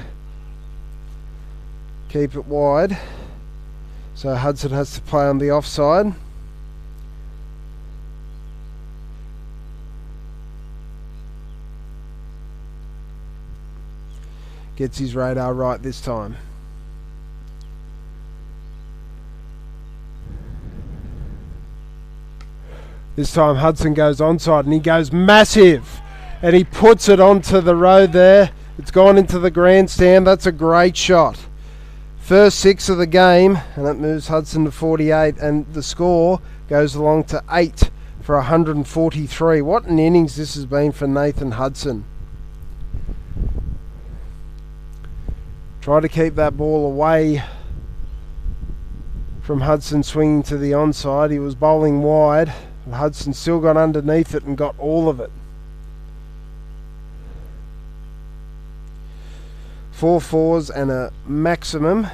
Keep it wide. So Hudson has to play on the offside. Gets his radar right this time. This time Hudson goes onside and he goes massive and he puts it onto the road there. It's gone into the grandstand. That's a great shot. First 6 of the game, and it moves Hudson to 48, and the score goes along to 8 for 143. What an innings this has been for Nathan Hudson. Try to keep that ball away from Hudson swinging to the onside. He was bowling wide. Hudson still got underneath it and got all of it. 4 fours and a maximum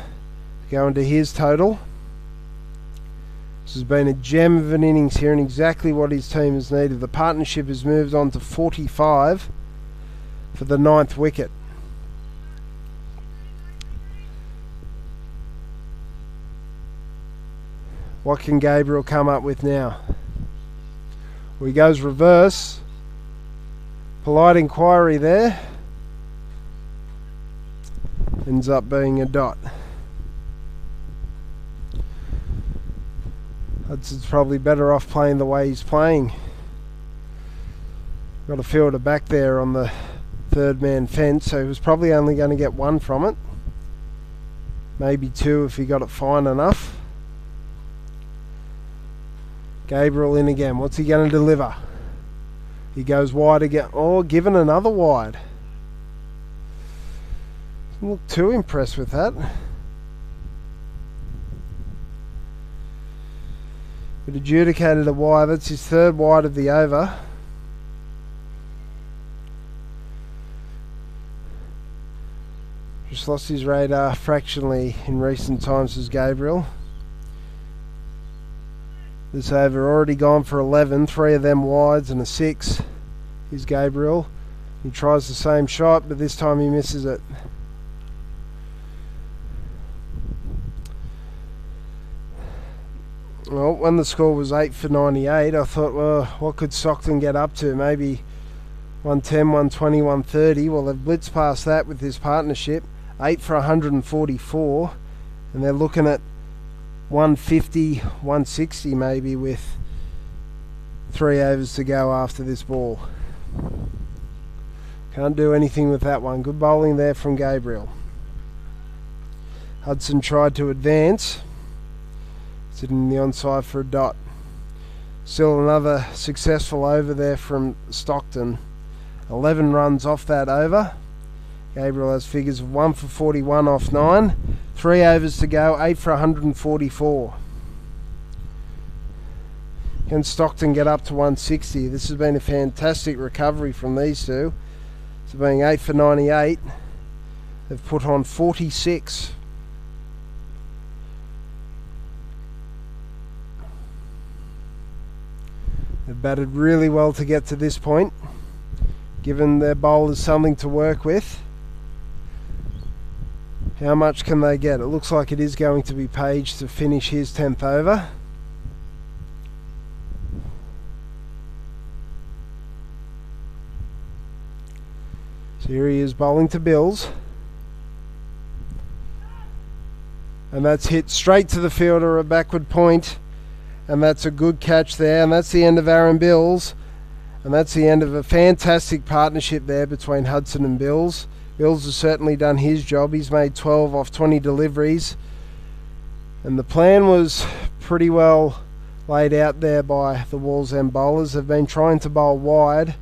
going to his total. This has been a gem of an innings here and exactly what his team has needed. The partnership has moved on to 45 for the 9th wicket. What can Gabriel come up with now? Well, he goes reverse. Polite inquiry there. Ends up being a dot. Hudson's probably better off playing the way he's playing. Got a fielder back there on the 3rd man fence, so he was probably only going to get 1 from it. Maybe 2 if he got it fine enough. Gabriel in again. What's he going to deliver? He goes wide again. Oh, given another wide. Doesn't look too impressed with that. But adjudicated a wide. That's his 3rd wide of the over. Just lost his radar fractionally in recent times as Gabriel. This over already gone for 11, 3 of them wides and a 6. Here's Gabriel. He tries the same shot, but this time he misses it. Well, when the score was 8 for 98, I thought, well, what could Stockton get up to? Maybe 110, 120, 130. Well, they've blitzed past that with this partnership. 8 for 144. And they're looking at 150, 160 maybe with 3 overs to go after this ball. Can't do anything with that one. Good bowling there from Gabriel. Hudson tried to advance. Sitting in the onside for a dot. Still another successful over there from Stockton. 11 runs off that over. Gabriel has figures of 1 for 41 off 9. 3 overs to go, 8 for 144. Can Stockton get up to 160? This has been a fantastic recovery from these two. So being 8 for 98, they've put on 46. They've batted really well to get to this point, given their bowlers something to work with. How much can they get? It looks like it is going to be Page to finish his 10th over. So here he is bowling to Bills. And that's hit straight to the fielder, a backward point. And that's a good catch there, and that's the end of Aaron Bills, and that's the end of a fantastic partnership there between Hudson and Bills. Bills has certainly done his job. He's made 12 off 20 deliveries, and the plan was pretty well laid out there by the Wallsend bowlers. They've been trying to bowl wide,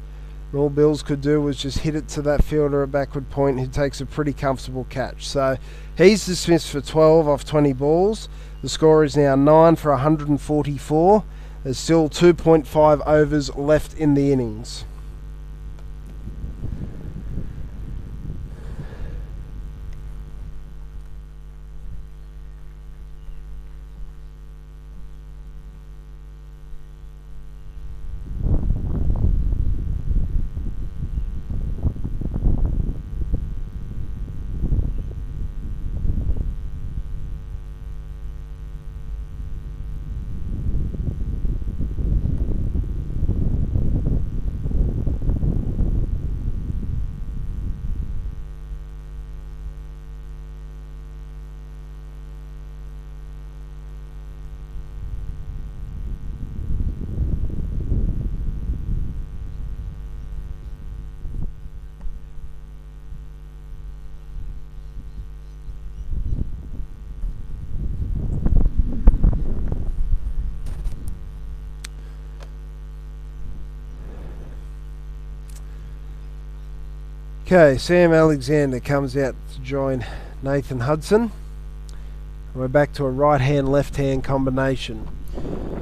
and all Bills could do was just hit it to that fielder at backward point who takes a pretty comfortable catch. So he's dismissed for 12 off 20 balls. The score is now 9 for 144. There's still 2.5 overs left in the innings. Okay, Sam Alexander comes out to join Nathan Hudson. We're back to a right-hand, left-hand combination.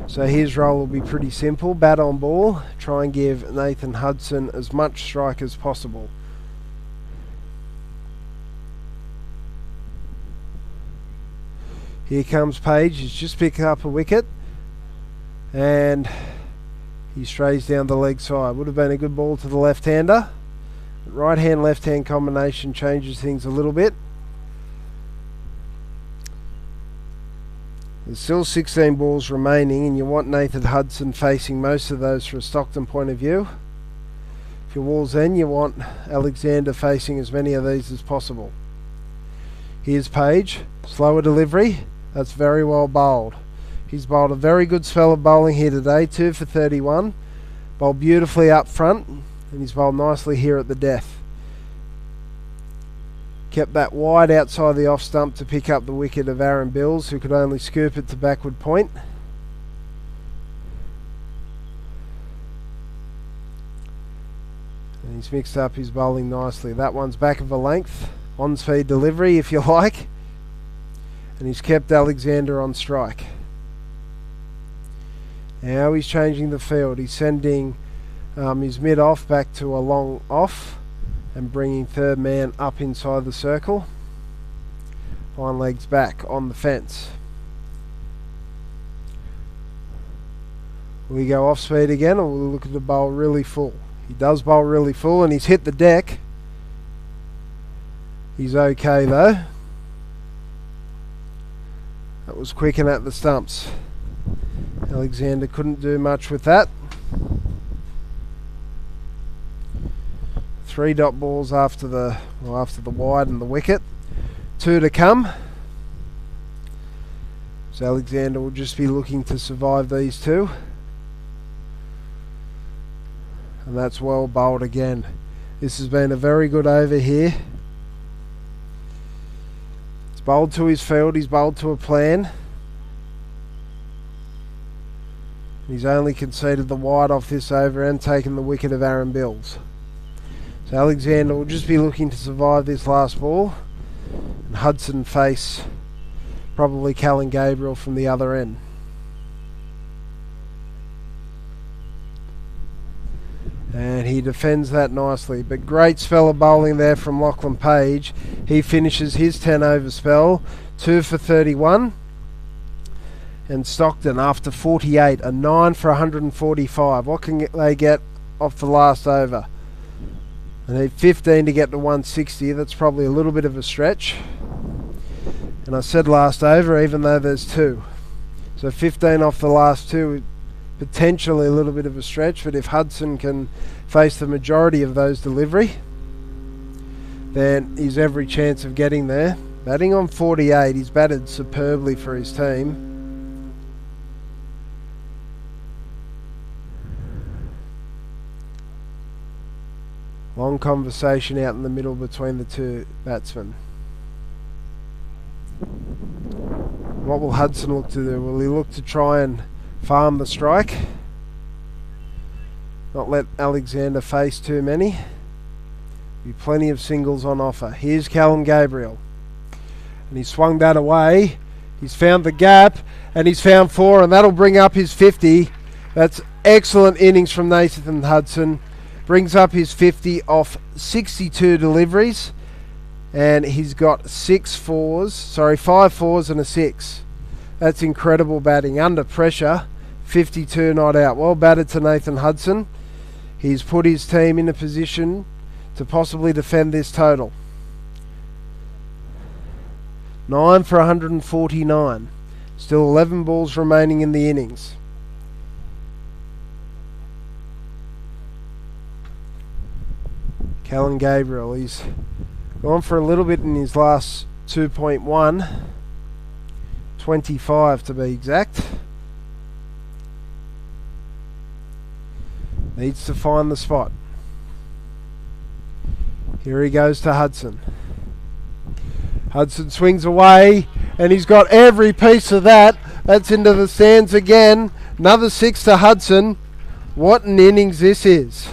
So his role will be pretty simple. Bat on ball, try and give Nathan Hudson as much strike as possible. Here comes Page. He's just picked up a wicket. And he strays down the leg side. Would have been a good ball to the left-hander. Right hand, left hand combination changes things a little bit. There's still 16 balls remaining, and you want Nathan Hudson facing most of those from a Stockton point of view. If you're Wallsend, you want Alexander facing as many of these as possible. Here's Page, slower delivery. That's very well bowled. He's bowled a very good spell of bowling here today, 2 for 31. Bowled beautifully up front. And he's bowled nicely here at the death. Kept that wide outside the off stump to pick up the wicket of Aaron Bills, who could only scoop it to backward point. And he's mixed up his bowling nicely. That one's back of a length, on speed delivery if you like. And he's kept Alexander on strike. Now he's changing the field. He's sending his mid-off back to a long off and bringing third man up inside the circle. Hind legs back on the fence. Will he go off speed again, or will he look at the bowl really full? He does bowl really full, and he's hit the deck. He's okay though. That was quick and at the stumps. Alexander couldn't do much with that. 3 dot balls after the wide and the wicket. 2 to come. So Alexander will just be looking to survive these 2. And that's well bowled again. This has been a very good over here. He's bowled to his field, he's bowled to a plan. He's only conceded the wide off this over and taken the wicket of Aaron Bills. So Alexander will just be looking to survive this last ball. And Hudson face probably Callan Gabriel from the other end. And he defends that nicely. But great spell of bowling there from Lachlan Page. He finishes his 10 over spell. 2 for 31. And Stockton after 48. A 9 for 145. What can they get off the last over? They need 15 to get to 160. That's probably a little bit of a stretch. And I said last over, even though there's 2. So 15 off the last 2, potentially a little bit of a stretch. But if Hudson can face the majority of those delivery, then he's every chance of getting there. Batting on 48, he's batted superbly for his team. Long conversation out in the middle between the 2 batsmen. What will Hudson look to do? Will he look to try and farm the strike? Not let Alexander face too many. Be plenty of singles on offer. Here's Callan Gabriel. And he swung that away. He's found the gap and he's found 4, and that'll bring up his 50. That's excellent innings from Nathan Hudson. Brings up his 50 off 62 deliveries, and he's got 5 fours and a 6. That's incredible batting under pressure. 52 not out. Well batted to Nathan Hudson. He's put his team in a position to possibly defend this total. 9 for 149. Still 11 balls remaining in the innings. Callan Gabriel, he's gone for a little bit in his last 2.1. 25 to be exact. Needs to find the spot. Here he goes to Hudson. Hudson swings away, and he's got every piece of that. That's into the stands again. Another 6 to Hudson. What an innings this is.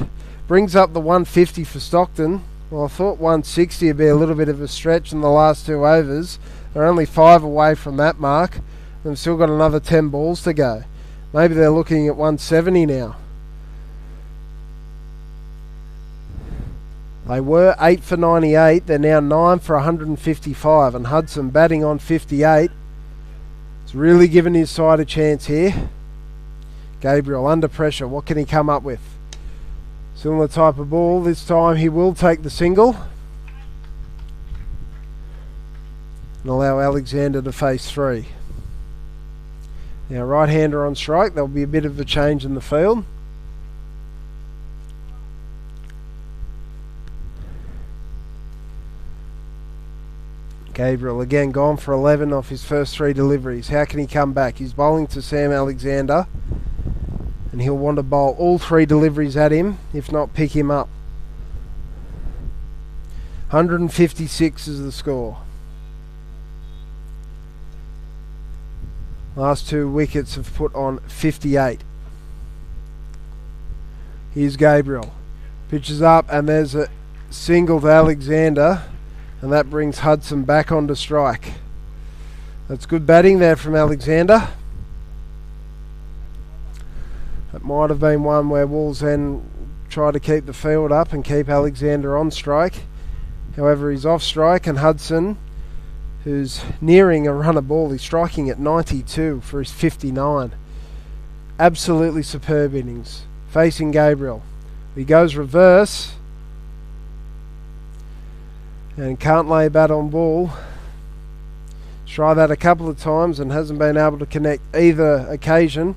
Brings up the 150 for Stockton. Well, I thought 160 would be a little bit of a stretch in the last 2 overs. They're only 5 away from that mark. They've still got another 10 balls to go. Maybe they're looking at 170 now. They were 8 for 98. They're now 9 for 155. And Hudson batting on 58. It's really given his side a chance here. Gabriel under pressure. What can he come up with? Similar type of ball. This time he will take the single and allow Alexander to face 3. Now right-hander on strike. There'll be a bit of a change in the field. Gabriel again gone for 11 off his first 3 deliveries. How can he come back? He's bowling to Sam Alexander, and he'll want to bowl all 3 deliveries at him, if not pick him up. 156 is the score. Last 2 wickets have put on 58. Here's Gabriel. Pitches up, and there's a single to Alexander, and that brings Hudson back onto strike. That's good batting there from Alexander. It might have been one where Wallsend tried to keep the field up and keep Alexander on strike. However, he's off strike, and Hudson who's nearing a run of ball. He's striking at 92 for his 59. Absolutely superb innings. Facing Gabriel. He goes reverse and can't lay bat on ball. Try that a couple of times and hasn't been able to connect either occasion.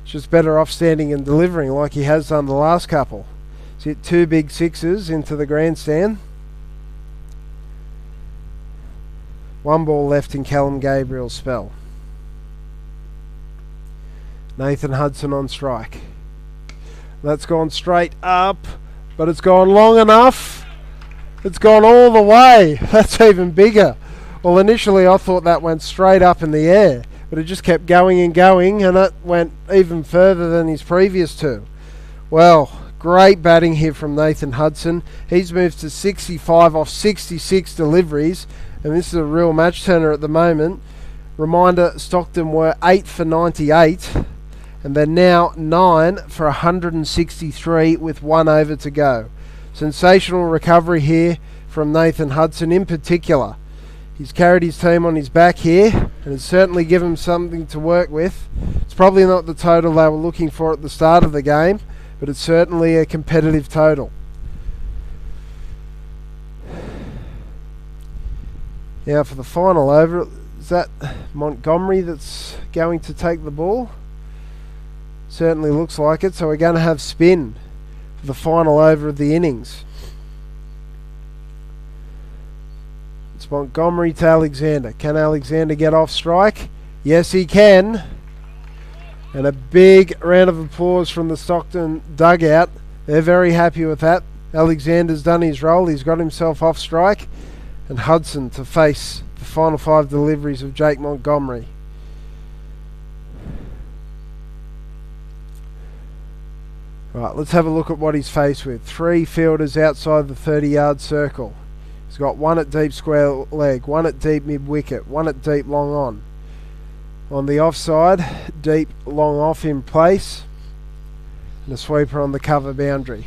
It's just better off standing and delivering like he has done the last couple. He's hit 2 big sixes into the grandstand. 1 ball left in Callum Gabriel's spell. Nathan Hudson on strike. That's gone straight up, but it's gone long enough. It's gone all the way. That's even bigger. Well, initially I thought that went straight up in the air, but it just kept going and going, and it went even further than his previous 2. Well, great batting here from Nathan Hudson. He's moved to 65 off 66 deliveries, and this is a real match turner at the moment. Reminder, Stockton were 8 for 98, and they're now 9 for 163 with 1 over to go. Sensational recovery here from Nathan Hudson in particular. He's carried his team on his back here, and it's certainly given him something to work with. It's probably not the total they were looking for at the start of the game, but it's certainly a competitive total. Now for the final over, is that Montgomery that's going to take the ball? Certainly looks like it, so we're going to have spin for the final over of the innings. It's Montgomery to Alexander. Can Alexander get off strike? Yes, he can. And a big round of applause from the Stockton dugout. They're very happy with that. Alexander's done his role. He's got himself off strike. And Hudson to face the final 5 deliveries of Jake Montgomery. Right, let's have a look at what he's faced with. 3 fielders outside the 30-yard circle. He's got 1 at deep square leg, 1 at deep mid-wicket, 1 at deep long on. On the offside, deep long off in place, and a sweeper on the cover boundary.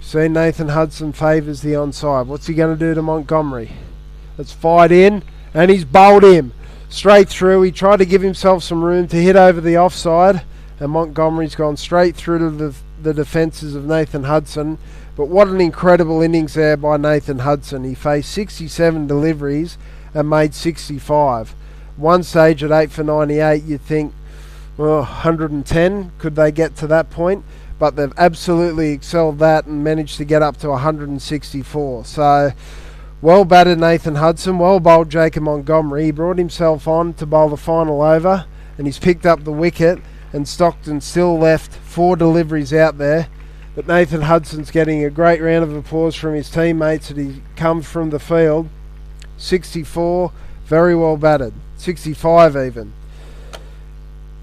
See, Nathan Hudson favours the onside. What's he going to do to Montgomery? Let's fight in, and he's bowled him straight through. He tried to give himself some room to hit over the offside, and Montgomery's gone straight through to the defences of Nathan Hudson. But what an incredible innings there by Nathan Hudson. He faced 67 deliveries and made 65. One stage at 8 for 98, you'd think, well, 110, could they get to that point? But they've absolutely excelled that and managed to get up to 164. So, well batted Nathan Hudson, well bowled Jacob Montgomery. He brought himself on to bowl the final over, and he's picked up the wicket, and Stockton still left 4 deliveries out there. But Nathan Hudson's getting a great round of applause from his teammates as he comes from the field. 64, very well batted. 65 even.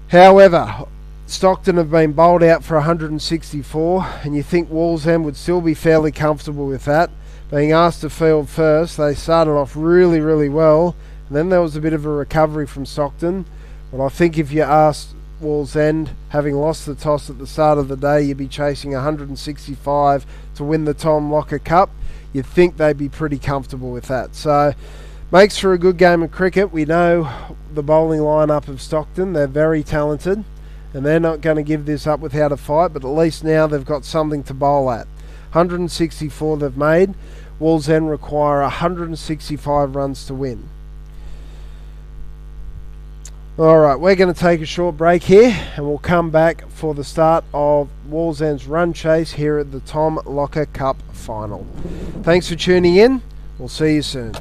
However, Stockton have been bowled out for 164, and you think Wallsend would still be fairly comfortable with that. Being asked to field first, they started off really, really well, and then there was a bit of a recovery from Stockton. But I think if you asked Wallsend, having lost the toss at the start of the day, you'd be chasing 165 to win the Tom Locker Cup. You'd think they'd be pretty comfortable with that. So, makes for a good game of cricket. We know the bowling lineup of Stockton. They're very talented, and they're not going to give this up without a fight, but at least now they've got something to bowl at. 164 they've made. Wallsend require 165 runs to win. Alright, we're going to take a short break here, and we'll come back for the start of Wallsend's run chase here at the Tom Locker Cup final. Thanks for tuning in. We'll see you soon.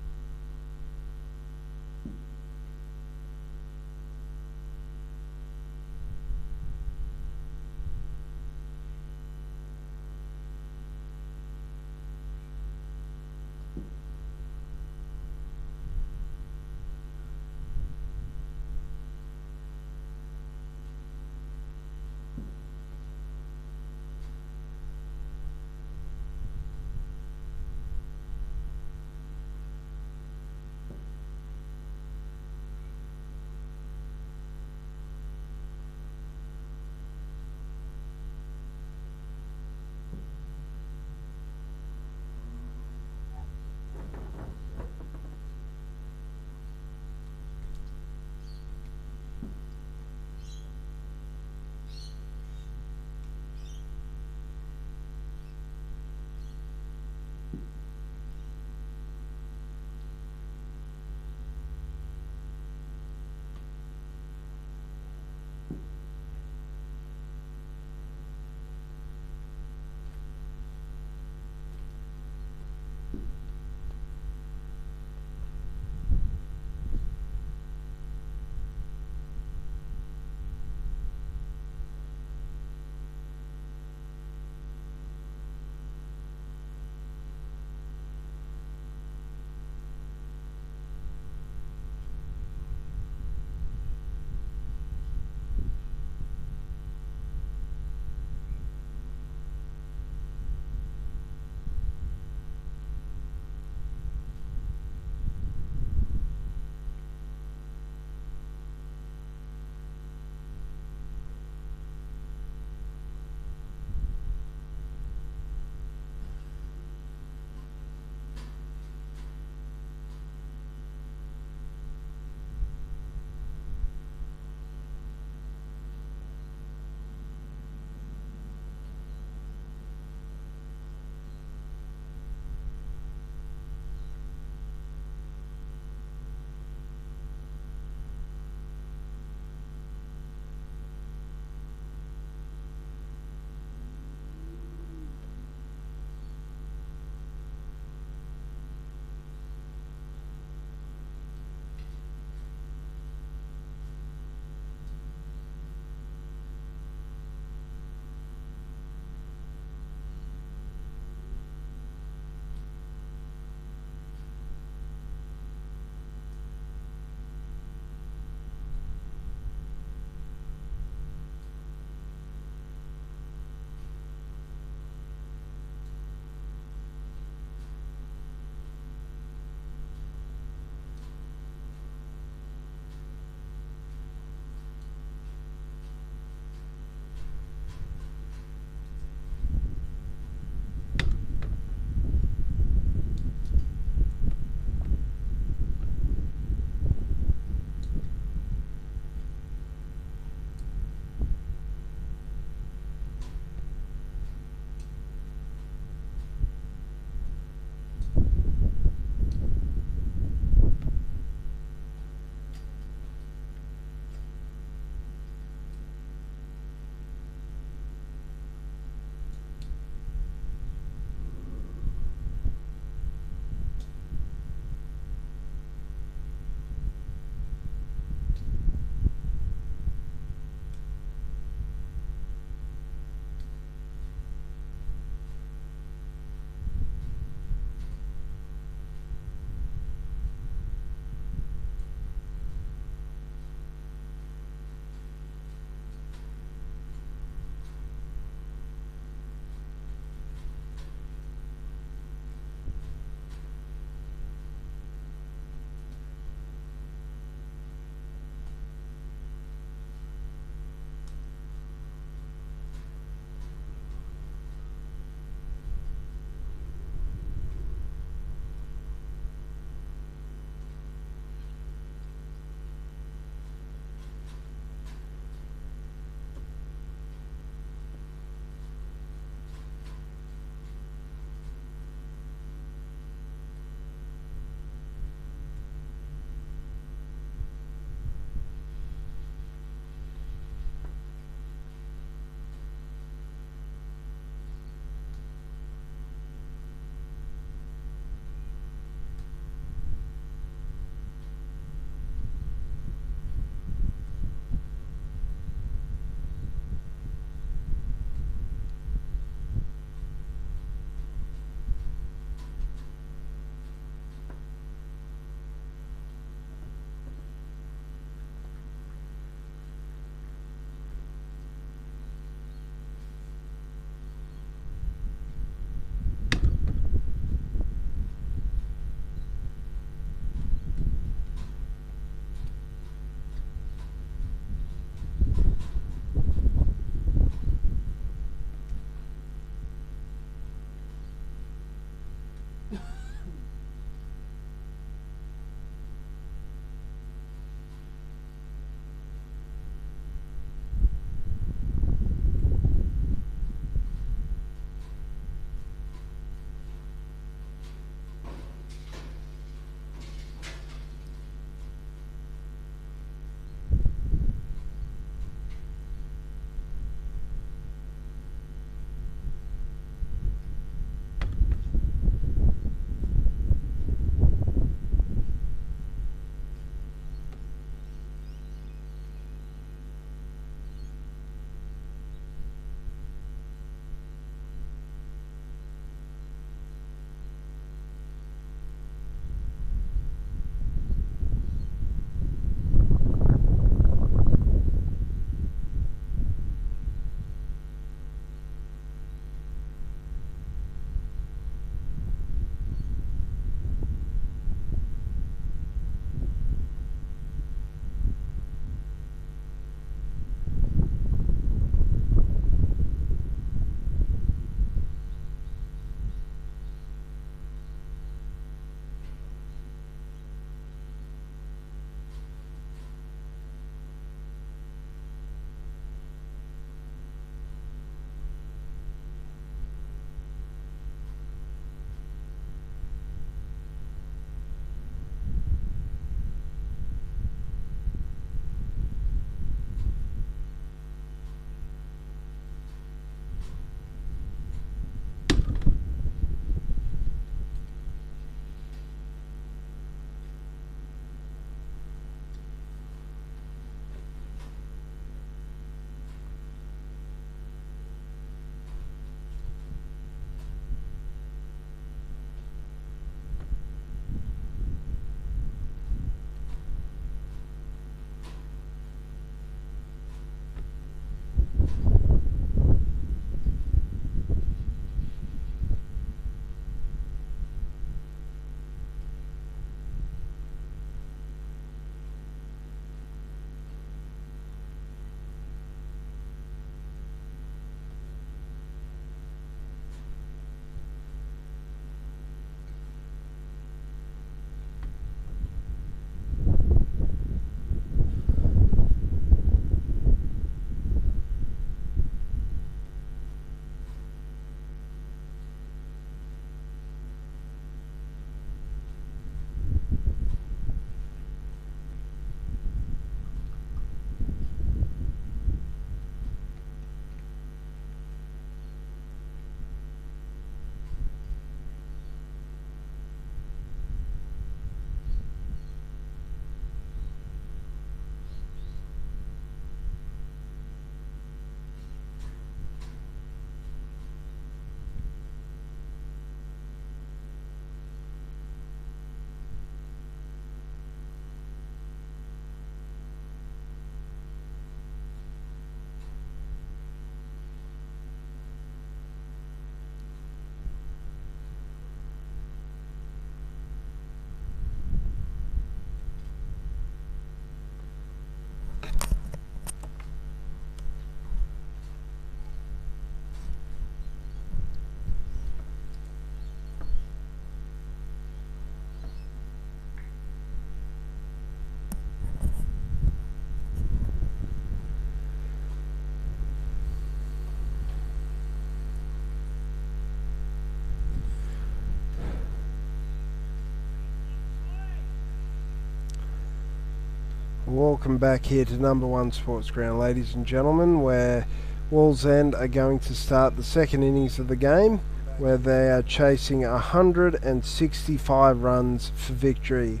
Welcome back here to number 1 Sports Ground, ladies and gentlemen, where Wallsend are going to start the second innings of the game, where they are chasing 165 runs for victory.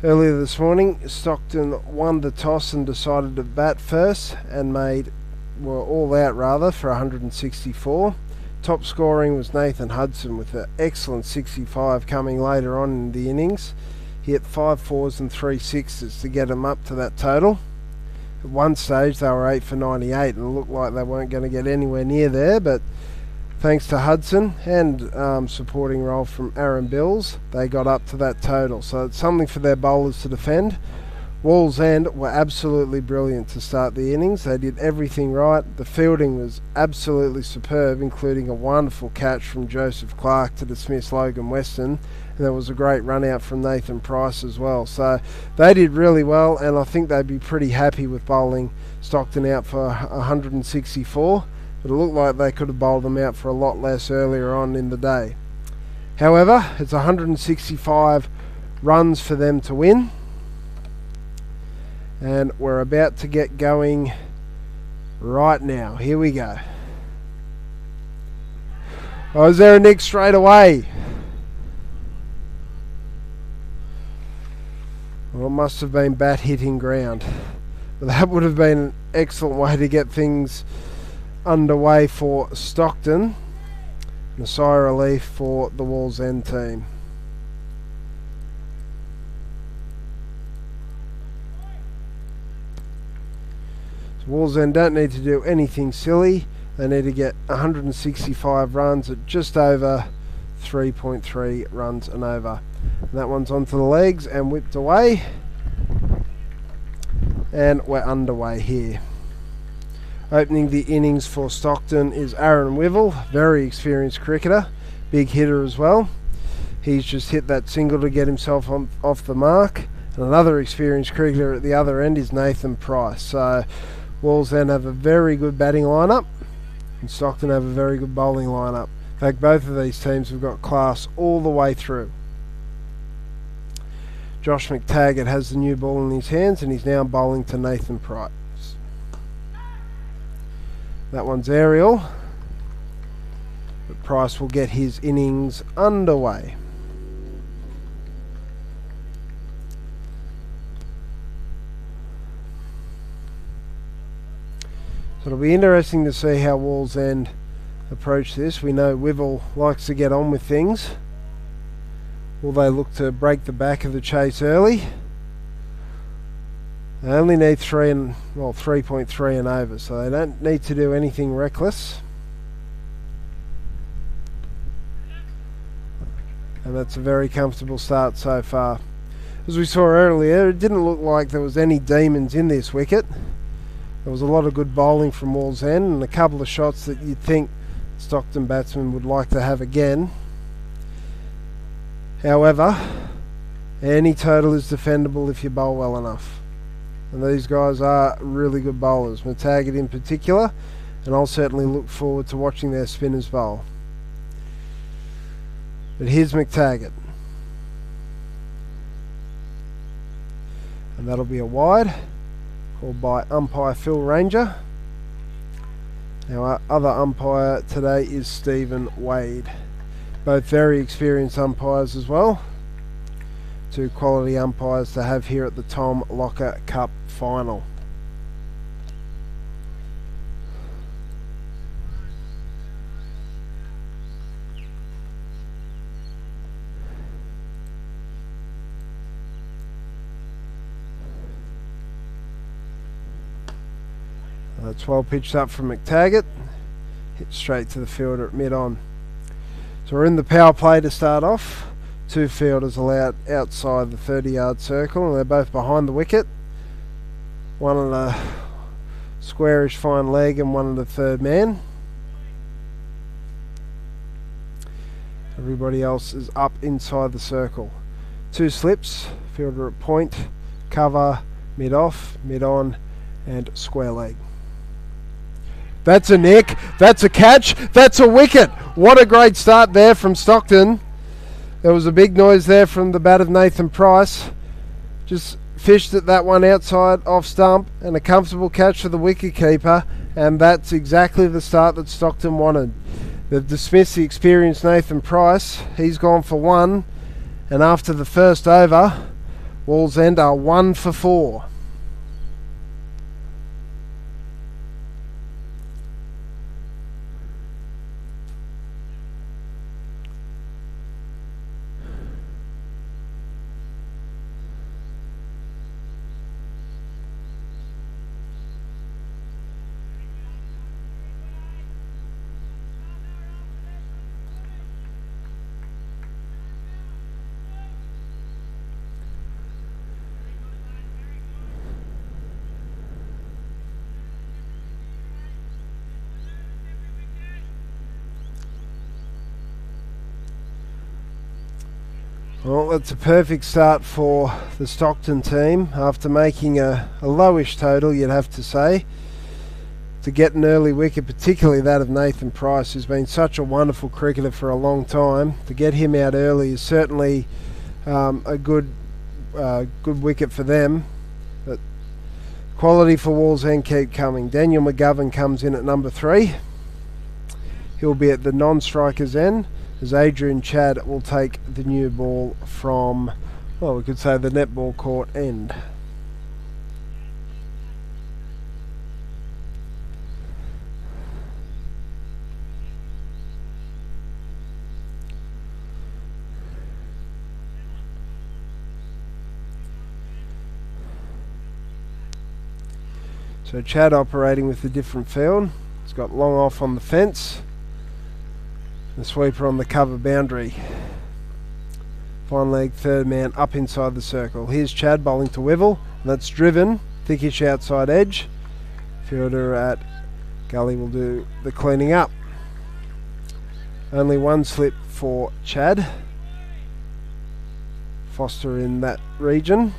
Earlier this morning, Stockton won the toss and decided to bat first and were all out for 164. Top scoring was Nathan Hudson with an excellent 65 coming later on in the innings. He hit 5 4s and 3 6s to get him up to that total. At one stage they were 8 for 98 and it looked like they weren't going to get anywhere near there, but thanks to Hudson and supporting role from Aaron Bills, they got up to that total. So it's something for their bowlers to defend. Wallsend were absolutely brilliant to start the innings. They did everything right. The fielding was absolutely superb, including a wonderful catch from Joseph Clark to dismiss Logan Weston. And there was a great run out from Nathan Price as well. So they did really well, and I think they'd be pretty happy with bowling Stockton out for 164. But it looked like they could have bowled them out for a lot less earlier on in the day. However, it's 165 runs for them to win. And we're about to get going right now. Here we go. Oh, is there a nick straight away? Well, it must have been bat hitting ground. But that would have been an excellent way to get things underway for Stockton. And a sigh of relief for the Wallsend team. Wallsend don't need to do anything silly. They need to get 165 runs at just over 3.3 runs and over. And that one's onto the legs and whipped away. And we're underway here. Opening the innings for Stockton is Aaron Wivel, very experienced cricketer, big hitter as well. He's just hit that single to get himself off the mark. And another experienced cricketer at the other end is Nathan Price. So Wallsend have a very good batting lineup, and Stockton have a very good bowling lineup. In fact, both of these teams have got class all the way through. Josh McTaggart has the new ball in his hands, and he's now bowling to Nathan Price. That one's aerial, but Price will get his innings underway. So it'll be interesting to see how Wallsend approach this. We know Wivel likes to get on with things. Will they look to break the back of the chase early? They only need 3.3 and over, so they don't need to do anything reckless. And that's a very comfortable start so far. As we saw earlier, it didn't look like there was any demons in this wicket. There was a lot of good bowling from Wallsend and a couple of shots that you'd think Stockton batsmen would like to have again. However, any total is defendable if you bowl well enough. And these guys are really good bowlers, McTaggart in particular, and I'll certainly look forward to watching their spinners bowl. But here's McTaggart. And that'll be a wide, called by umpire Phil Ranger. Now our other umpire today is Stephen Wade. Both very experienced umpires as well. Two quality umpires to have here at the Tom Locker Cup final. That's well pitched up from McTaggart. Hit straight to the fielder at mid-on. So we're in the power play to start off. Two fielders allowed outside the 30-yard circle, and they're both behind the wicket. One on a squarish fine leg and one on the third man. Everybody else is up inside the circle. Two slips, fielder at point, cover, mid-off, mid-on, and square leg. That's a nick, that's a catch, that's a wicket. What a great start there from Stockton. There was a big noise there from the bat of Nathan Price. Just fished it, that one outside off stump, and a comfortable catch for the wicket keeper, and that's exactly the start that Stockton wanted. They've dismissed the experienced Nathan Price. He's gone for one, and after the first over, Wallsend are 1 for 4. Well, that's a perfect start for the Stockton team after making a lowish total, you'd have to say. To get an early wicket, particularly that of Nathan Price, who's been such a wonderful cricketer for a long time, to get him out early is certainly a good wicket for them. But quality for Wallsend keep coming. Daniel McGovern comes in at number 3. He'll be at the non-striker's end, as Adrian Chad will take the new ball from, well, we could say the netball court end. So Chad operating with a different field. He's got long off on the fence. The sweeper on the cover boundary. Fine leg, third man up inside the circle. Here's Chad bowling to Wivel, and that's driven. Thickish outside edge. Fielder at gully will do the cleaning up. Only one slip for Chad. Foster in that region.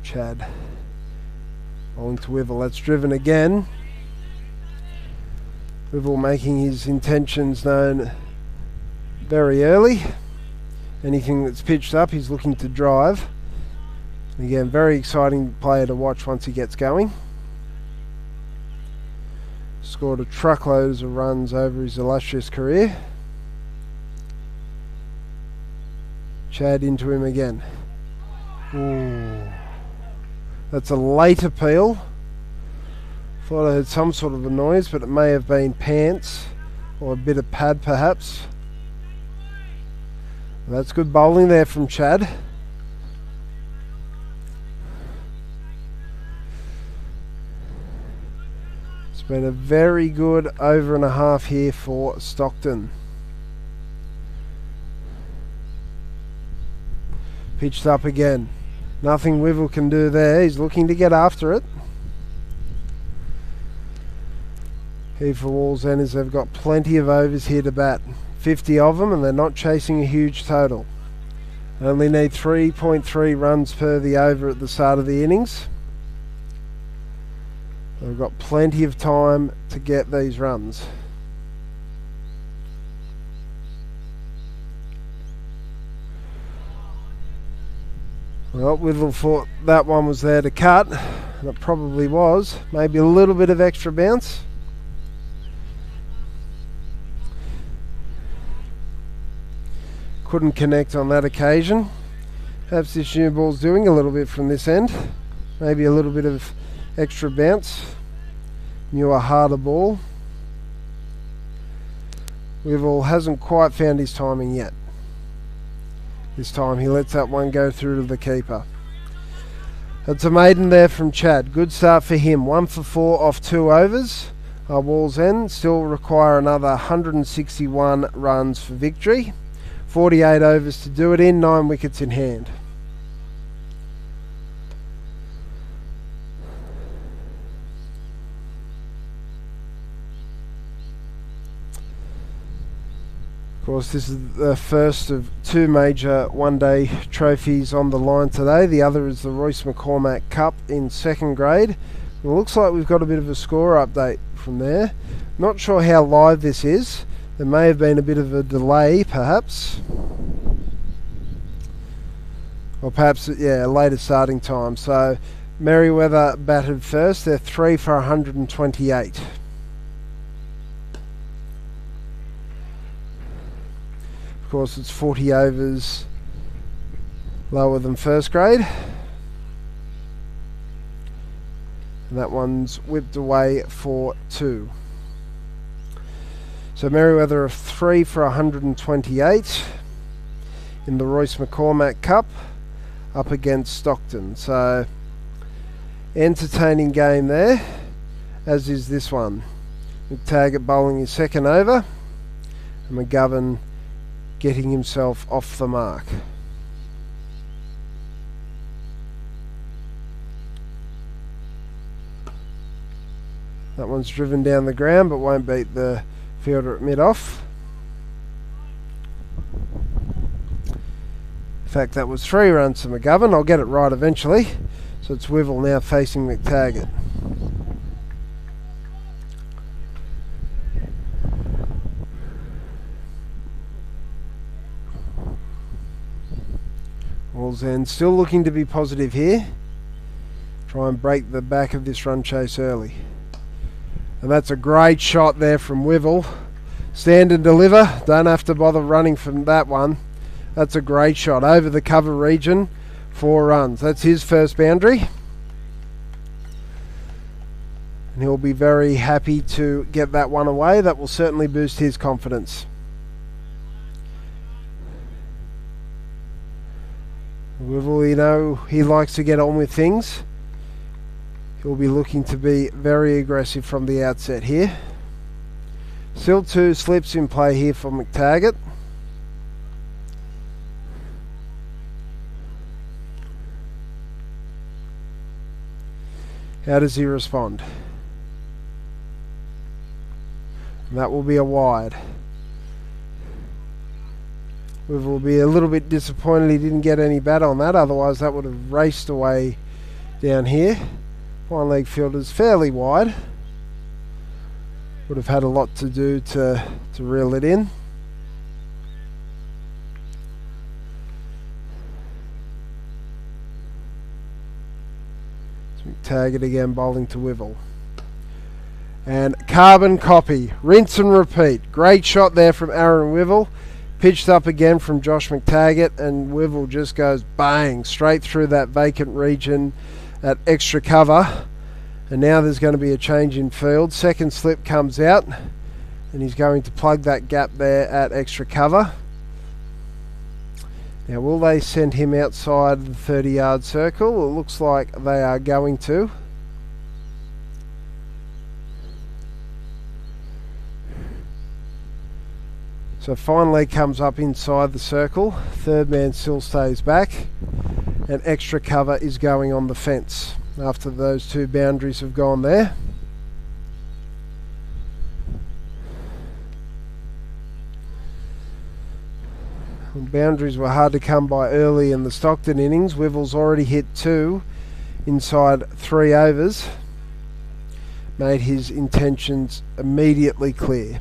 Chad bowling to Wivel, that's driven again. Wivel making his intentions known very early. Anything that's pitched up he's looking to drive. Again, very exciting player to watch once he gets going. Scored a truckload of runs over his illustrious career. Chad into him again. Ooh. That's a late appeal. Thought I heard some sort of a noise, but it may have been pants or a bit of pad perhaps. That's good bowling there from Chad. It's been a very good over and a half here for Stockton. Pitched up again. Nothing Wivel can do there. He's looking to get after it. Key for Wallsend is they've got plenty of overs here to bat. 50 of them, and they're not chasing a huge total. Only need 3.3 runs per the over at the start of the innings. They've got plenty of time to get these runs. Well, Wivel thought that one was there to cut, and it probably was. Maybe a little bit of extra bounce. Couldn't connect on that occasion. Perhaps this new ball's doing a little bit from this end. Maybe a little bit of extra bounce. Newer, harder ball. Wivel hasn't quite found his timing yet. This time he lets that one go through to the keeper. It's a maiden there from Chad. Good start for him. 1 for 4 off 2 overs. Wallsend still require another 161 runs for victory. 48 overs to do it in, 9 wickets in hand. Of course, this is the first of 2 major one-day trophies on the line today. The other is the Royce McCormack Cup in 2nd grade. It looks like we've got a bit of a score update from there. Not sure how live this is, There may have been a bit of a delay, perhaps. Or perhaps, yeah, a later starting time. So Merriweather batted first. They're 3 for 128. Of course, it's 40 overs lower than first grade. And that one's whipped away for 2. So Merriweather are 3 for 128 in the Royce McCormack Cup up against Stockton. So entertaining game there, as is this one. McTaggart bowling his second over and McGovern getting himself off the mark. That one's driven down the ground but won't beat the fielder at mid-off. In fact, that was 3 runs to McGovern. I'll get it right eventually. So it's Wivell now facing McTaggart. Wallsend still looking to be positive here. Try and break the back of this run chase early. And that's a great shot there from Wivell. Stand and deliver. Don't have to bother running from that one. That's a great shot over the cover region. 4 runs. That's his first boundary. And he'll be very happy to get that one away. That will certainly boost his confidence. Wivell, you know, he likes to get on with things. He'll be looking to be very aggressive from the outset here. Still 2 slips in play here for McTaggart. How does he respond? And that will be a wide. We will be a little bit disappointed he didn't get any bat on that, otherwise that would have raced away down here. Fine leg fielder's fairly wide. Would have had a lot to do to reel it in. McTaggart again bowling to Wivell. And carbon copy, rinse and repeat. Great shot there from Aaron Wivell. Pitched up again from Josh McTaggart, and Wivell just goes bang straight through that vacant region at extra cover. And now there's going to be a change in field. Second slip comes out and he's going to plug that gap there at extra cover. Now will they send him outside the 30-yard circle? It looks like they are going to. So fine leg comes up inside the circle. Third man still stays back. And extra cover is going on the fence after those 2 boundaries have gone there. Well, boundaries were hard to come by early in the Stockton innings. Wivell's already hit 2 inside 3 overs. Made his intentions immediately clear.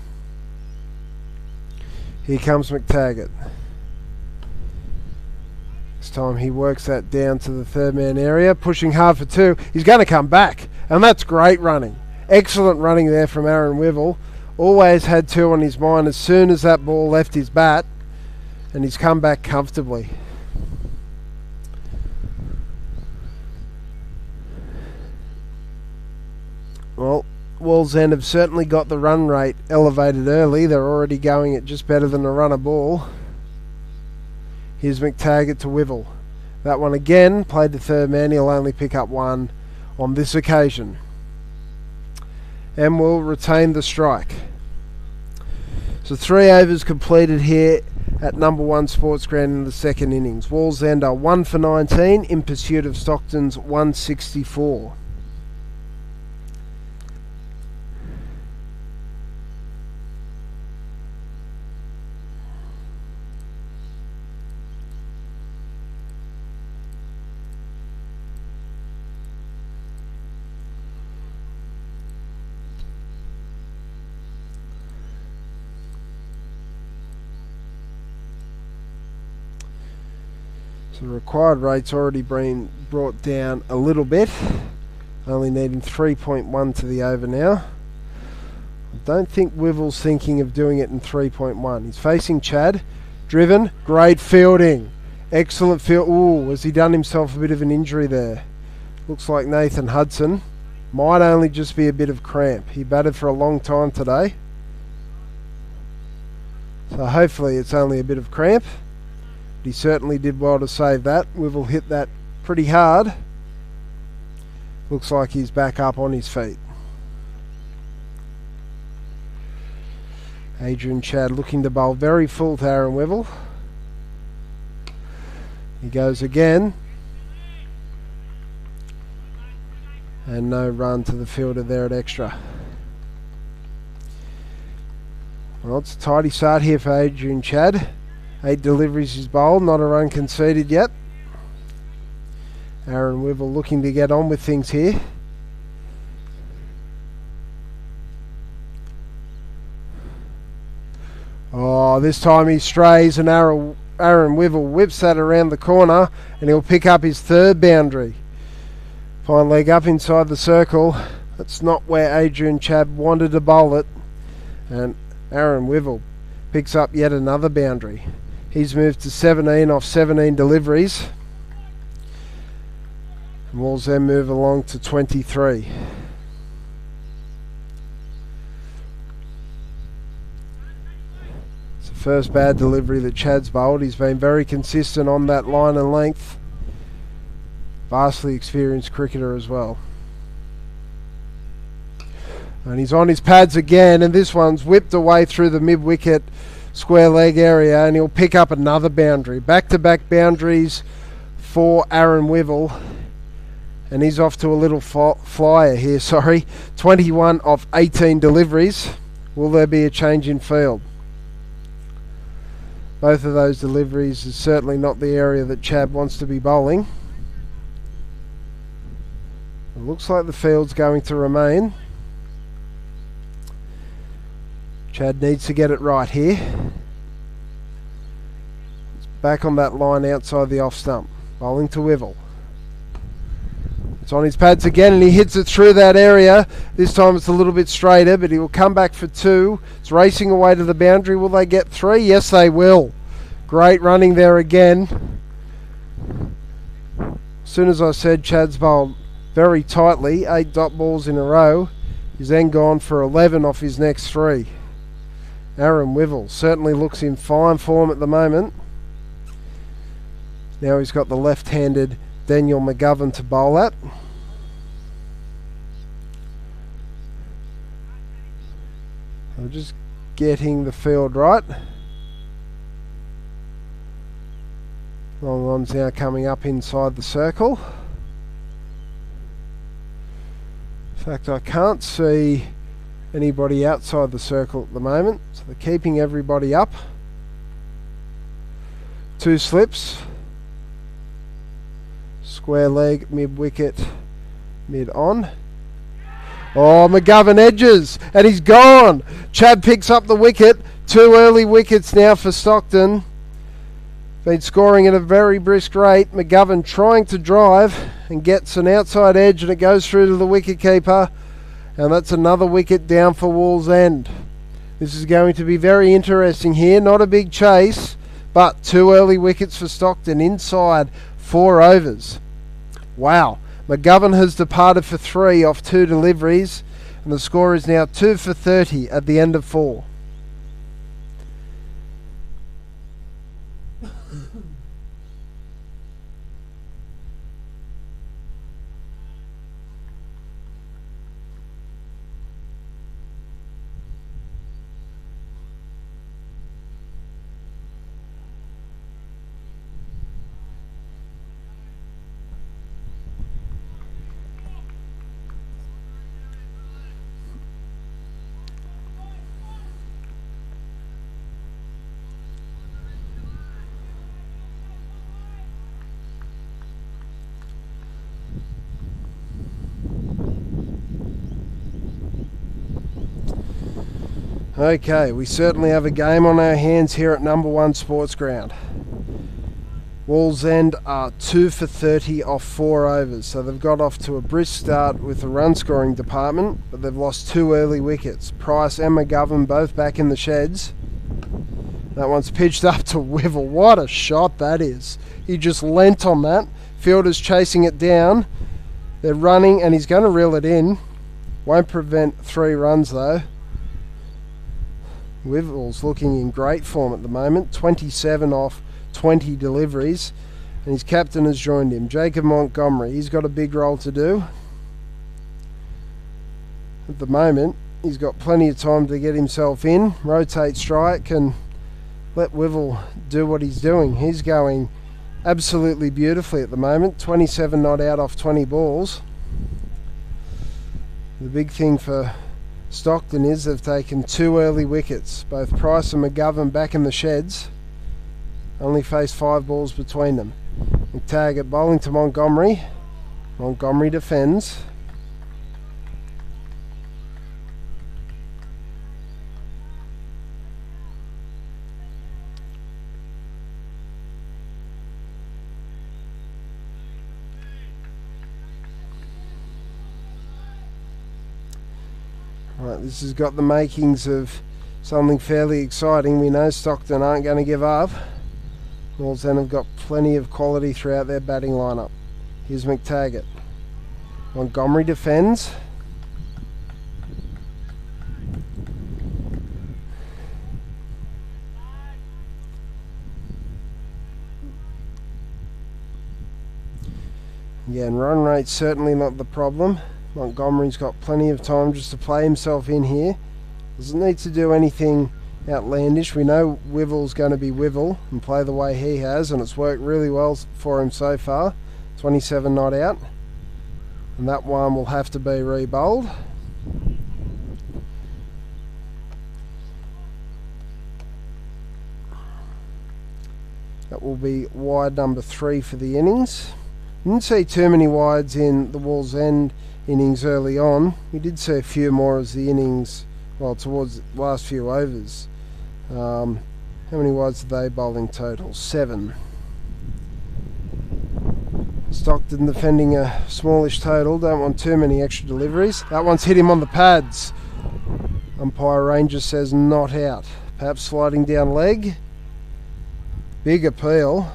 Here comes McTaggart. This time he works that down to the third man area, pushing hard for 2. He's going to come back, and that's great running. Excellent running there from Aaron Wivell. Always had 2 on his mind as soon as that ball left his bat, and he's come back comfortably. Well, Wallsend have certainly got the run rate elevated early. They're already going at just better than a run a ball. Here's McTaggart to Wivell. That one again, played to third man. He'll only pick up 1 on this occasion. And will retain the strike. So 3 overs completed here at number 1 Sports Ground in the second innings. Wallsend are 1 for 19 in pursuit of Stockton's 164. So the required rate's already been brought down a little bit. Only needing 3.1 to the over now. I don't think Wivel's thinking of doing it in 3.1. He's facing Chad. Driven. Great fielding. Excellent field. Ooh, has he done himself a bit of an injury there? Looks like Nathan Hudson. Might only just be a bit of cramp. He batted for a long time today. So hopefully it's only a bit of cramp. But he certainly did well to save that. Wivel hit that pretty hard. Looks like he's back up on his feet. Adrian Chad looking to bowl very full to Aaron Wivel. He goes again. And no run to the fielder there at extra. Well, it's a tidy start here for Adrian Chad. 8 deliveries he's bowled, not a run conceded yet. Aaron Wivel looking to get on with things here. Oh, this time he strays and Aaron Wivel whips that around the corner and he'll pick up his 3rd boundary. Fine leg up inside the circle. That's not where Adrian Chad wanted to bowl it. And Aaron Wivel picks up yet another boundary. He's moved to 17 off 17 deliveries. And Wallsend move along to 23. It's the first bad delivery that Chad's bowled. He's been very consistent on that line and length. Vastly experienced cricketer as well. And he's on his pads again, and this one's whipped away through the mid-wicket square leg area, and he'll pick up another boundary. Back-to-back boundaries for Aaron Wivel. And he's off to a little flyer here, 21 off 18 deliveries. Will there be a change in field? Both of those deliveries is certainly not the area that Chad wants to be bowling. It looks like the field's going to remain. Chad needs to get it right here. It's back on that line outside the off stump. Bowling to Wivel. It's on his pads again and he hits it through that area. This time it's a little bit straighter, but he will come back for 2. It's racing away to the boundary. Will they get 3? Yes, they will. Great running there again. As soon as I said Chad's bowled very tightly, 8 dot balls in a row. He's then gone for 11 off his next 3. Aaron Wivel certainly looks in fine form at the moment. Now he's got the left-handed Daniel McGovern to bowl at. I'm just getting the field right. Long on's now coming up inside the circle. In fact, I can't see anybody outside the circle at the moment, so they're keeping everybody up. 2 slips. Square leg, mid-wicket, mid-on. Oh, McGovern edges, and he's gone. Chad picks up the wicket. 2 early wickets now for Stockton. Been scoring at a very brisk rate. McGovern trying to drive and gets an outside edge, and it goes through to the wicketkeeper. And that's another wicket down for Wallsend. This is going to be very interesting here. Not a big chase, but 2 early wickets for Stockton inside 4 overs. Wow. McGovern has departed for 3 off 2 deliveries, and the score is now 2 for 30 at the end of 4. Okay, we certainly have a game on our hands here at number 1 Sports Ground. Wallsend are 2 for 30 off 4 overs, so they've got off to a brisk start with the run scoring department, but they've lost 2 early wickets. Price and McGovern both back in the sheds. That one's pitched up to Wivel. What a shot that is. He just leant on that. Fielder's chasing it down. They're running and he's going to reel it in. Won't prevent 3 runs though. Wivel's looking in great form at the moment. 27 off 20 deliveries, and his captain has joined him, Jacob Montgomery. He's got a big role to do. At the moment, he's got plenty of time to get himself in, rotate strike, and let Wivel do what he's doing. He's going absolutely beautifully at the moment. 27 not out off 20 balls. The big thing for Stockton is they've taken 2 early wickets. Both Price and McGovern back in the sheds. Only face 5 balls between them. McTaggart bowling to Montgomery. Montgomery defends. Right, this has got the makings of something fairly exciting. We know Stockton aren't going to give up. Wallsend have got plenty of quality throughout their batting lineup. Here's McTaggart. Montgomery defends. Yeah, and run rate's certainly not the problem. Montgomery's got plenty of time just to play himself in here. Doesn't need to do anything outlandish. We know Wivel's going to be Wivel and play the way he has, and it's worked really well for him so far. 27 not out, and that one will have to be re-bowled. That will be wide number 3 for the innings. Didn't see too many wides in the Wallsend innings early on. We did see a few more as the innings, well, towards the last few overs. How many wides did they bowl in total? 7. Stockton defending a smallish total. Don't want too many extra deliveries. That one's hit him on the pads. Umpire Ranger says not out. Perhaps sliding down leg. Big appeal.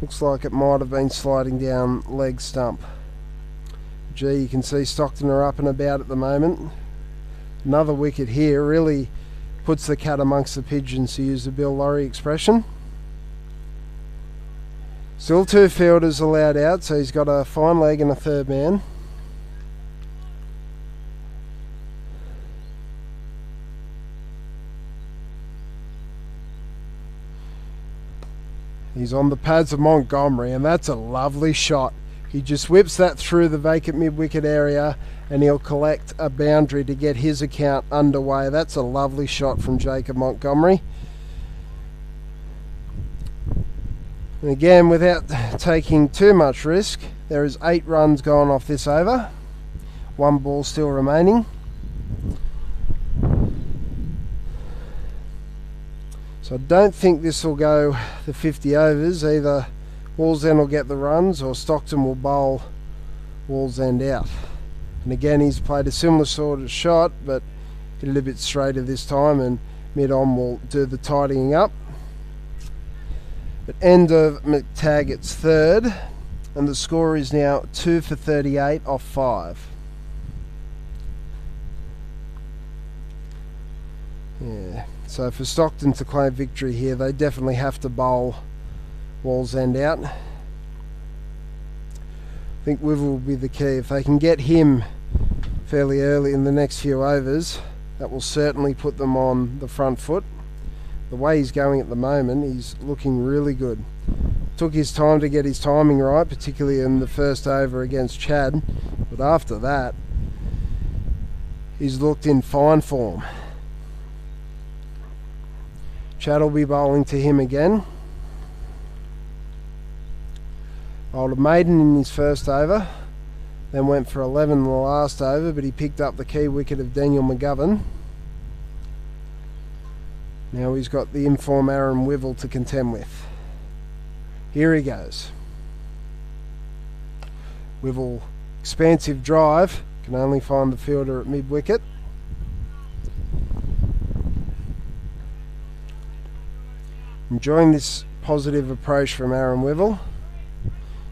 Looks like it might have been sliding down leg stump. Gee, you can see Stockton are up and about at the moment. Another wicket here really puts the cat amongst the pigeons, to use the Bill Lawry expression. Still 2 fielders allowed out, so he's got a fine leg and a third man. He's on the pads of Montgomery, and that's a lovely shot. He just whips that through the vacant mid-wicket area, and he'll collect a boundary to get his account underway. That's a lovely shot from Jacob Montgomery. And again, without taking too much risk, there is 8 runs gone off this over. 1 ball still remaining. So I don't think this will go the 50 overs. Either Wallsend will get the runs or Stockton will bowl Wallsend out. And again, he's played a similar sort of shot, but hit it a bit straighter this time, and mid-on will do the tidying up. But end of McTaggart's 3rd, and the score is now 2 for 38 off 5. Yeah. So for Stockton to claim victory here, they definitely have to bowl Wallsend out. I think Wivel will be the key. If they can get him fairly early in the next few overs, that will certainly put them on the front foot. The way he's going at the moment, he's looking really good. Took his time to get his timing right, particularly in the first over against Chad, but after that, he's looked in fine form. Chad will be bowling to him again. Bowled a maiden in his first over, then went for 11 in the last over, but he picked up the key wicket of Daniel McGovern. Now he's got the inform Aaron Wivell to contend with. Here he goes. Wivell, expansive drive, can only find the fielder at mid-wicket. Enjoying this positive approach from Aaron Wivell.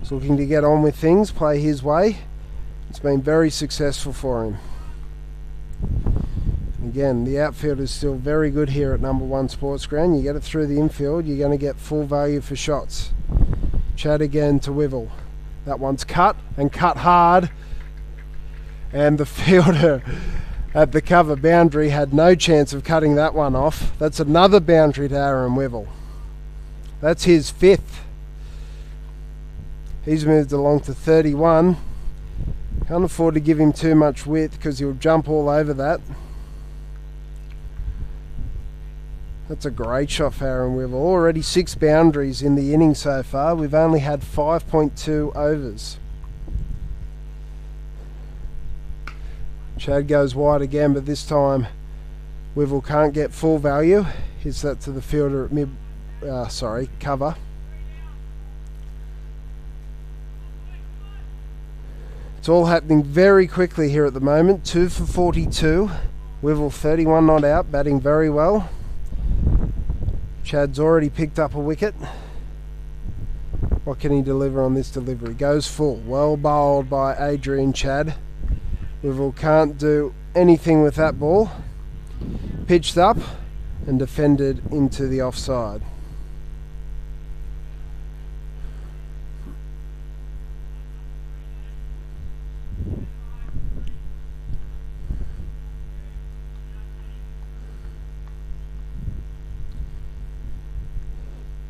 He's looking to get on with things, play his way. It's been very successful for him. Again, the outfield is still very good here at number 1 Sports Ground. You get it through the infield, you're going to get full value for shots. Chad again to Wivell. That one's cut, and cut hard. And the fielder at the cover boundary had no chance of cutting that one off. That's another boundary to Aaron Wivell. That's his 5th. He's moved along to 31. Can't afford to give him too much width because he'll jump all over that. That's a great shot for Aaron Wivell. Already 6 boundaries in the inning so far. We've only had 5.2 overs. Chad goes wide again, but this time Wivell can't get full value. Hits that to the fielder at cover. It's all happening very quickly here at the moment. 2 for 42. Wivell 31 not out, batting very well. Chad's already picked up a wicket. What can he deliver on this delivery? Goes full. Well bowled by Adrian Chad. Wivell can't do anything with that ball. Pitched up and defended into the offside.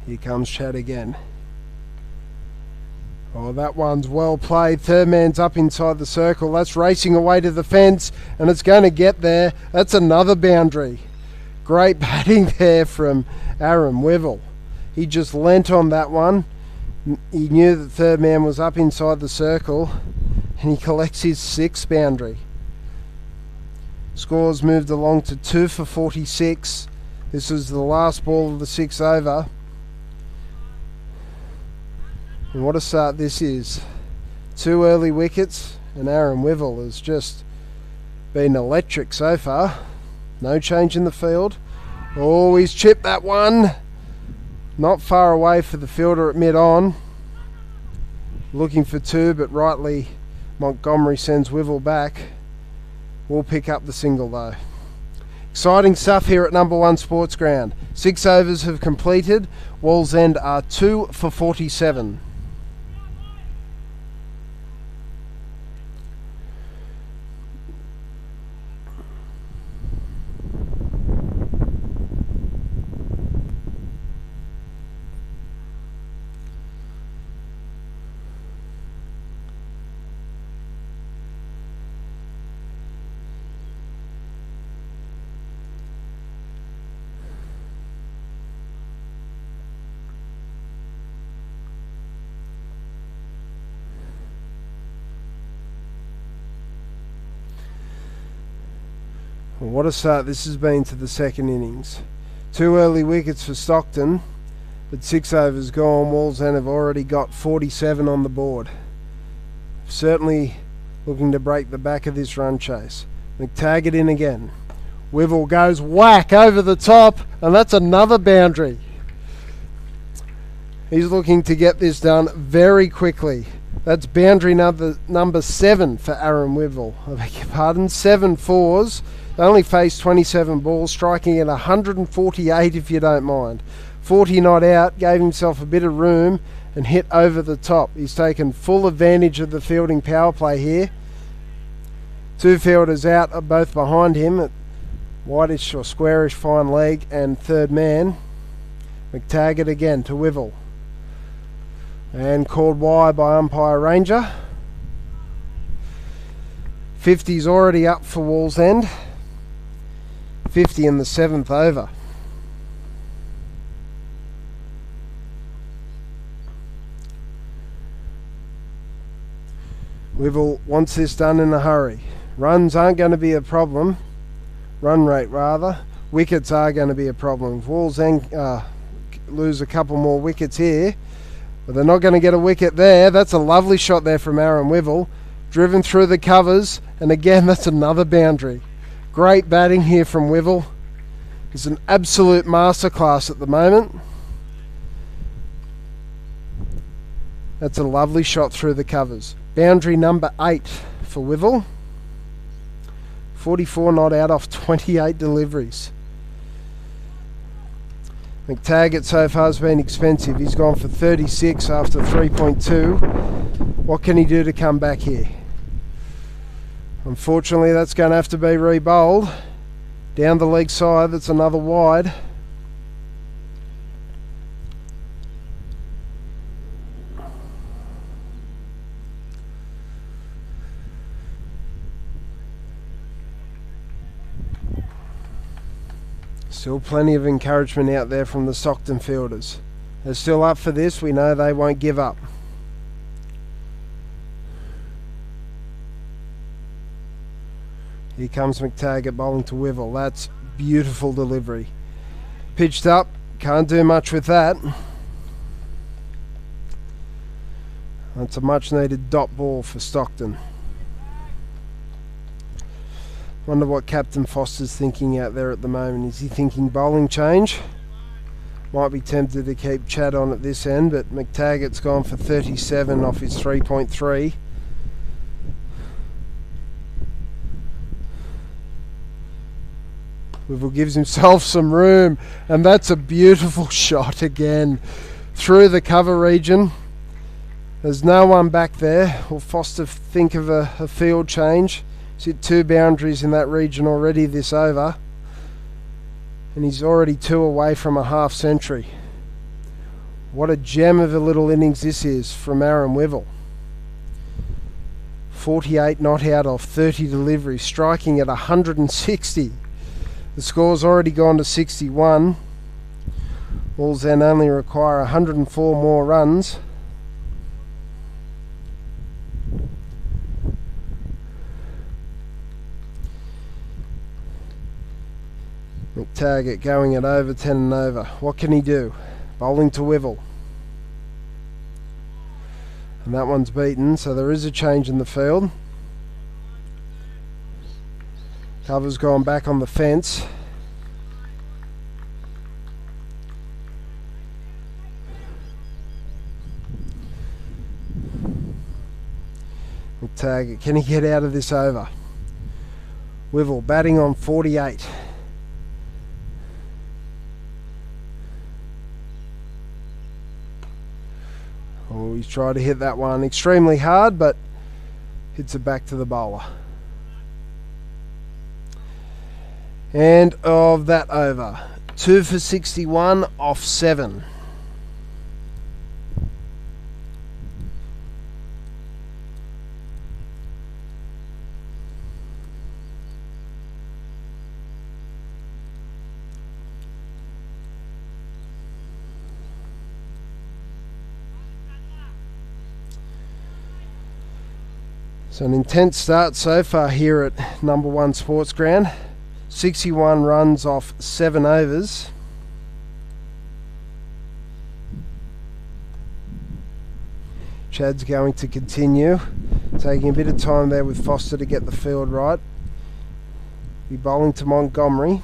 Here comes Chad again. Oh, that one's well played. Third man's up inside the circle. That's racing away to the fence, and it's going to get there. That's another boundary. Great batting there from Aaron Wivell. He just leant on that one. He knew that third man was up inside the circle, and he collects his 6th boundary. Scores moved along to 2 for 46. This was the last ball of the 6th over. And what a start this is. 2 early wickets, and Aaron Wivell has just been electric so far. No change in the field. Oh, he's chipped that one. Not far away for the fielder at mid-on. Looking for 2, but rightly Montgomery sends Wivell back. We'll pick up the single though. Exciting stuff here at number 1 Sports Ground. 6 overs have completed. Wallsend are 2 for 47. Well, what a start this has been to the second innings. 2 early wickets for Stockton, but 6 overs gone. Wallsend have already got 47 on the board. Certainly looking to break the back of this run chase. McTaggart in again. Wivell goes whack over the top, and that's another boundary. He's looking to get this done very quickly. That's boundary number 7 for Aaron Wivell. I beg your pardon. 7 fours. They only faced 27 balls, striking at 148 if you don't mind. 40 not out, gave himself a bit of room and hit over the top. He's taken full advantage of the fielding power play here. 2 fielders out are both behind him at whitish or squarish fine leg and third man. McTaggart again to Wivell. And called wide by umpire Ranger. 50's already up for Wallsend. 50 in the 7th over. Wivell wants this done in a hurry. Runs aren't going to be a problem. Run rate rather. wickets are going to be a problem. If Wallsend lose a couple more wickets here, but they're not going to get a wicket there. That's a lovely shot there from Aaron Wivell, driven through the covers, and again that's another boundary. Great batting here from Wivell. It's an absolute masterclass at the moment. That's a lovely shot through the covers. Boundary number 8 for Wivell. 44 not out off 28 deliveries. McTaggart so far has been expensive. He's gone for 36 after 3.2. What can he do to come back here? Unfortunately, that's going to have to be re-bowled. Down the leg side, that's another wide. Still plenty of encouragement out there from the Stockton fielders. They're still up for this. We know they won't give up. Here comes McTaggart bowling to Wivell. That's beautiful delivery. Pitched up. Can't do much with that. That's a much needed dot ball for Stockton. Wonder what Captain Foster's thinking out there at the moment. Is he thinking bowling change? Might be tempted to keep Chad on at this end, but McTaggart's gone for 37 off his 3.3. Wivell gives himself some room, and that's a beautiful shot again through the cover region. There's no one back there. Will Foster think of a field change? He's hit 2 boundaries in that region already this over, and he's already 2 away from a half century. What a gem of a little innings this is from Aaron Wivell. 48 not out of 30 deliveries, striking at 160. The score's already gone to 61. Wallsend only require 104 more runs. McTaggart going at over 10 and over. What can he do? Bowling to Wivell. And that one's beaten, so there is a change in the field. Cover's gone back on the fence. McTaggart, can he get out of this over? Wivell batting on 48. Oh, he's tried to hit that one extremely hard, but hits it back to the bowler. And of that over, 2 for 61 off 7. So an intense start so far here at number 1 Sports Ground. 61 runs off 7 overs. Chad's going to continue, taking a bit of time there with Foster to get the field right. Be bowling to Montgomery.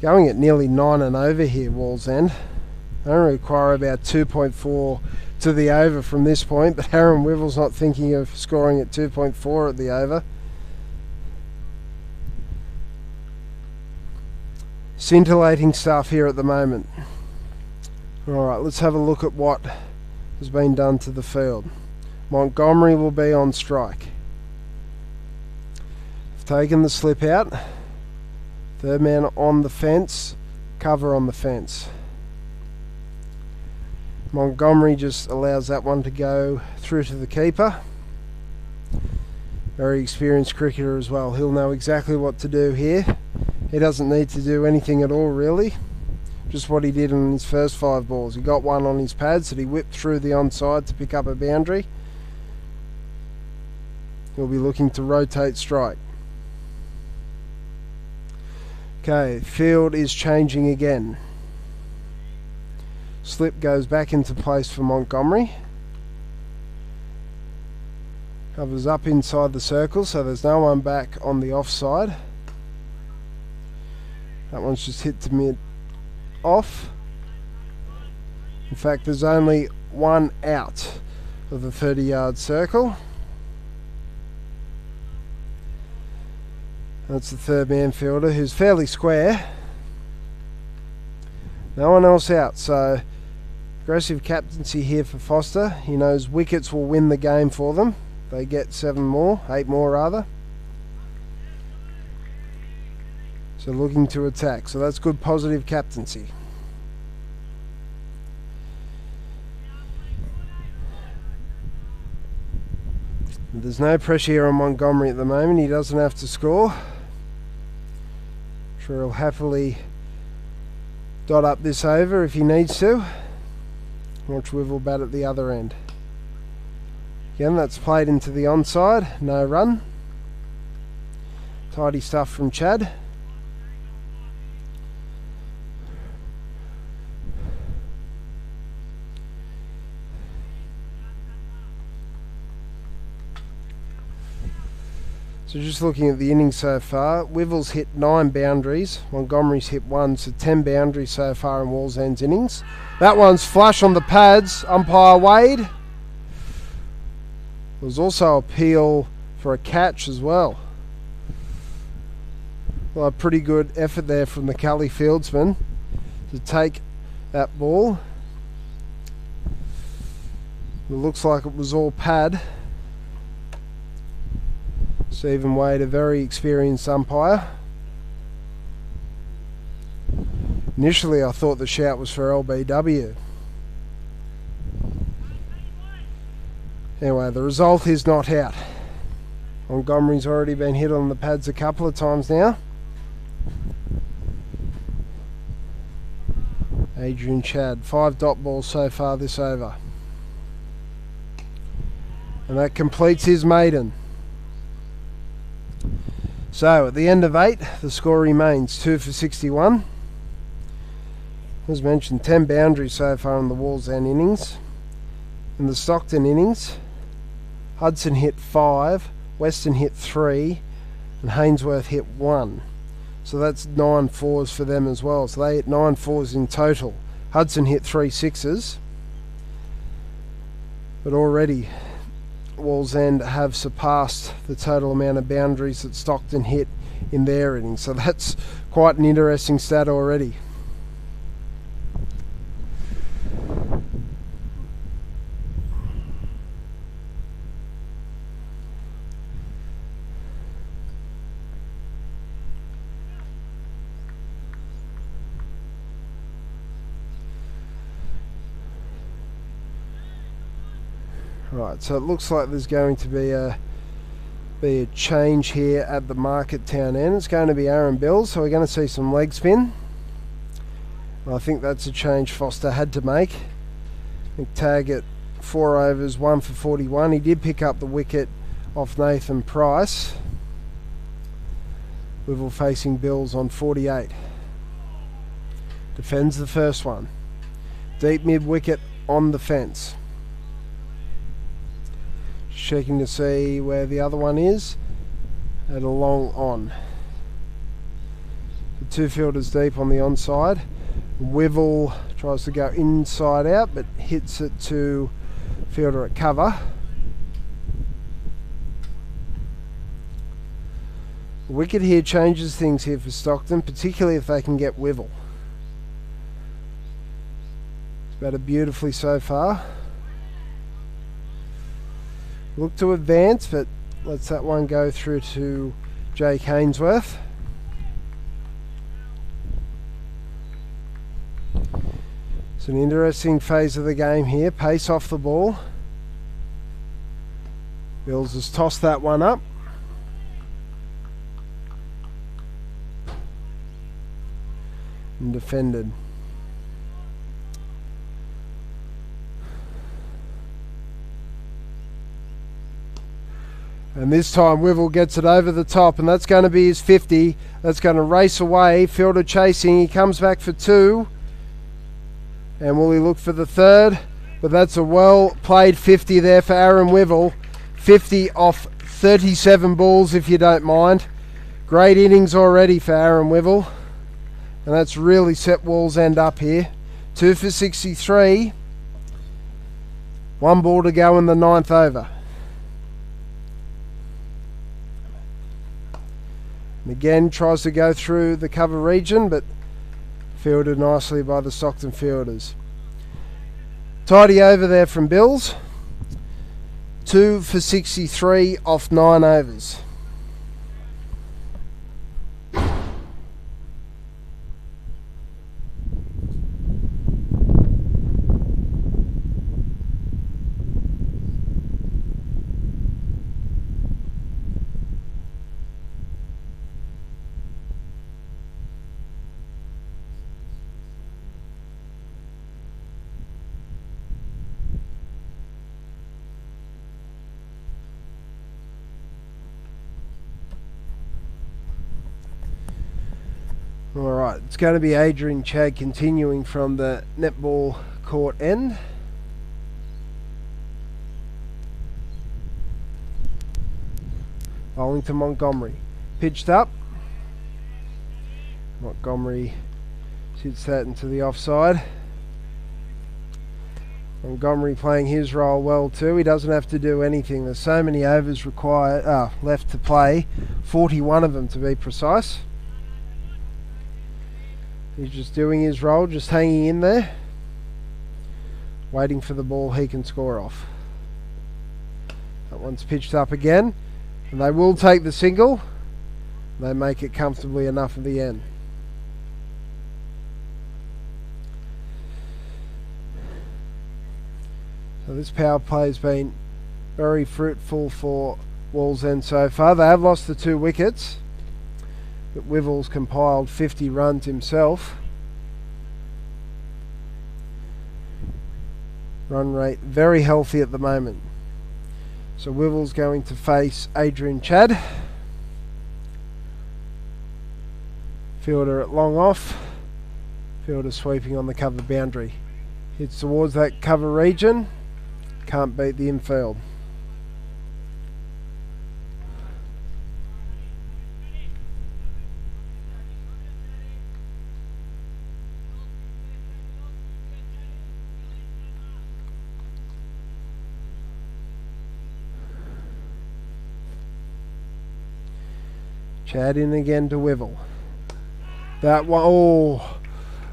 Going at nearly 9 and over here, Wallsend. They only require about 2.4 to the over from this point, but Aaron Wivell's not thinking of scoring at 2.4 at the over. Scintillating stuff here at the moment. Alright, let's have a look at what has been done to the field. Montgomery will be on strike. Taken the slip out. Third man on the fence. Cover on the fence. Montgomery just allows that one to go through to the keeper. Very experienced cricketer as well. He'll know exactly what to do here. He doesn't need to do anything at all really. Just what he did in his first 5 balls. He got one on his pads that he whipped through the onside to pick up a boundary. He'll be looking to rotate strike. Okay, field is changing again. Slip goes back into place for Montgomery. Covers up inside the circle, so there's no one back on the offside. That one's just hit to mid off. In fact, there's only one out of the 30-yard circle. That's the third man fielder, who's fairly square. No one else out, so aggressive captaincy here for Foster. He knows wickets will win the game for them. They get 8 more rather. So looking to attack, so that's good positive captaincy. There's no pressure here on Montgomery at the moment. He doesn't have to score. Sure, he'll happily dot up this over if he needs to. Watch Wivel bat at the other end. Again, that's played into the onside. No run. Tidy stuff from Chad. So just looking at the innings so far, Wivel's hit 9 boundaries, Montgomery's hit 1, so 10 boundaries so far in Wallsend's innings. That one's flush on the pads, umpire Wade. There was also appeal for a catch as well. Well, a pretty good effort there from the Cully fieldsman to take that ball. It looks like it was all pad. Stephen Wade, a very experienced umpire. Initially I thought the shout was for LBW. Anyway, the result is not out. Montgomery's already been hit on the pads a couple of times now. Adrian Chad, 5 dot balls so far this over. And that completes his maiden. So at the end of 8, the score remains 2 for 61. As mentioned, 10 boundaries so far in the Wallsend innings. In the Stockton innings, Hudson hit 5, Weston hit 3, and Hainsworth hit 1. So that's 9 fours for them as well. So they hit 9 fours in total. Hudson hit 3 sixes. But already Wallsend have surpassed the total amount of boundaries that Stockton hit in their innings. So that's quite an interesting stat already. Right, so it looks like there's going to be a change here at the Market Town end. It's going to be Aaron Bills, so we're going to see some leg spin. I think that's a change Foster had to make. McTagg at 4 overs, 1 for 41. He did pick up the wicket off Nathan Price. Wivel facing Bills on 48. Defends the first one. Deep mid wicket on the fence. Checking to see where the other one is. At a long on. The 2 fielders deep on the onside. Wivel tries to go inside out but hits it to fielder at cover. The wicket here changes things here for Stockton, particularly if they can get Wivel. It's batted beautifully so far. Look to advance, but lets that one go through to Jake Hainsworth. It's an interesting phase of the game here. Pace off the ball. Bills has tossed that one up. And defended. And this time Wivell gets it over the top, and that's going to be his 50. That's going to race away. Fielder chasing. He comes back for 2. And will he look for the 3rd? But that's a well-played 50 there for Aaron Wivell. 50 off 37 balls, if you don't mind. Great innings already for Aaron Wivell. And that's really set Wallsend up here. 2 for 63. 1 ball to go in the 9th over. And again, tries to go through the cover region, but fielded nicely by the Stockton fielders. Tidy over there from Bills. 2 for 63 off 9 overs. Alright, it's going to be Adrian Chad continuing from the netball court end. Bowling to Montgomery. Pitched up. Montgomery sits that into the offside. Montgomery playing his role well too. He doesn't have to do anything. There's so many overs required left to play. 41 of them to be precise. He's just doing his role, just hanging in there, waiting for the ball he can score off. That one's pitched up again, and they will take the single. They make it comfortably enough at the end. So this power play has been very fruitful for Wallsend so far. They have lost the 2 wickets. But Wivell's compiled 50 runs himself. Run rate very healthy at the moment. So Wivell's going to face Adrian Chad. Fielder at long off. Fielder sweeping on the cover boundary. Hits towards that cover region. Can't beat the infield. Chad in again to Wivell. That one, oh,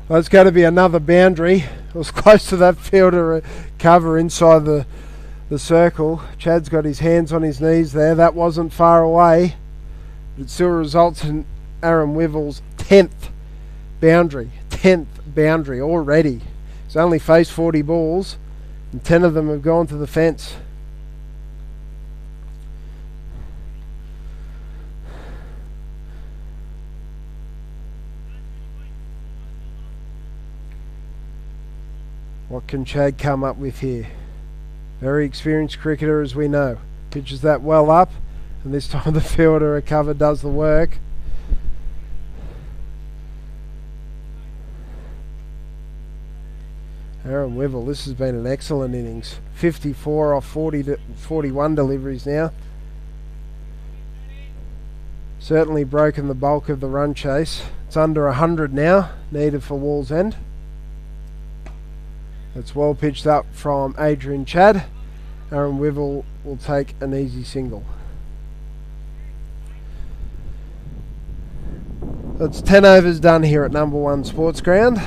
that's going to be another boundary. It was close to that fielder cover inside the circle. Chad's got his hands on his knees there. That wasn't far away. It still results in Aaron Wivell's 10th boundary. 10th boundary already. He's only faced 40 balls, and 10 of them have gone to the fence. What can Chad come up with here? Very experienced cricketer, as we know. Pitches that well up, and this time the fielder at cover does the work. Aaron Wivell, this has been an excellent innings. 54 off 41 deliveries now. Certainly broken the bulk of the run chase. It's under 100 now, needed for Wallsend. It's well pitched up from Adrian Chad. Aaron Wivell will take an easy single. That's 10 overs done here at number 1 Sports Ground.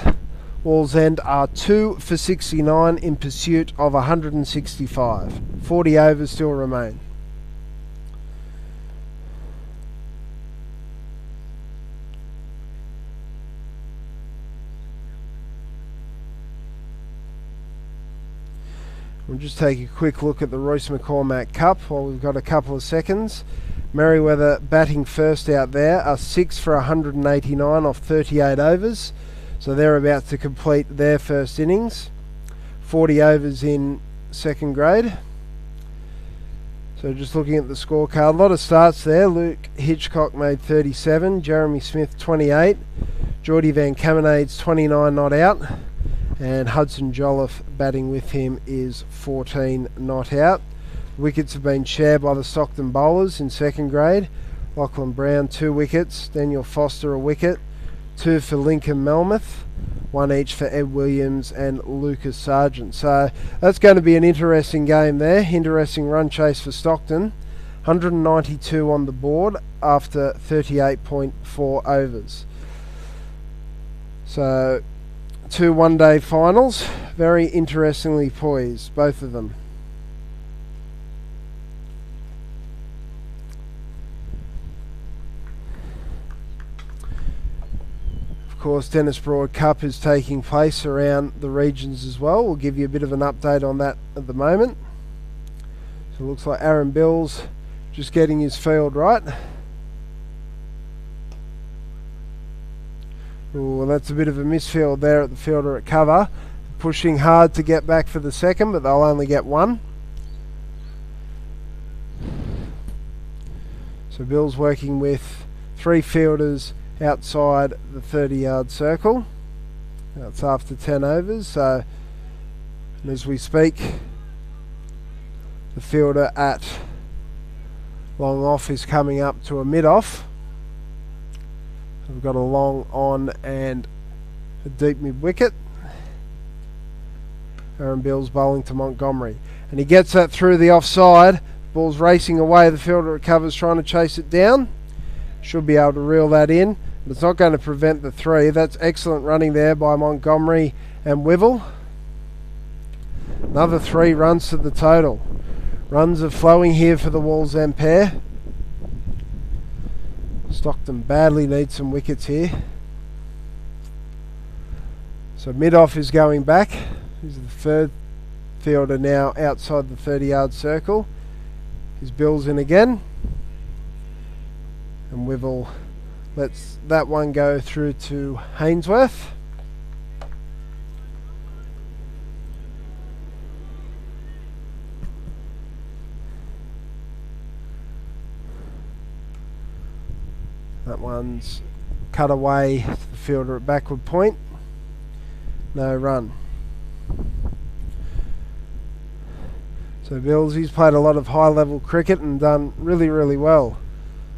Wallsend are 2 for 69 in pursuit of 165. 40 overs still remain. We'll just take a quick look at the Royce McCormack Cup while we've got a couple of seconds. Merriweather batting first out there are 6 for 189 off 38 overs. So they're about to complete their first innings. 40 overs in second grade. So just looking at the scorecard, a lot of starts there. Luke Hitchcock made 37, Jeremy Smith 28, Geordie Van Kamenade's 29 not out, and Hudson Jolliffe batting with him is 14 not out. Wickets have been shared by the Stockton bowlers in second grade. Lachlan Brown 2 wickets, Daniel Foster a wicket, 2 for Lincoln Melmoth, 1 each for Ed Williams and Lucas Sargent. So that's going to be an interesting game there. Interesting run chase for Stockton. 192 on the board after 38.4 overs. So 2 one-day finals. Very interestingly poised, both of them. Of course, Dennis Broad Cup is taking place around the regions as well. We'll give you a bit of an update on that at the moment. So it looks like Aaron Bills just getting his field right. Oh, that's a bit of a misfield there at the fielder at cover. Pushing hard to get back for the second, but they'll only get one. So Bills working with 3 fielders outside the 30-yard circle. That's after 10 overs. So as we speak, the fielder at long off is coming up to a mid-off. We've got a long on and a deep mid-wicket. Aaron Bills bowling to Montgomery. And he gets that through the offside. Ball's racing away. The fielder recovers, trying to chase it down. Should be able to reel that in. But it's not going to prevent the 3. That's excellent running there by Montgomery and Wivel. Another 3 runs to the total. Runs are flowing here for the Wallsend pair. Stockton badly needs some wickets here. So mid-off is going back. He's the 3rd fielder now outside the 30-yard circle. His Bills in again. And Wivel lets that one go through to Hainsworth. That one's cut away to the fielder at backward point. No run. So Bills, he's played a lot of high-level cricket and done really, really well.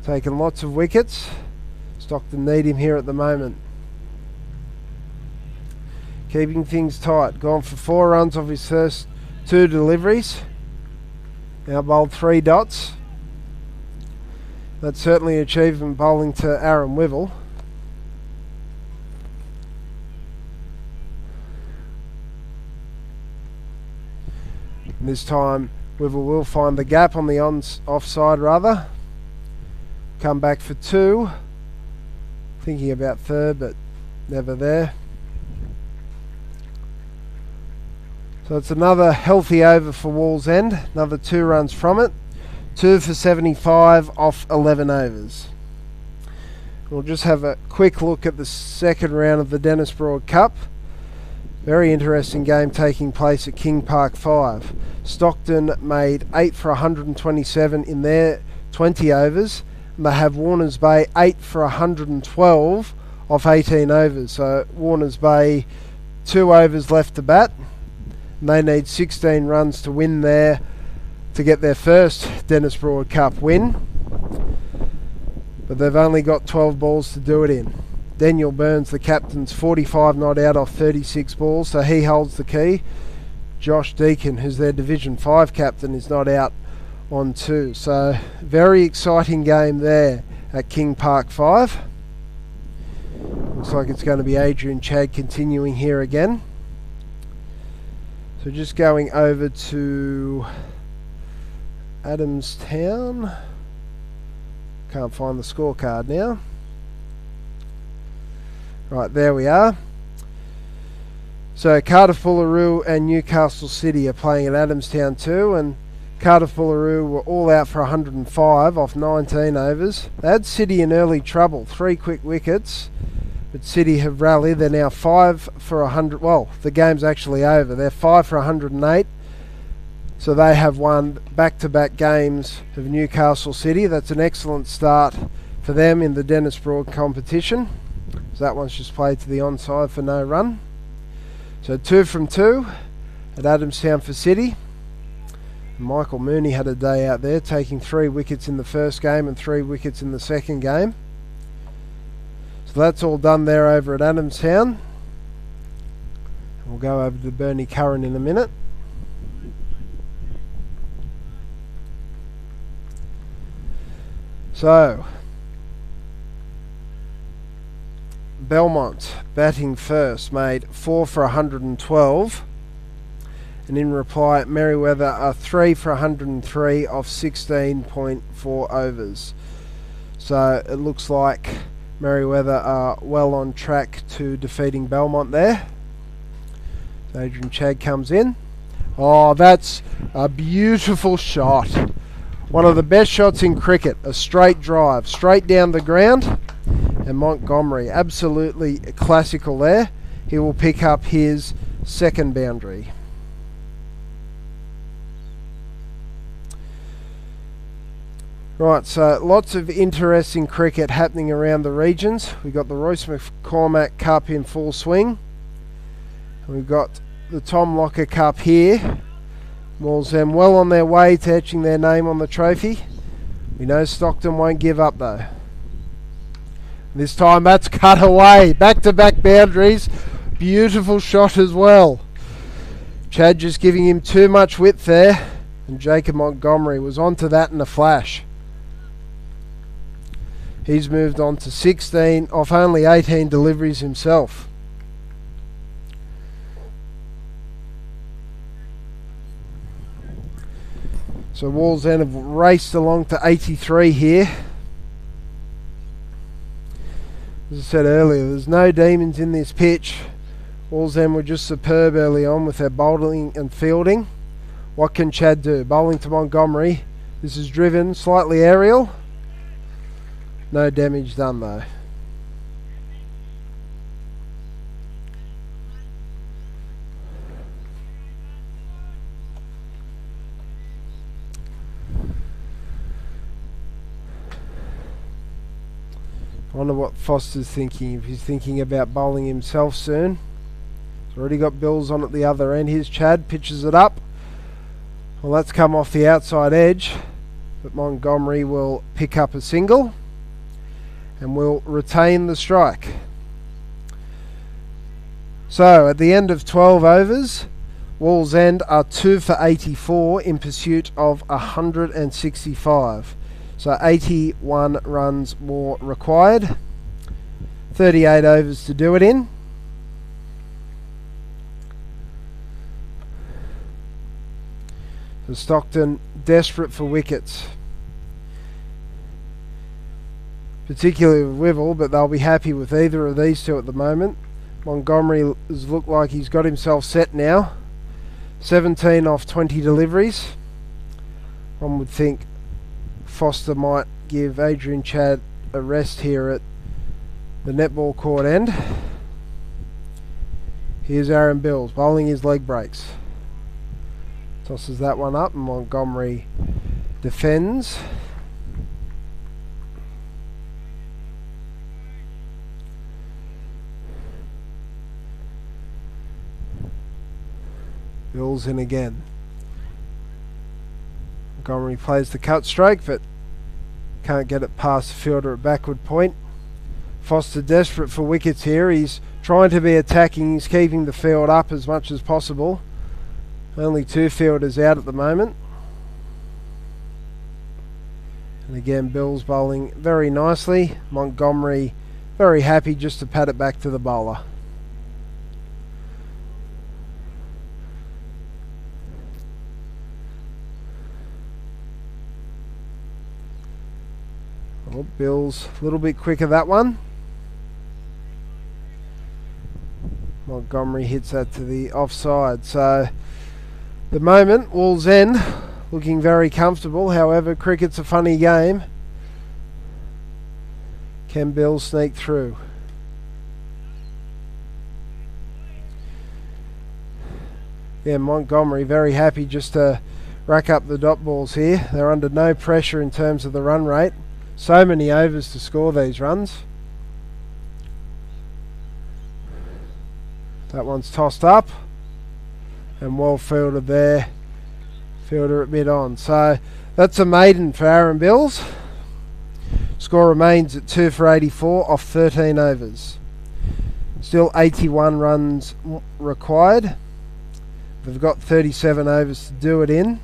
Taken lots of wickets. Stockton need him here at the moment. Keeping things tight. Gone for 4 runs off his first 2 deliveries. Now bowled 3 dots. That's certainly an achievement bowling to Aaron Wivel. And this time Wivel will find the gap on the offside rather. Come back for 2. Thinking about 3rd, but never there. So it's another healthy over for Wallsend. Another 2 runs from it. 2 for 75 off 11 overs. We'll just have a quick look at the second round of the Dennis Broad Cup. Very interesting game taking place at King Park 5. Stockton made 8 for 127 in their 20 overs. And they have Warners Bay 8 for 112 off 18 overs. So Warners Bay 2 overs left to bat. And they need 16 runs to win there to get their first Dennis Broad Cup win. But they've only got 12 balls to do it in. Daniel Burns, the captain's 45 not out off 36 balls, so he holds the key. Josh Deacon, who's their Division 5 captain, is not out on 2. So very exciting game there at King Park 5. Looks like it's going to be Adrian Chad continuing here again. So just going over to Adamstown. Can't find the scorecard now. Right, there we are. So Cardiff Bullaroo and Newcastle City are playing at Adamstown too, and Cardiff Bullaroo were all out for 105 off 19 overs. They had City in early trouble, 3 quick wickets, but City have rallied. They're now 5 for 100. Well, the game's actually over. They're 5 for 108. So they have won back-to-back games of Newcastle City. That's an excellent start for them in the Dennis Broad competition. So that one's just played to the onside for no run. So 2 from 2 at Adamstown for City. Michael Mooney had a day out there, taking 3 wickets in the first game and 3 wickets in the second game. So that's all done there over at Adamstown. We'll go over to Bernie Curran in a minute. So, Belmont batting first, made 4 for 112. And in reply, Merriweather are 3 for 103 off 16.4 overs. So it looks like Merriweather are well on track to defeating Belmont there. Adrian Chad comes in. Oh, that's a beautiful shot. One of the best shots in cricket. A straight drive, straight down the ground. And Montgomery, absolutely classical there. He will pick up his second boundary. Right, so lots of interesting cricket happening around the regions. We've got the Royce McCormack Cup in full swing. We've got the Tom Locker Cup here. Wallsend well on their way to etching their name on the trophy. We know Stockton won't give up though. This time that's cut away. Back-to-back boundaries. Beautiful shot as well. Chad just giving him too much width there. And Jacob Montgomery was onto that in a flash. He's moved on to 16 off only 18 deliveries himself. So Wallsend have raced along to 83 here. As I said earlier, there's no demons in this pitch. Wallsend were just superb early on with their bowling and fielding. What can Chad do? Bowling to Montgomery. This is driven, slightly aerial. No damage done though. I wonder what Foster's thinking, if he's thinking about bowling himself soon. He's already got Bills on at the other end. Here's Chad, pitches it up. Well, that's come off the outside edge, but Montgomery will pick up a single and will retain the strike. So at the end of 12 overs, Wallsend are 2 for 84 in pursuit of 165. So 81 runs more required. 38 overs to do it in. So Stockton desperate for wickets. Particularly with Wivell, but they'll be happy with either of these two at the moment. Montgomery has looked like he's got himself set now. 17 off 20 deliveries. One would think Foster might give Adrian Chad a rest here at the netball court end. Here's Aaron Bills bowling his leg breaks. Tosses that one up and Montgomery defends. Bills in again. Montgomery plays the cut stroke, but can't get it past the fielder at backward point. Foster desperate for wickets here. He's trying to be attacking. He's keeping the field up as much as possible. Only 2 fielders out at the moment. And again, Bills bowling very nicely. Montgomery very happy just to pat it back to the bowler. Oh, Bills a little bit quicker that one. Montgomery hits that to the offside. So the moment, Wallsend looking very comfortable. However, cricket's a funny game. Can Bills sneak through? Yeah, Montgomery very happy just to rack up the dot balls here. They're under no pressure in terms of the run rate. So many overs to score these runs. That one's tossed up and well fielded there. Fielder at mid-on. So that's a maiden for Aaron Bills. Score remains at 2 for 84 off 13 overs. Still 81 runs required. They've got 37 overs to do it in.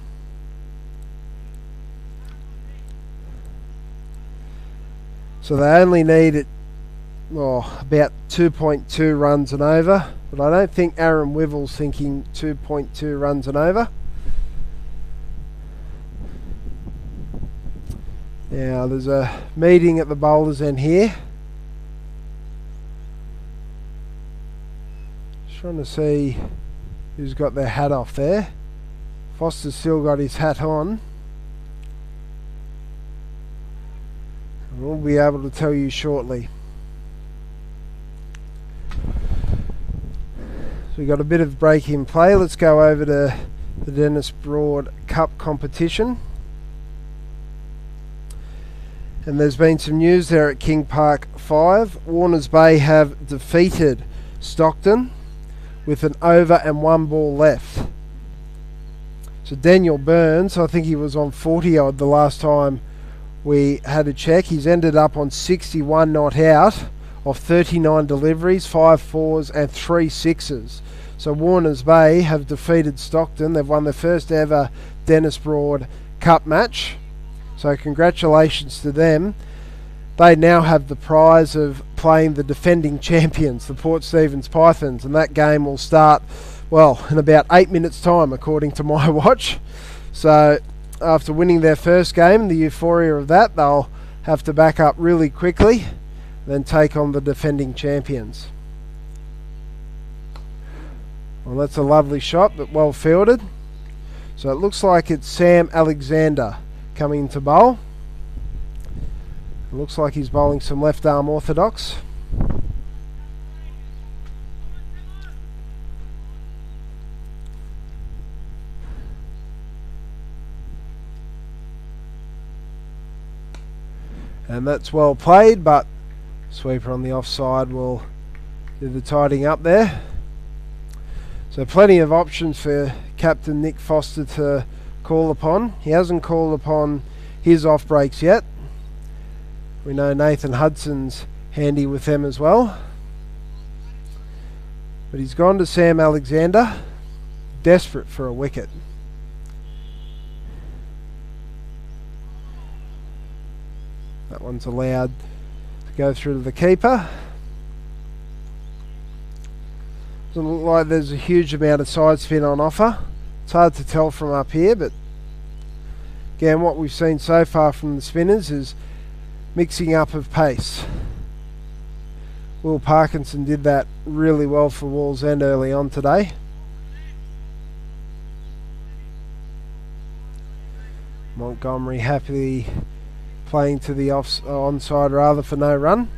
So they only need it, about 2.2 runs and over. But I don't think Aaron Wivel's thinking 2.2 runs and over. Now there's a meeting at the bowler's end here. Just trying to see who's got their hat off there. Foster's still got his hat on. We'll be able to tell you shortly. So we've got a bit of break in play. Let's go over to the Dennis Broad Cup competition. And there's been some news there at King Park 5. Warners Bay have defeated Stockton with an over and 1 ball left. So Daniel Burns, I think he was on 40 odd the last time we had a check. He's ended up on 61 not out of 39 deliveries, 5 fours and 3 sixes. So Warners Bay have defeated Stockton. They've won their first ever Dennis Broad Cup match. So congratulations to them. They now have the prize of playing the defending champions, the Port Stephens Pythons, and that game will start, well, in about 8 minutes' time, according to my watch. So after winning their first game, the euphoria of that, they'll have to back up really quickly, then take on the defending champions. Well, that's a lovely shot, but well fielded. So it looks like it's Sam Alexander coming to bowl. It looks like he's bowling some left arm orthodox. And that's well played, but sweeper on the offside will do the tidying up there. So plenty of options for Captain Nick Foster to call upon. He hasn't called upon his off breaks yet. We know Nathan Hudson's handy with them as well. But he's gone to Sam Alexander, desperate for a wicket. That one's allowed to go through to the keeper. Doesn't look like there's a huge amount of side spin on offer. It's hard to tell from up here, but again, what we've seen so far from the spinners is mixing up of pace. Will Parkinson did that really well for Wallsend early on today. Montgomery happily playing to the onside rather for no run.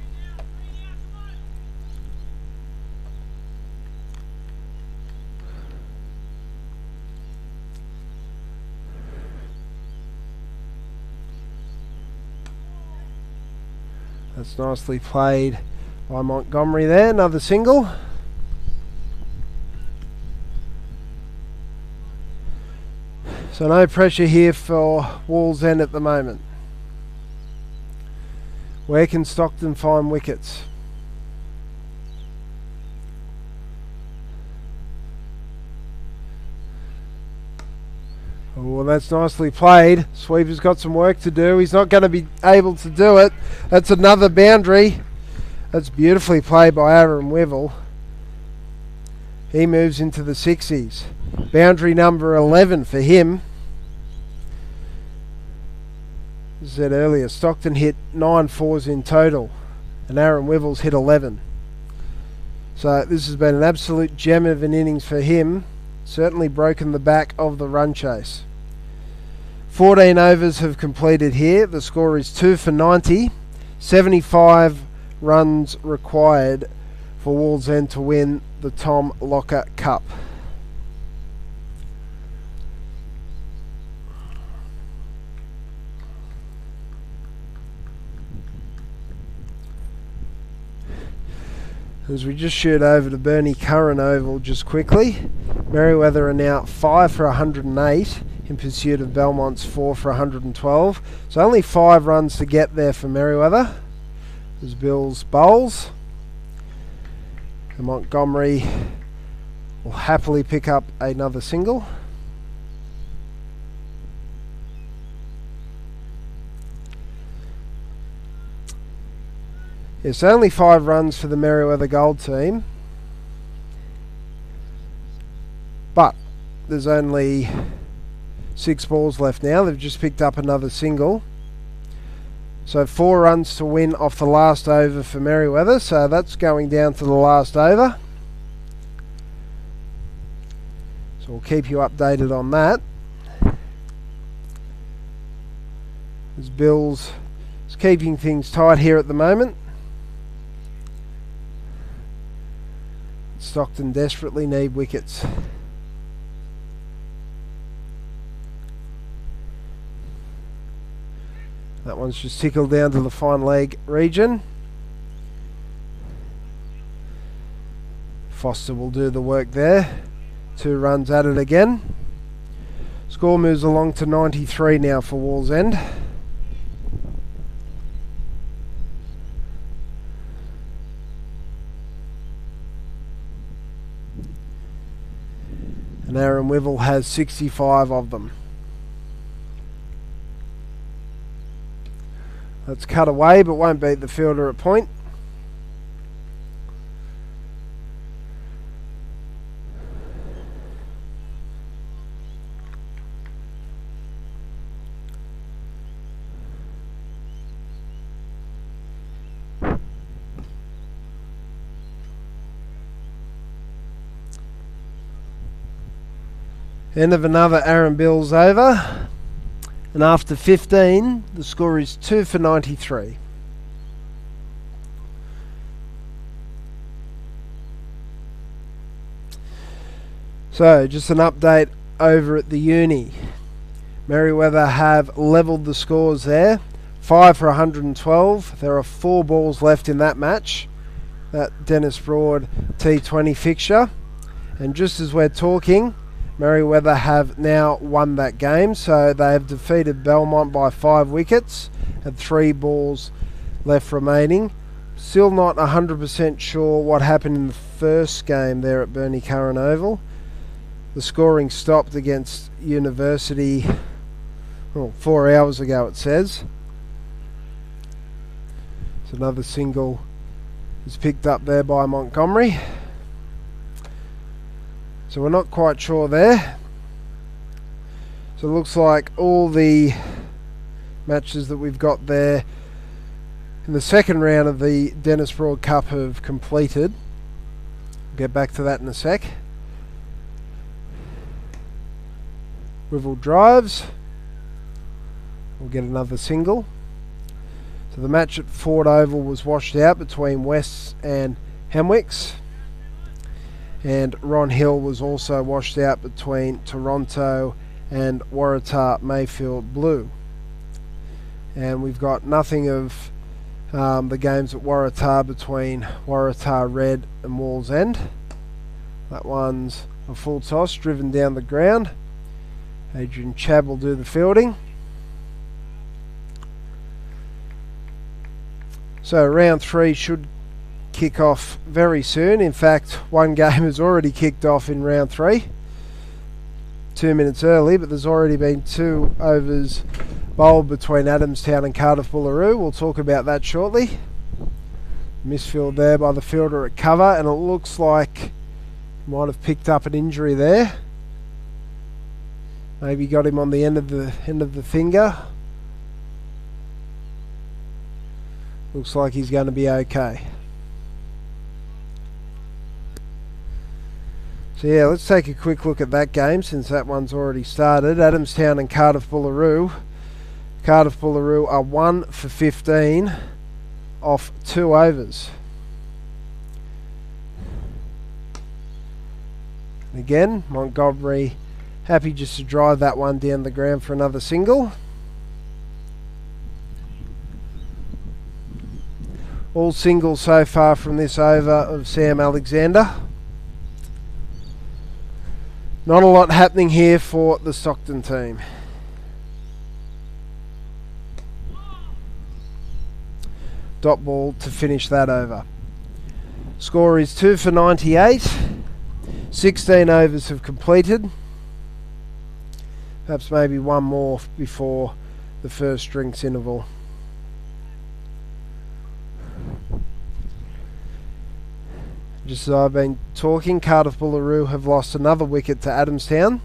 That's nicely played by Montgomery there. Another single. So no pressure here for Wallsend at the moment. Where can Stockton find wickets? Oh, that's nicely played. Sweeper's got some work to do. He's not going to be able to do it. That's another boundary. That's beautifully played by Aaron Wivel. He moves into the 60s. Boundary number 11 for him. As I said earlier, Stockton hit 9 fours in total, and Aaron Wivel's hit 11. So this has been an absolute gem of an innings for him. Certainly broken the back of the run chase. 14 overs have completed here. The score is 2 for 90. 75 runs required for Wallsend to win the Tom Locker Cup. As we just shoot over to Bernie Curran Oval just quickly, Merewether are now 5 for 108 in pursuit of Belmont's 4 for 112. So only 5 runs to get there for Merewether as Bills bowls. And Montgomery will happily pick up another single. It's only 5 runs for the Merewether Gold team, but there's only 6 balls left now. They've just picked up another single, so 4 runs to win off the last over for Merewether, so that's going down to the last over. So we'll keep you updated on that. As Bills is keeping things tight here at the moment. Stockton desperately need wickets. That one's just tickled down to the fine leg region. Foster will do the work there. 2 runs at it again. Score moves along to 93 now for Wallsend. And Aaron Wivell has 65 of them. That's cut away, but won't beat the fielder at point. End of another Aaron Bills over, and after 15 the score is 2 for 93. So just an update over at the uni. Merewether have levelled the scores there, 5 for 112. There are 4 balls left in that match, that Dennis Broad T20 fixture, and just as we're talking, Merewether have now won that game, so they have defeated Belmont by 5 wickets and 3 balls left remaining. Still not 100% sure what happened in the first game there at Bernie Curran Oval. The scoring stopped against University 4 hours ago, it says. So another single is picked up there by Montgomery. So we're not quite sure there. So it looks like all the matches that we've got there in the second round of the Dennis Broad Cup have completed. We'll get back to that in a sec. Wivell drives. We'll get another single. So the match at Ford Oval was washed out between Wests and Hemwicks. And Ron Hill was also washed out between Toronto and Waratah Mayfield Blue. And we've got nothing of the games at Waratah between Waratah Red and Wallsend. That one's a full toss driven down the ground. Adrian Chabb will do the fielding. So round 3 should kick off very soon. In fact, one game has already kicked off in round 3, 2 minutes early, but there's already been 2 overs bowled between Adamstown and Cardiff Boolaroo. We'll talk about that shortly. Misfield there by the fielder at cover, and it looks like he might have picked up an injury there. Maybe got him on the end of the finger. Looks like he's going to be okay. So yeah, let's take a quick look at that game since that one's already started. Adamstown and Cardiff Boolaroo. Cardiff Boolaroo are 1 for 15 off 2 overs. Again, Montgomery happy just to drive that one down the ground for another single. All singles so far from this over of Sam Alexander. Not a lot happening here for the Stockton team. Dot ball to finish that over. Score is 2 for 98. 16 overs have completed. Perhaps maybe one more before the first drinks interval. Just as I've been talking, Cardiff Bullaroo have lost another wicket to Adamstown.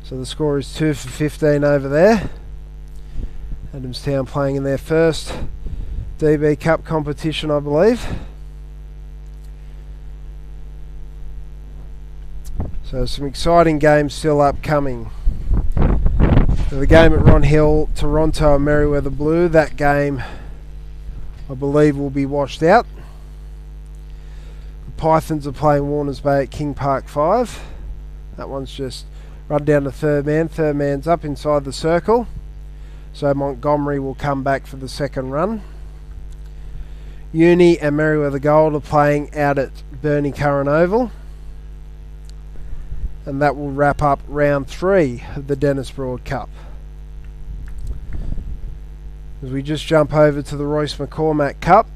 So the score is 2 for 15 over there. Adamstown playing in their first DB Cup competition, I believe. So some exciting games still upcoming. So the game at Ron Hill, Toronto and Merewether Blue, that game I believe will be washed out. The Pythons are playing Warners Bay at King Park 5. That one's just run down to third man. Third man's up inside the circle. So Montgomery will come back for the second run. Uni and Merewether Gold are playing out at Burnie Curran Oval. And that will wrap up round 3 of the Dennis Broad Cup. As we just jump over to the Royce McCormack Cup,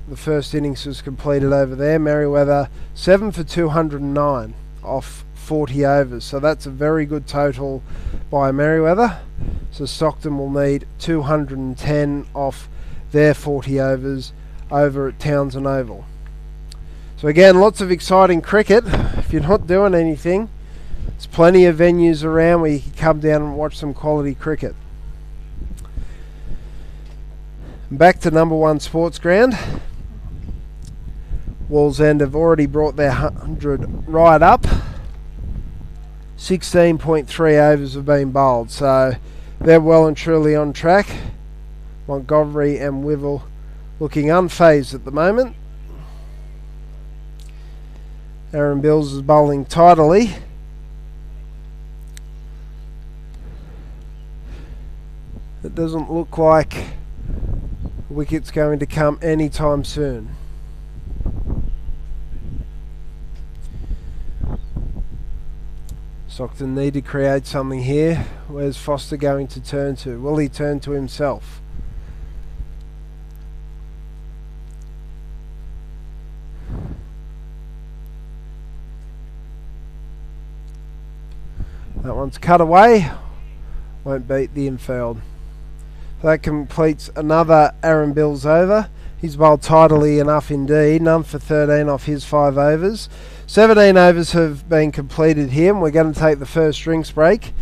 the first innings was completed over there. Merewether 7 for 209 off 40 overs. So that's a very good total by Merewether. So Stockton will need 210 off their 40 overs over at Townsend Oval. So again, lots of exciting cricket. If you're not doing anything, there's plenty of venues around where you can come down and watch some quality cricket. Back to number 1 sports ground. Wallsend have already brought their 100 right up. 16.3 overs have been bowled, so they're well and truly on track. Montgomery and Wivel looking unfazed at the moment. Aaron Bills is bowling tidily. It doesn't look like a wicket's going to come anytime soon. Stockton need to create something here. Where's Foster going to turn to? Will he turn to himself? That one's cut away. Won't beat the infield. That completes another Aaron Bills over. He's bowled tidily enough indeed. None for 13 off his 5 overs. 17 overs have been completed here, and we're going to take the first drinks break.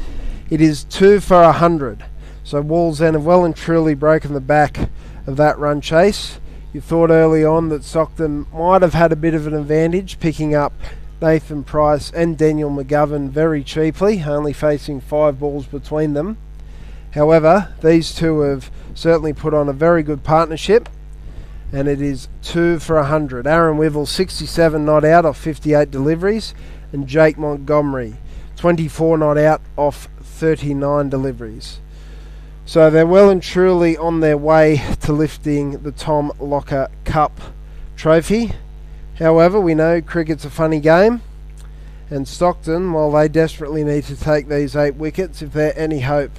It is 2 for 100. So Wallsend have well and truly broken the back of that run chase. You thought early on that Stockton might have had a bit of an advantage, picking up Nathan Price and Daniel McGovern very cheaply, only facing 5 balls between them. However, these two have certainly put on a very good partnership, and it is 2 for 100. Aaron Wivel 67 not out off 58 deliveries, and Jake Montgomery 24 not out off 39 deliveries. So they're well and truly on their way to lifting the Tom Locker Cup trophy. However, we know cricket's a funny game, and Stockton, while they desperately need to take these 8 wickets if they're any hope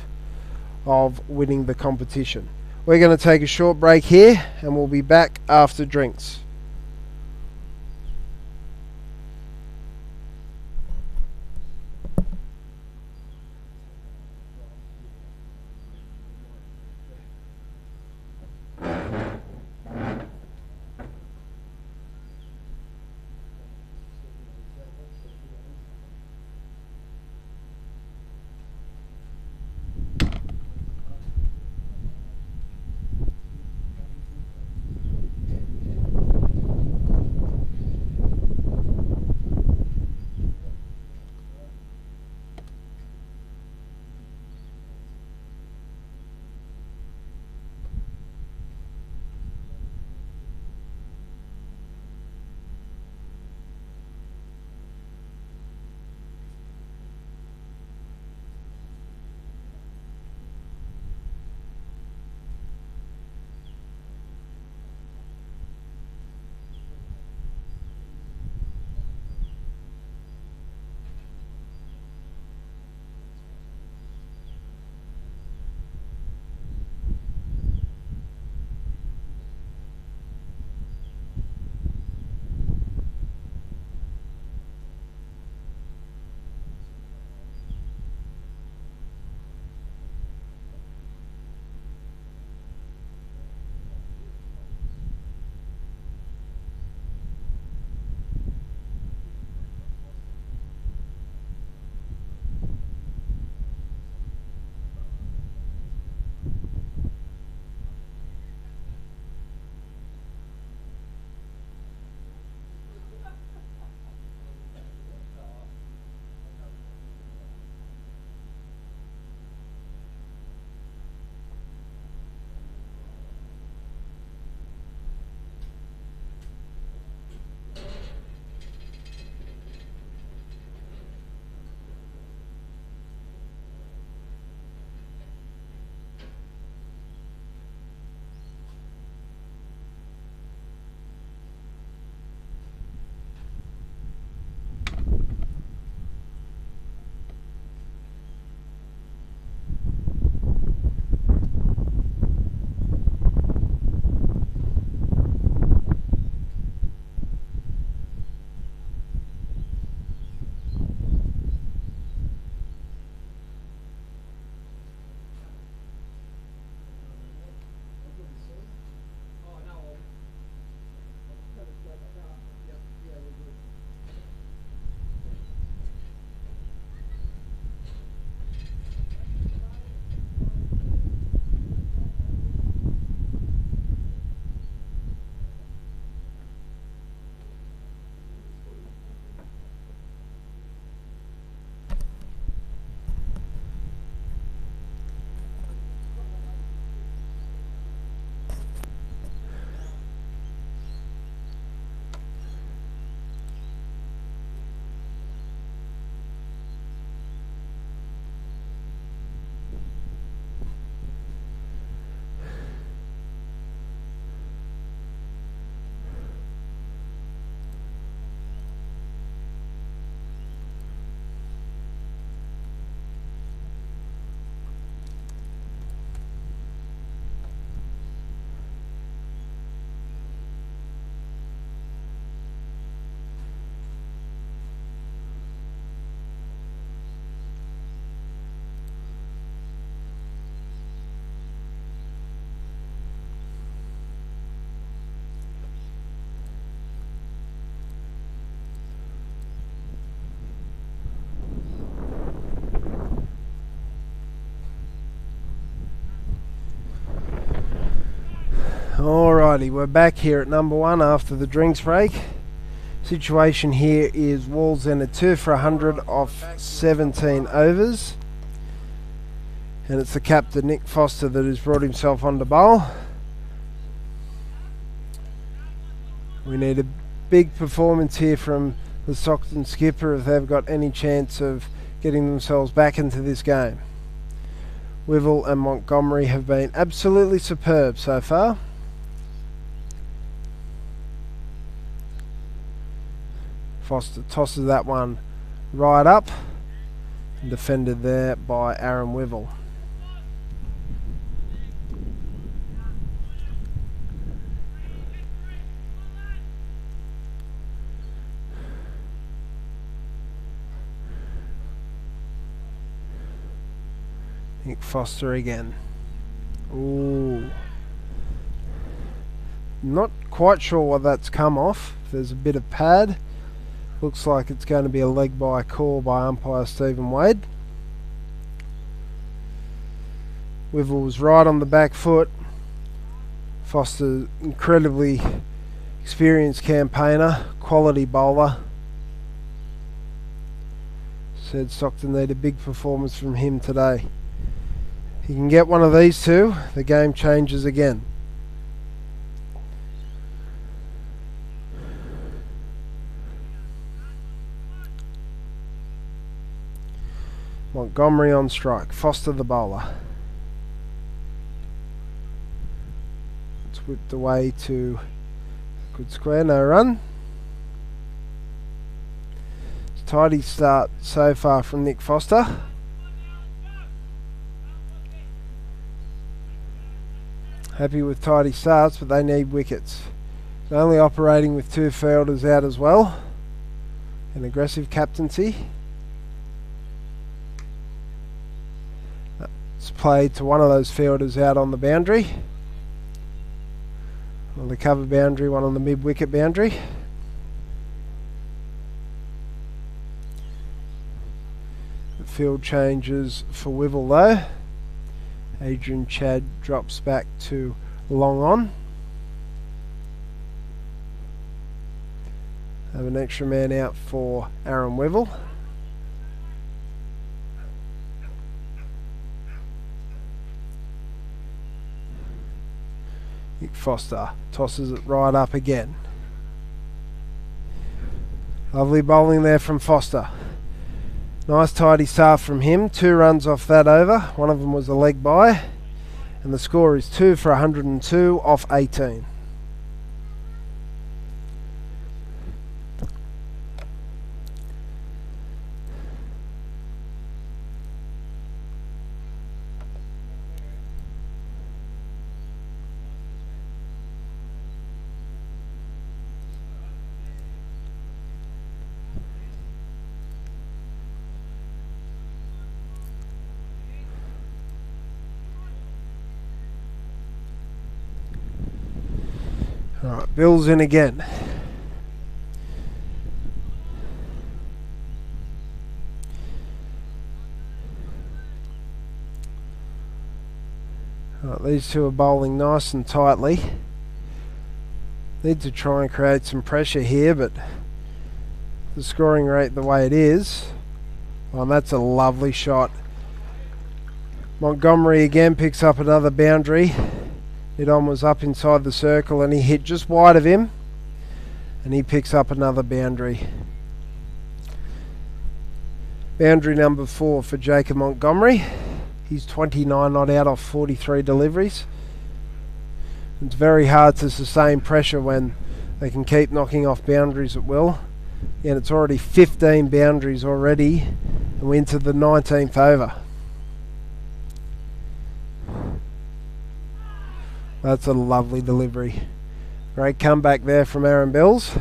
of winning the competition. We're going to take a short break here, and we'll be back after drinks. Alrighty, we're back here at number 1 after the drinks break. Situation here is Wallsend at 2 for 100 off 17 overs. And it's the captain, Nick Foster, that has brought himself on to bowl. We need a big performance here from the Stockton skipper if they've got any chance of getting themselves back into this game. Wivell and Montgomery have been absolutely superb so far. Foster tosses that one right up and defended there by Aaron Wivell. Nick Foster again. Ooh. Not quite sure what that's come off. There's a bit of pad. Looks like it's going to be a leg by call by umpire Stephen Wade. Wivell was right on the back foot. Foster, incredibly experienced campaigner, quality bowler. Said Stockton need a big performance from him today. He can get one of these two, the game changes again. Montgomery on strike. Foster the bowler. It's whipped away to good square, no run. It's a tidy start so far from Nick Foster. Happy with tidy starts, but they need wickets. He's only operating with 2 fielders out as well. An aggressive captaincy. It's played to one of those fielders out on the boundary. On the cover boundary, one on the mid-wicket boundary. The field changes for Wivell though. Adrian Chad drops back to long on. Have an extra man out for Aaron Wivell. Nick Foster tosses it right up again. Lovely bowling there from Foster. Nice tidy start from him. 2 runs off that over. One of them was a leg by. And the score is 2 for 102 off 18. Alright, Bill's in again. Alright, these two are bowling nice and tightly. Need to try and create some pressure here, but the scoring rate the way it is, well, that's a lovely shot. Montgomery again picks up another boundary. It was up inside the circle and he hit just wide of him, and he picks up another boundary. Boundary number 4 for Jacob Montgomery. He's 29 not out off 43 deliveries. It's very hard to sustain pressure when they can keep knocking off boundaries at will. And it's already 15 boundaries already, and we're into the 19th over. That's a lovely delivery. Great comeback there from Aaron Bills.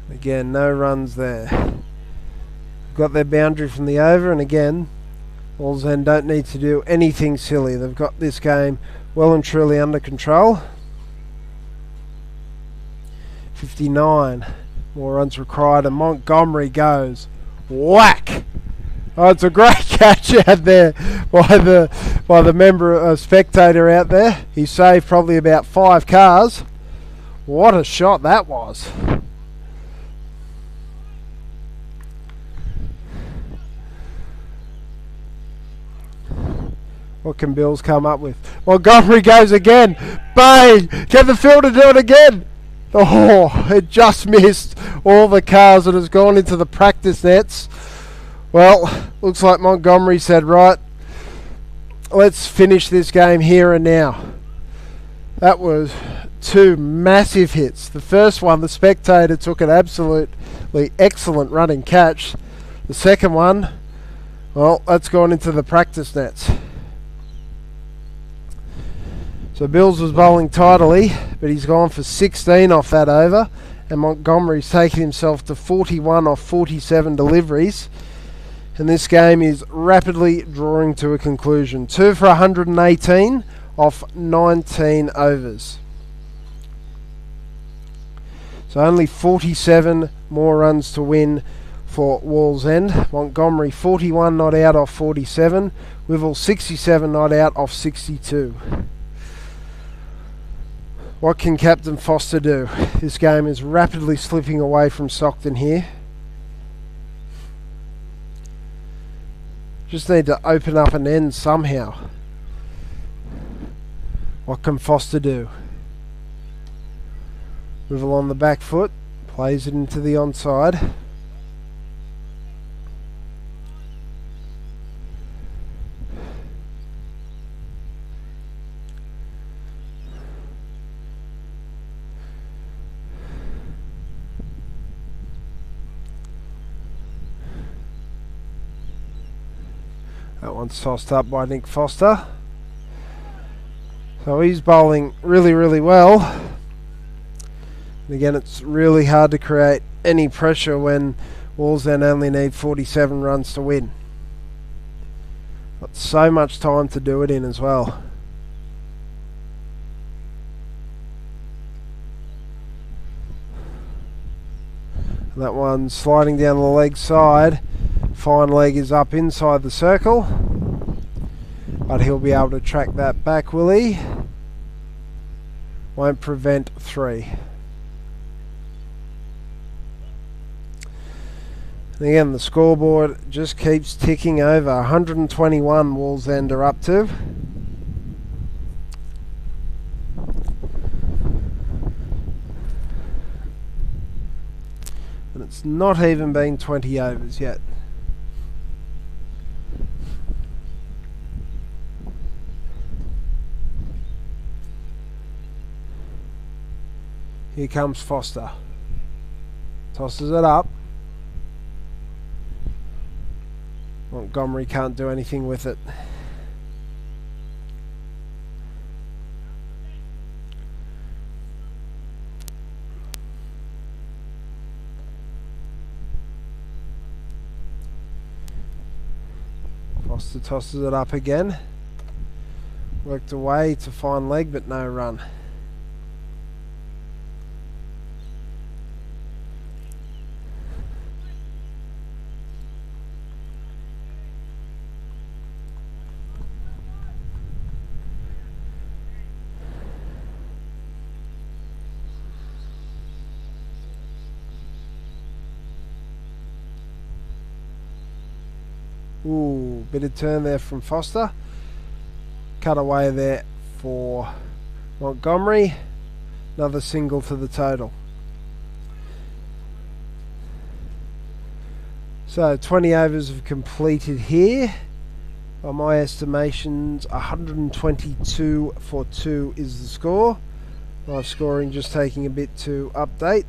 Again, no runs there. Got their boundary from the over, and again, Wallsend don't need to do anything silly. They've got this game well and truly under control. 59 more runs required, and Montgomery goes whack. Oh, it's a great catch out there by the member spectator out there. He saved probably about 5 cars. What a shot that was. What can Bills come up with? Montgomery goes again. Bang! Can the fielder do it again? Oh, it just missed all the cars and has gone into the practice nets. Well, looks like Montgomery said, right, let's finish this game here and now. That was 2 massive hits. The first one, the spectator took an absolutely excellent running catch. The second one, well, that's gone into the practice nets. So Bills was bowling tidily, but he's gone for 16 off that over, and Montgomery's taken himself to 41 off 47 deliveries. And this game is rapidly drawing to a conclusion. 2 for 118 off 19 overs. So only 47 more runs to win for Wallsend. Montgomery 41 not out off 47. Wivell 67 not out off 62. What can Captain Foster do? This game is rapidly slipping away from Stockton here. Just need to open up an end somehow. What can Foster do? Wivell on the back foot, plays it into the onside. That one's tossed up by Nick Foster. So he's bowling really, really well. And again, it's really hard to create any pressure when Wallsend only need 47 runs to win. Got so much time to do it in as well. And that one sliding down the leg side. Fine leg is up inside the circle, but he'll be able to track that back, will he? Won't prevent 3. And again, the scoreboard just keeps ticking over. 121 Wallsend are up to. And it's not even been 20 overs yet. Here comes Foster. Tosses it up. Montgomery can't do anything with it. Foster tosses it up again. Worked away to fine leg, but no run. Ooh, bit of turn there from Foster. Cut away there for Montgomery. Another single to the total. So 20 overs have completed here. By my estimations, 122 for 2 is the score. Live scoring just taking a bit to update.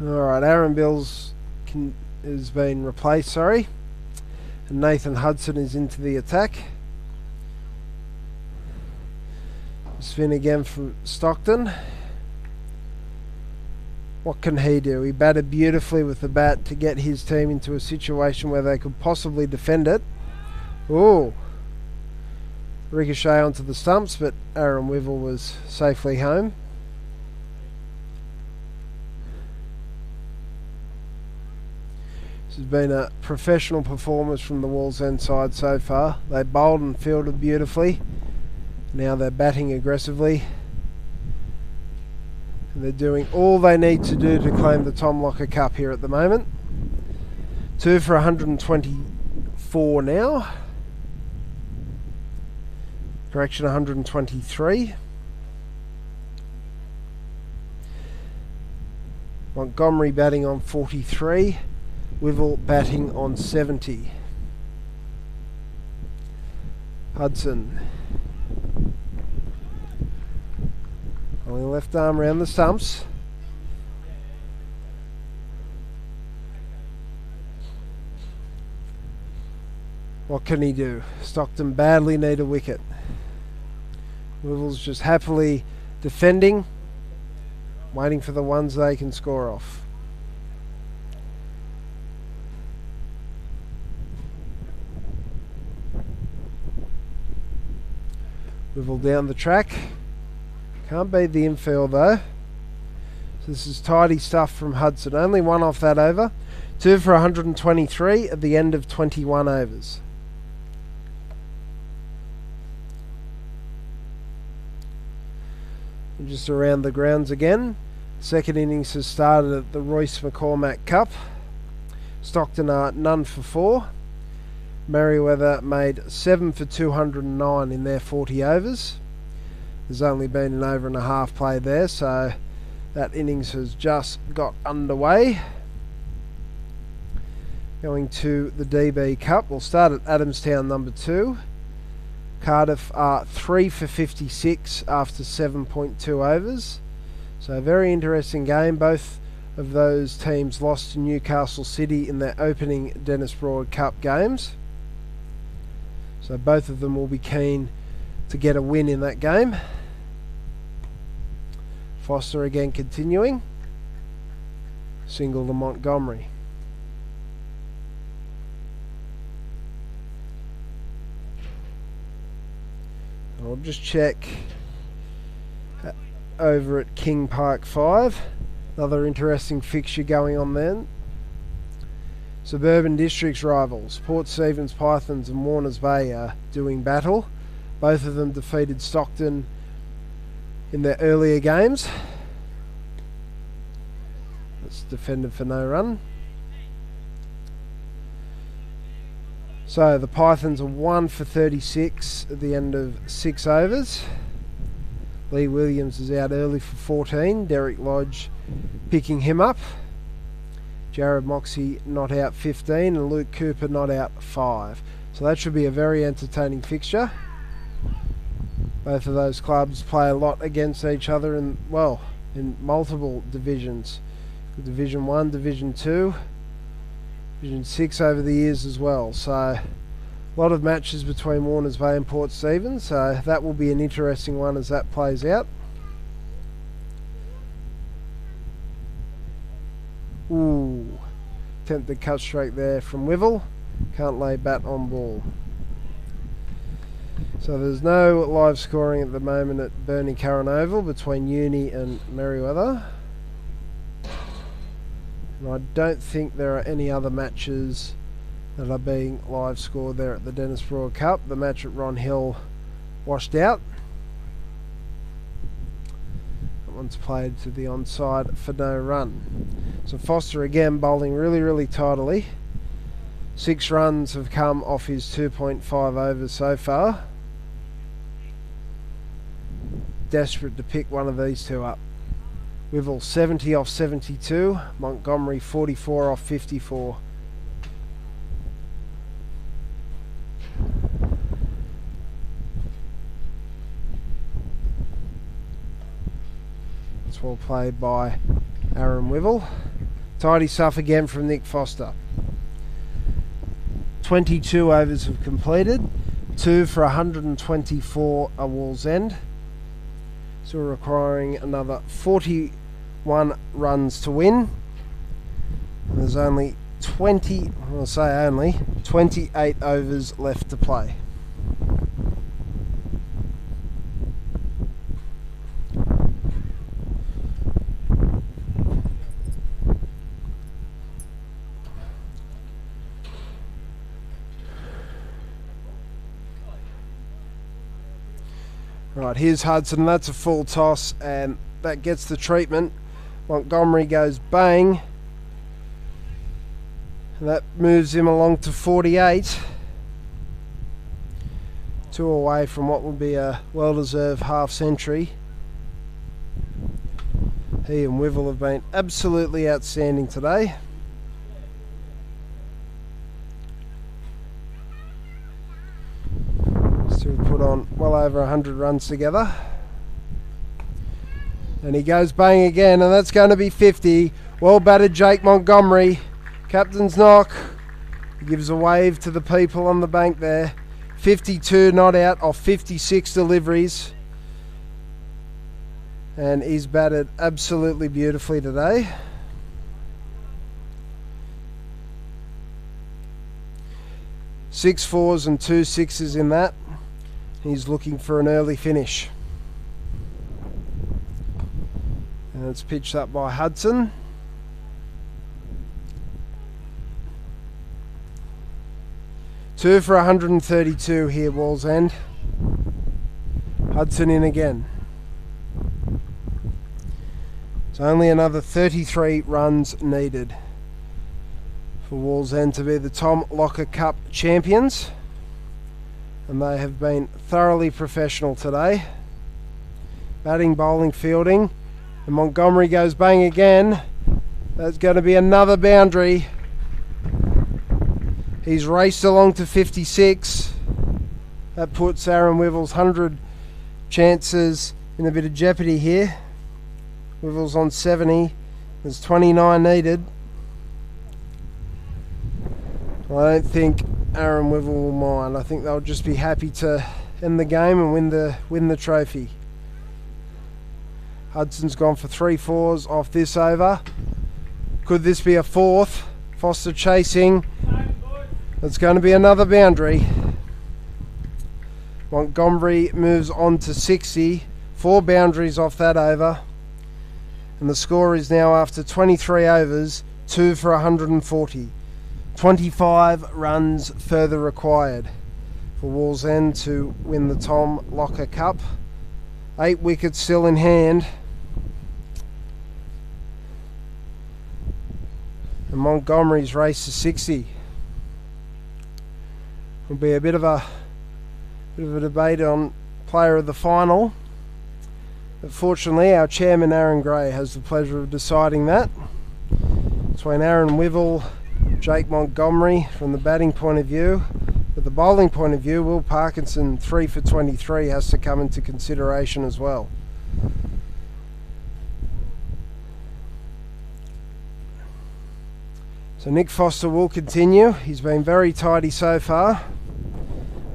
Alright, Aaron Bills has been replaced, and Nathan Hudson is into the attack. Spin again from Stockton. What can he do? He batted beautifully with the bat to get his team into a situation where they could possibly defend it. Ooh. Ricochet onto the stumps, but Aaron Wivell was safely home. This has been a professional performance from the Wallsend side so far. They bowled and fielded beautifully. Now they're batting aggressively. And they're doing all they need to do to claim the Tom Locker Cup here at the moment. 2 for 124 now. Correction, 123. Montgomery batting on 43. Wivell batting on 70. Hudson. Only left arm around the stumps. What can he do? Stockton badly need a wicket. Wivell's just happily defending, waiting for the ones they can score off. Wivell down the track. Can't beat the infield though. So this is tidy stuff from Hudson. Only one off that over. 2 for 123 at the end of 21 overs. And just around the grounds again. Second innings has started at the Royce McCormack Cup. Stockton are none for 4. Merriweather made 7 for 209 in their 40 overs. There's only been an over and a half played there, so that innings has just got underway. Going to the DB Cup, we'll start at Adamstown number 2. Cardiff are 3 for 56 after 7.2 overs. So a very interesting game. Both of those teams lost to Newcastle City in their opening Dennis Broad Cup games. So both of them will be keen to get a win in that game. Foster again continuing. Single to Montgomery. I'll just check over at King Park 5. Another interesting fixture going on then. Suburban Districts rivals, Port Stephens Pythons and Warners Bay are doing battle. Both of them defeated Stockton in their earlier games. That's defended for no run. So the Pythons are 1 for 36 at the end of 6 overs. Lee Williams is out early for 14. Derek Lodge picking him up. Jared Moxey not out 15 and Luke Cooper not out 5. So that should be a very entertaining fixture. Both of those clubs play a lot against each other in multiple divisions. Division 1, Division 2, Division 6 over the years as well. So a lot of matches between Warners Bay and Port Stephens. So that will be an interesting one as that plays out. Ooh, attempted cut straight there from Wivell. Can't lay bat on ball. So there's no live scoring at the moment at Burnie Curran Oval between Uni and Merriweather. And I don't think there are any other matches that are being live scored there at the Dennis Broad Cup. The match at Ron Hill washed out. That one's played to the onside for no run. So Foster again bowling really tidily. 6 runs have come off his 2.5 overs so far. Desperate to pick one of these two up. Wivell 70 off 72, Montgomery 44 off 54. It's well played by Aaron Wivell. Tidy stuff again from Nick Foster. 22 overs have completed. 2 for 124 at Wallsend. Still requiring another 41 runs to win. And there's only 28 overs left to play. Right, here's Hudson. That's a full toss, and that gets the treatment. Montgomery goes bang, and that moves him along to 48. 2 away from what will be a well-deserved half century. He and Wivel have been absolutely outstanding today. Still put on well over 100 runs together. And he goes bang again, and that's going to be 50. Well batted, Jake Montgomery. Captain's knock. He gives a wave to the people on the bank there. 52 not out of 56 deliveries. And he's batted absolutely beautifully today. Six fours and 2 sixes in that. He's looking for an early finish. And it's pitched up by Hudson. Two for 132 here, Wallsend. Hudson in again. It's only another 33 runs needed for Wallsend to be the Tom Locker Cup champions. And they have been thoroughly professional today. Batting, bowling, fielding. And Montgomery goes bang again. That's going to be another boundary. He's raced along to 56. That puts Aaron Wivel's 100 chances in a bit of jeopardy here. Wivel's on 70. There's 29 needed. I don't think Aaron Wivel will mind. I think they'll just be happy to end the game and win the trophy. Hudson's gone for 3 fours off this over. Could this be a fourth? Foster chasing. It's going to be another boundary. Montgomery moves on to 60. 4 boundaries off that over. And the score is now, after 23 overs, 2 for 140. 25 runs further required for Wallsend to win the Tom Locker Cup. 8 wickets still in hand. And Montgomery's race to 60. Will be a bit of a debate on player of the final. But fortunately, our chairman Aaron Gray has the pleasure of deciding that. Between Aaron Wivel, Jake Montgomery from the batting point of view. But the bowling point of view, Will Parkinson, 3 for 23, has to come into consideration as well. So Nick Foster will continue. He's been very tidy so far.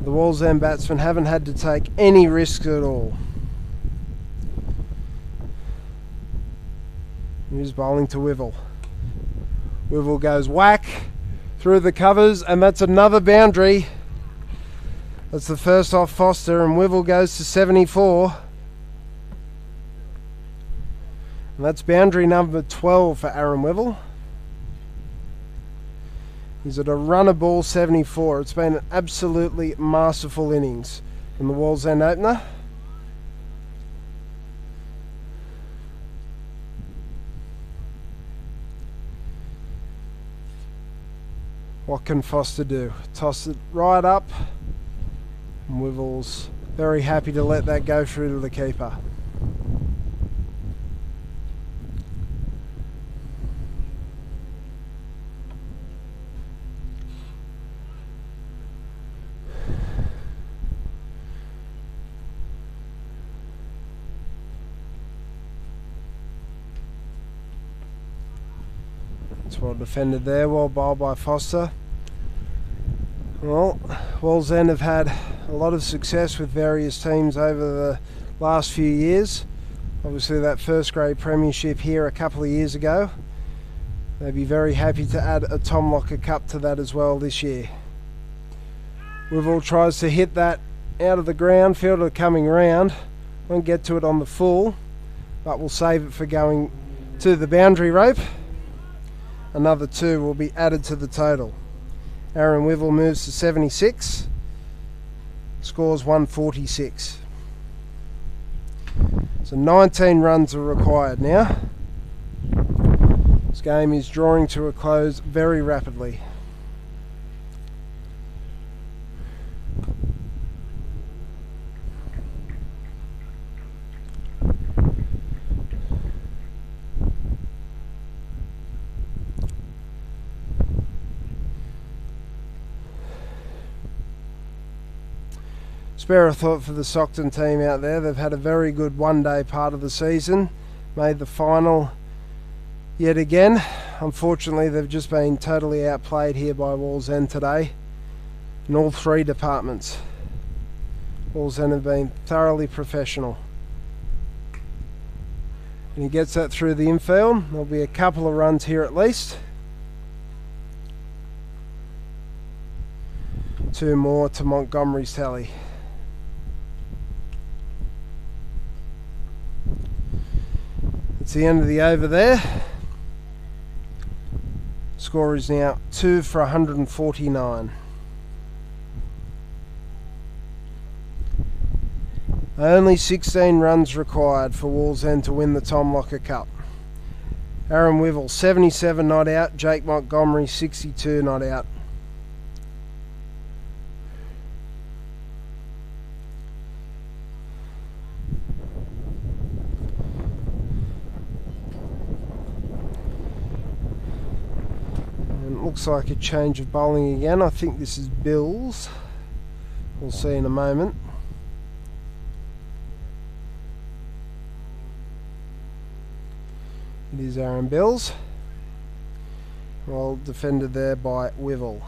The Wallsend batsmen haven't had to take any risks at all. Here's bowling to Wivel. Wivel goes whack through the covers, and that's another boundary. That's the first off Foster, and Wivel goes to 74. And that's boundary number 12 for Aaron Wivel. He's at a runner ball 74. It's been an absolutely masterful innings from the Wallsend opener. What can Foster do? Toss it right up. And Wivel's very happy to let that go through to the keeper. It's well defended there, well bowled by Foster. Well, Wallsend have had a lot of success with various teams over the last few years. Obviously that first grade premiership here a couple of years ago. They'd be very happy to add a Tom Locker Cup to that as well this year. Wivell tries to hit that out of the ground, fielder coming round. Won't get to it on the full, but we'll save it for going to the boundary rope. Another 2 will be added to the total. Aaron Wivell moves to 76, scores 146. So 19 runs are required now. This game is drawing to a close very rapidly. Spare a thought for the Stockton team out there. They've had a very good one-day part of the season. Made the final yet again. Unfortunately, they've just been totally outplayed here by Wallsend today in all 3 departments. Wallsend have been thoroughly professional. And he gets that through the infield. There'll be a couple of runs here at least. 2 more to Montgomery's tally. It's the end of the over there. Score is now 2 for 149. Only 16 runs required for Wallsend to win the Tom Locker Cup. Aaron Wivell 77 not out, Jake Montgomery 62 not out. Looks like a change of bowling again. I think this is Bills. We'll see in a moment. It is Aaron Bills. Well defended there by Wivell.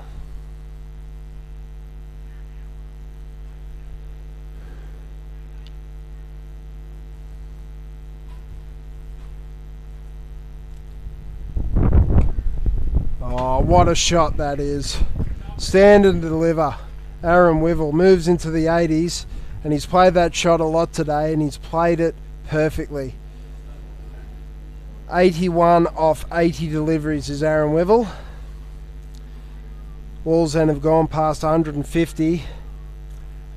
Oh, what a shot that is. Stand and deliver. Aaron Wivell moves into the 80s and he's played that shot a lot today and he's played it perfectly. 81 off 80 deliveries is Aaron Wivell. Wallsend have gone past 150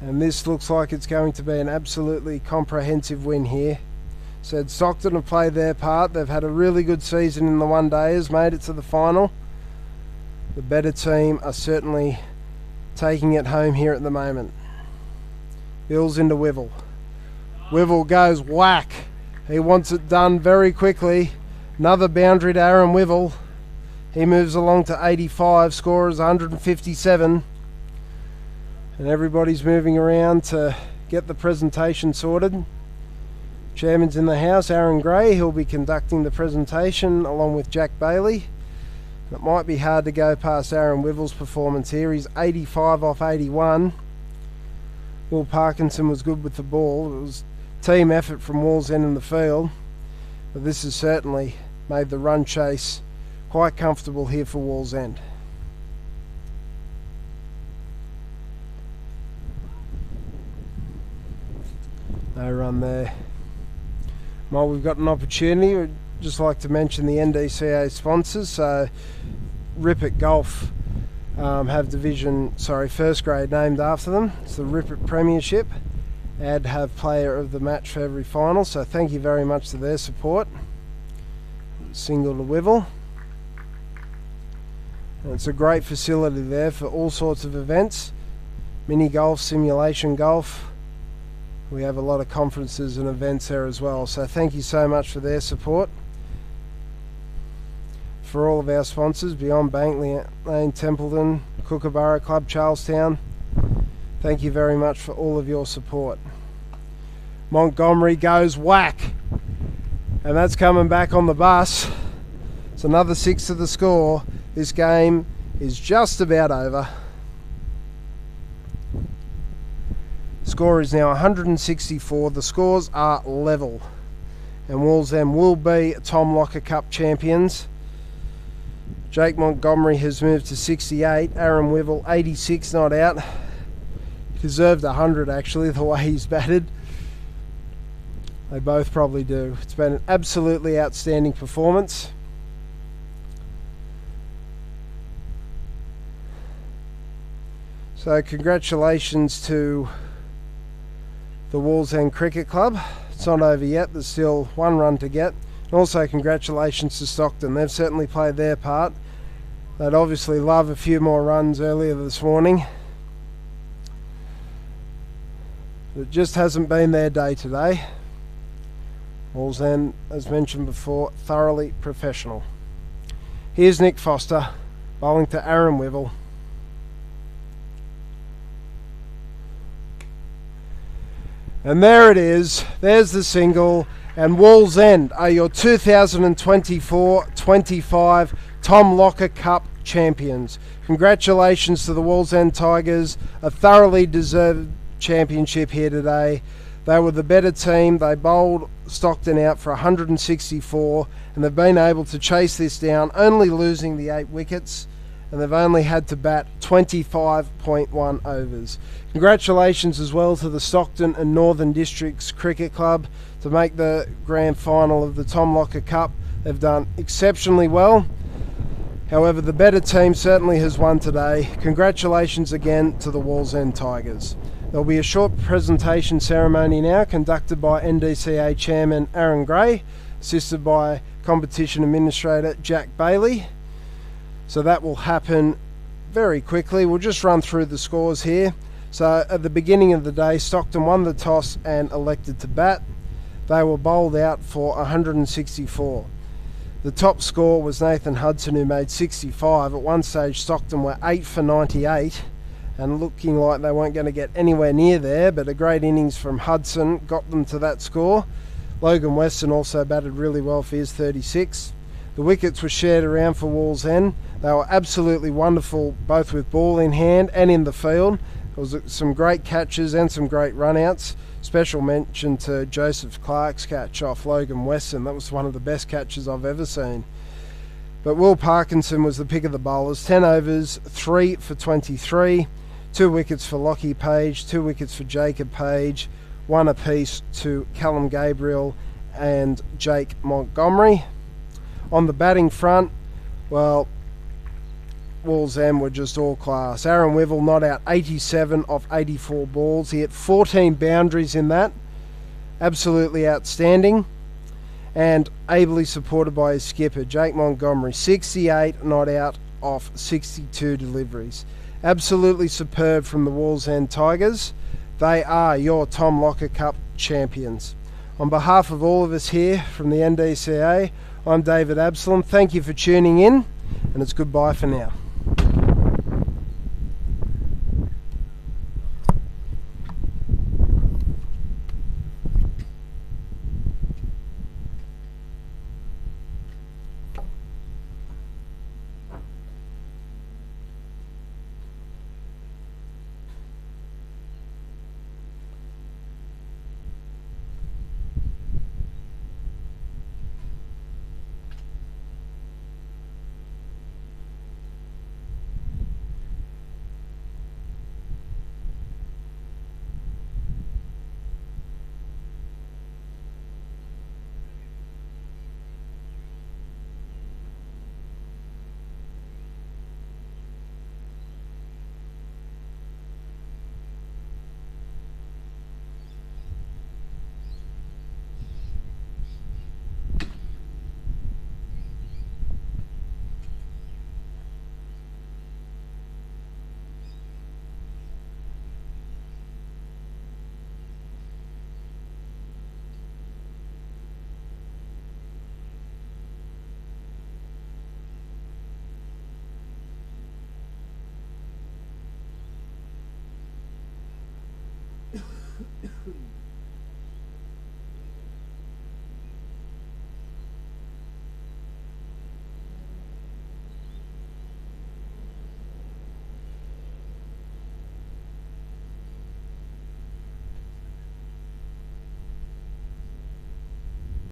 and this looks like it's going to be an absolutely comprehensive win here. Said Stockton have played their part. They've had a really good season in the one-dayers, made it to the final. The better team are certainly taking it home here at the moment. Bills into Wivell. Wivell goes whack. He wants it done very quickly. Another boundary to Aaron Wivell. He moves along to 85. Score is 157. And everybody's moving around to get the presentation sorted. Chairman's in the house, Aaron Gray. He'll be conducting the presentation along with Jack Bailey. It might be hard to go past Aaron Wivell's performance here. He's 85 off 81. Will Parkinson was good with the ball. It was team effort from Wallsend in the field. But this has certainly made the run chase quite comfortable here for Wallsend. No run there. While we've got an opportunity, we'd just like to mention the NDCAI sponsors. So Rippit Golf have first grade named after them. It's the Rippit Premiership. And have player of the match for every final. So thank you very much to their support. Single to Wivell. And it's a great facility there for all sorts of events. Mini golf, simulation golf. We have a lot of conferences and events there as well. So thank you so much for their support. For all of our sponsors, Beyond Bank, Lane, Templeton, Kookaburra Club, Charlestown, thank you very much for all of your support. Montgomery goes whack. And that's coming back on the bus. It's another 6 to the score. This game is just about over. Score is now 164. The scores are level. And Wallsend will be Tom Locker Cup champions. Jake Montgomery has moved to 68. Aaron Wivell, 86, not out. Deserved 100 actually, the way he's batted. They both probably do. It's been an absolutely outstanding performance. So congratulations to the Wallsend Cricket Club. It's not over yet, there's still 1 run to get. And also congratulations to Stockton. They've certainly played their part. They'd obviously love a few more runs earlier this morning. It just hasn't been their day today. Wallsend, as mentioned before, thoroughly professional. Here's Nick Foster, bowling to Aaron Wivell. And there it is. There's the single. And Wallsend are your 2024-25 Tom Locker Cup champions. Congratulations to the Wallsend Tigers. A thoroughly deserved championship here today. They were the better team. They bowled Stockton out for 164, and they've been able to chase this down, only losing the 8 wickets, and they've only had to bat 25.1 overs. Congratulations as well to the Stockton and Northern Districts Cricket Club to make the grand final of the Tom Locker Cup. They've done exceptionally well. However, the better team certainly has won today. Congratulations again to the Wallsend Tigers. There'll be a short presentation ceremony now conducted by NDCAI Chairman Aaron Gray, assisted by Competition Administrator Jack Bailey. So that will happen very quickly. We'll just run through the scores here. So at the beginning of the day, Stockton won the toss and elected to bat. They were bowled out for 164. The top score was Nathan Hudson, who made 65. At one stage, Stockton were 8 for 98 and looking like they weren't going to get anywhere near there, but a great innings from Hudson got them to that score. Logan Weston also batted really well for his 36. The wickets were shared around for Wallsend. They were absolutely wonderful, both with ball in hand and in the field. There was some great catches and some great run-outs. Special mention to Joseph Clark's catch off Logan Weston. That was one of the best catches I've ever seen. But Will Parkinson was the pick of the bowlers. 10 overs, 3 for 23. 2 wickets for Lockie Page, 2 wickets for Jacob Page, 1 apiece to Callum Gabriel and Jake Montgomery. On the batting front, well, Wallsend were just all class. Aaron Wivell not out 87 off 84 balls. He hit 14 boundaries in that. Absolutely outstanding. And ably supported by his skipper, Jake Montgomery. 68 not out off 62 deliveries. Absolutely superb from the Wallsend Tigers. They are your Tom Locker Cup champions. On behalf of all of us here from the NDCAI, I'm David Absalom. Thank you for tuning in, and it's goodbye for now.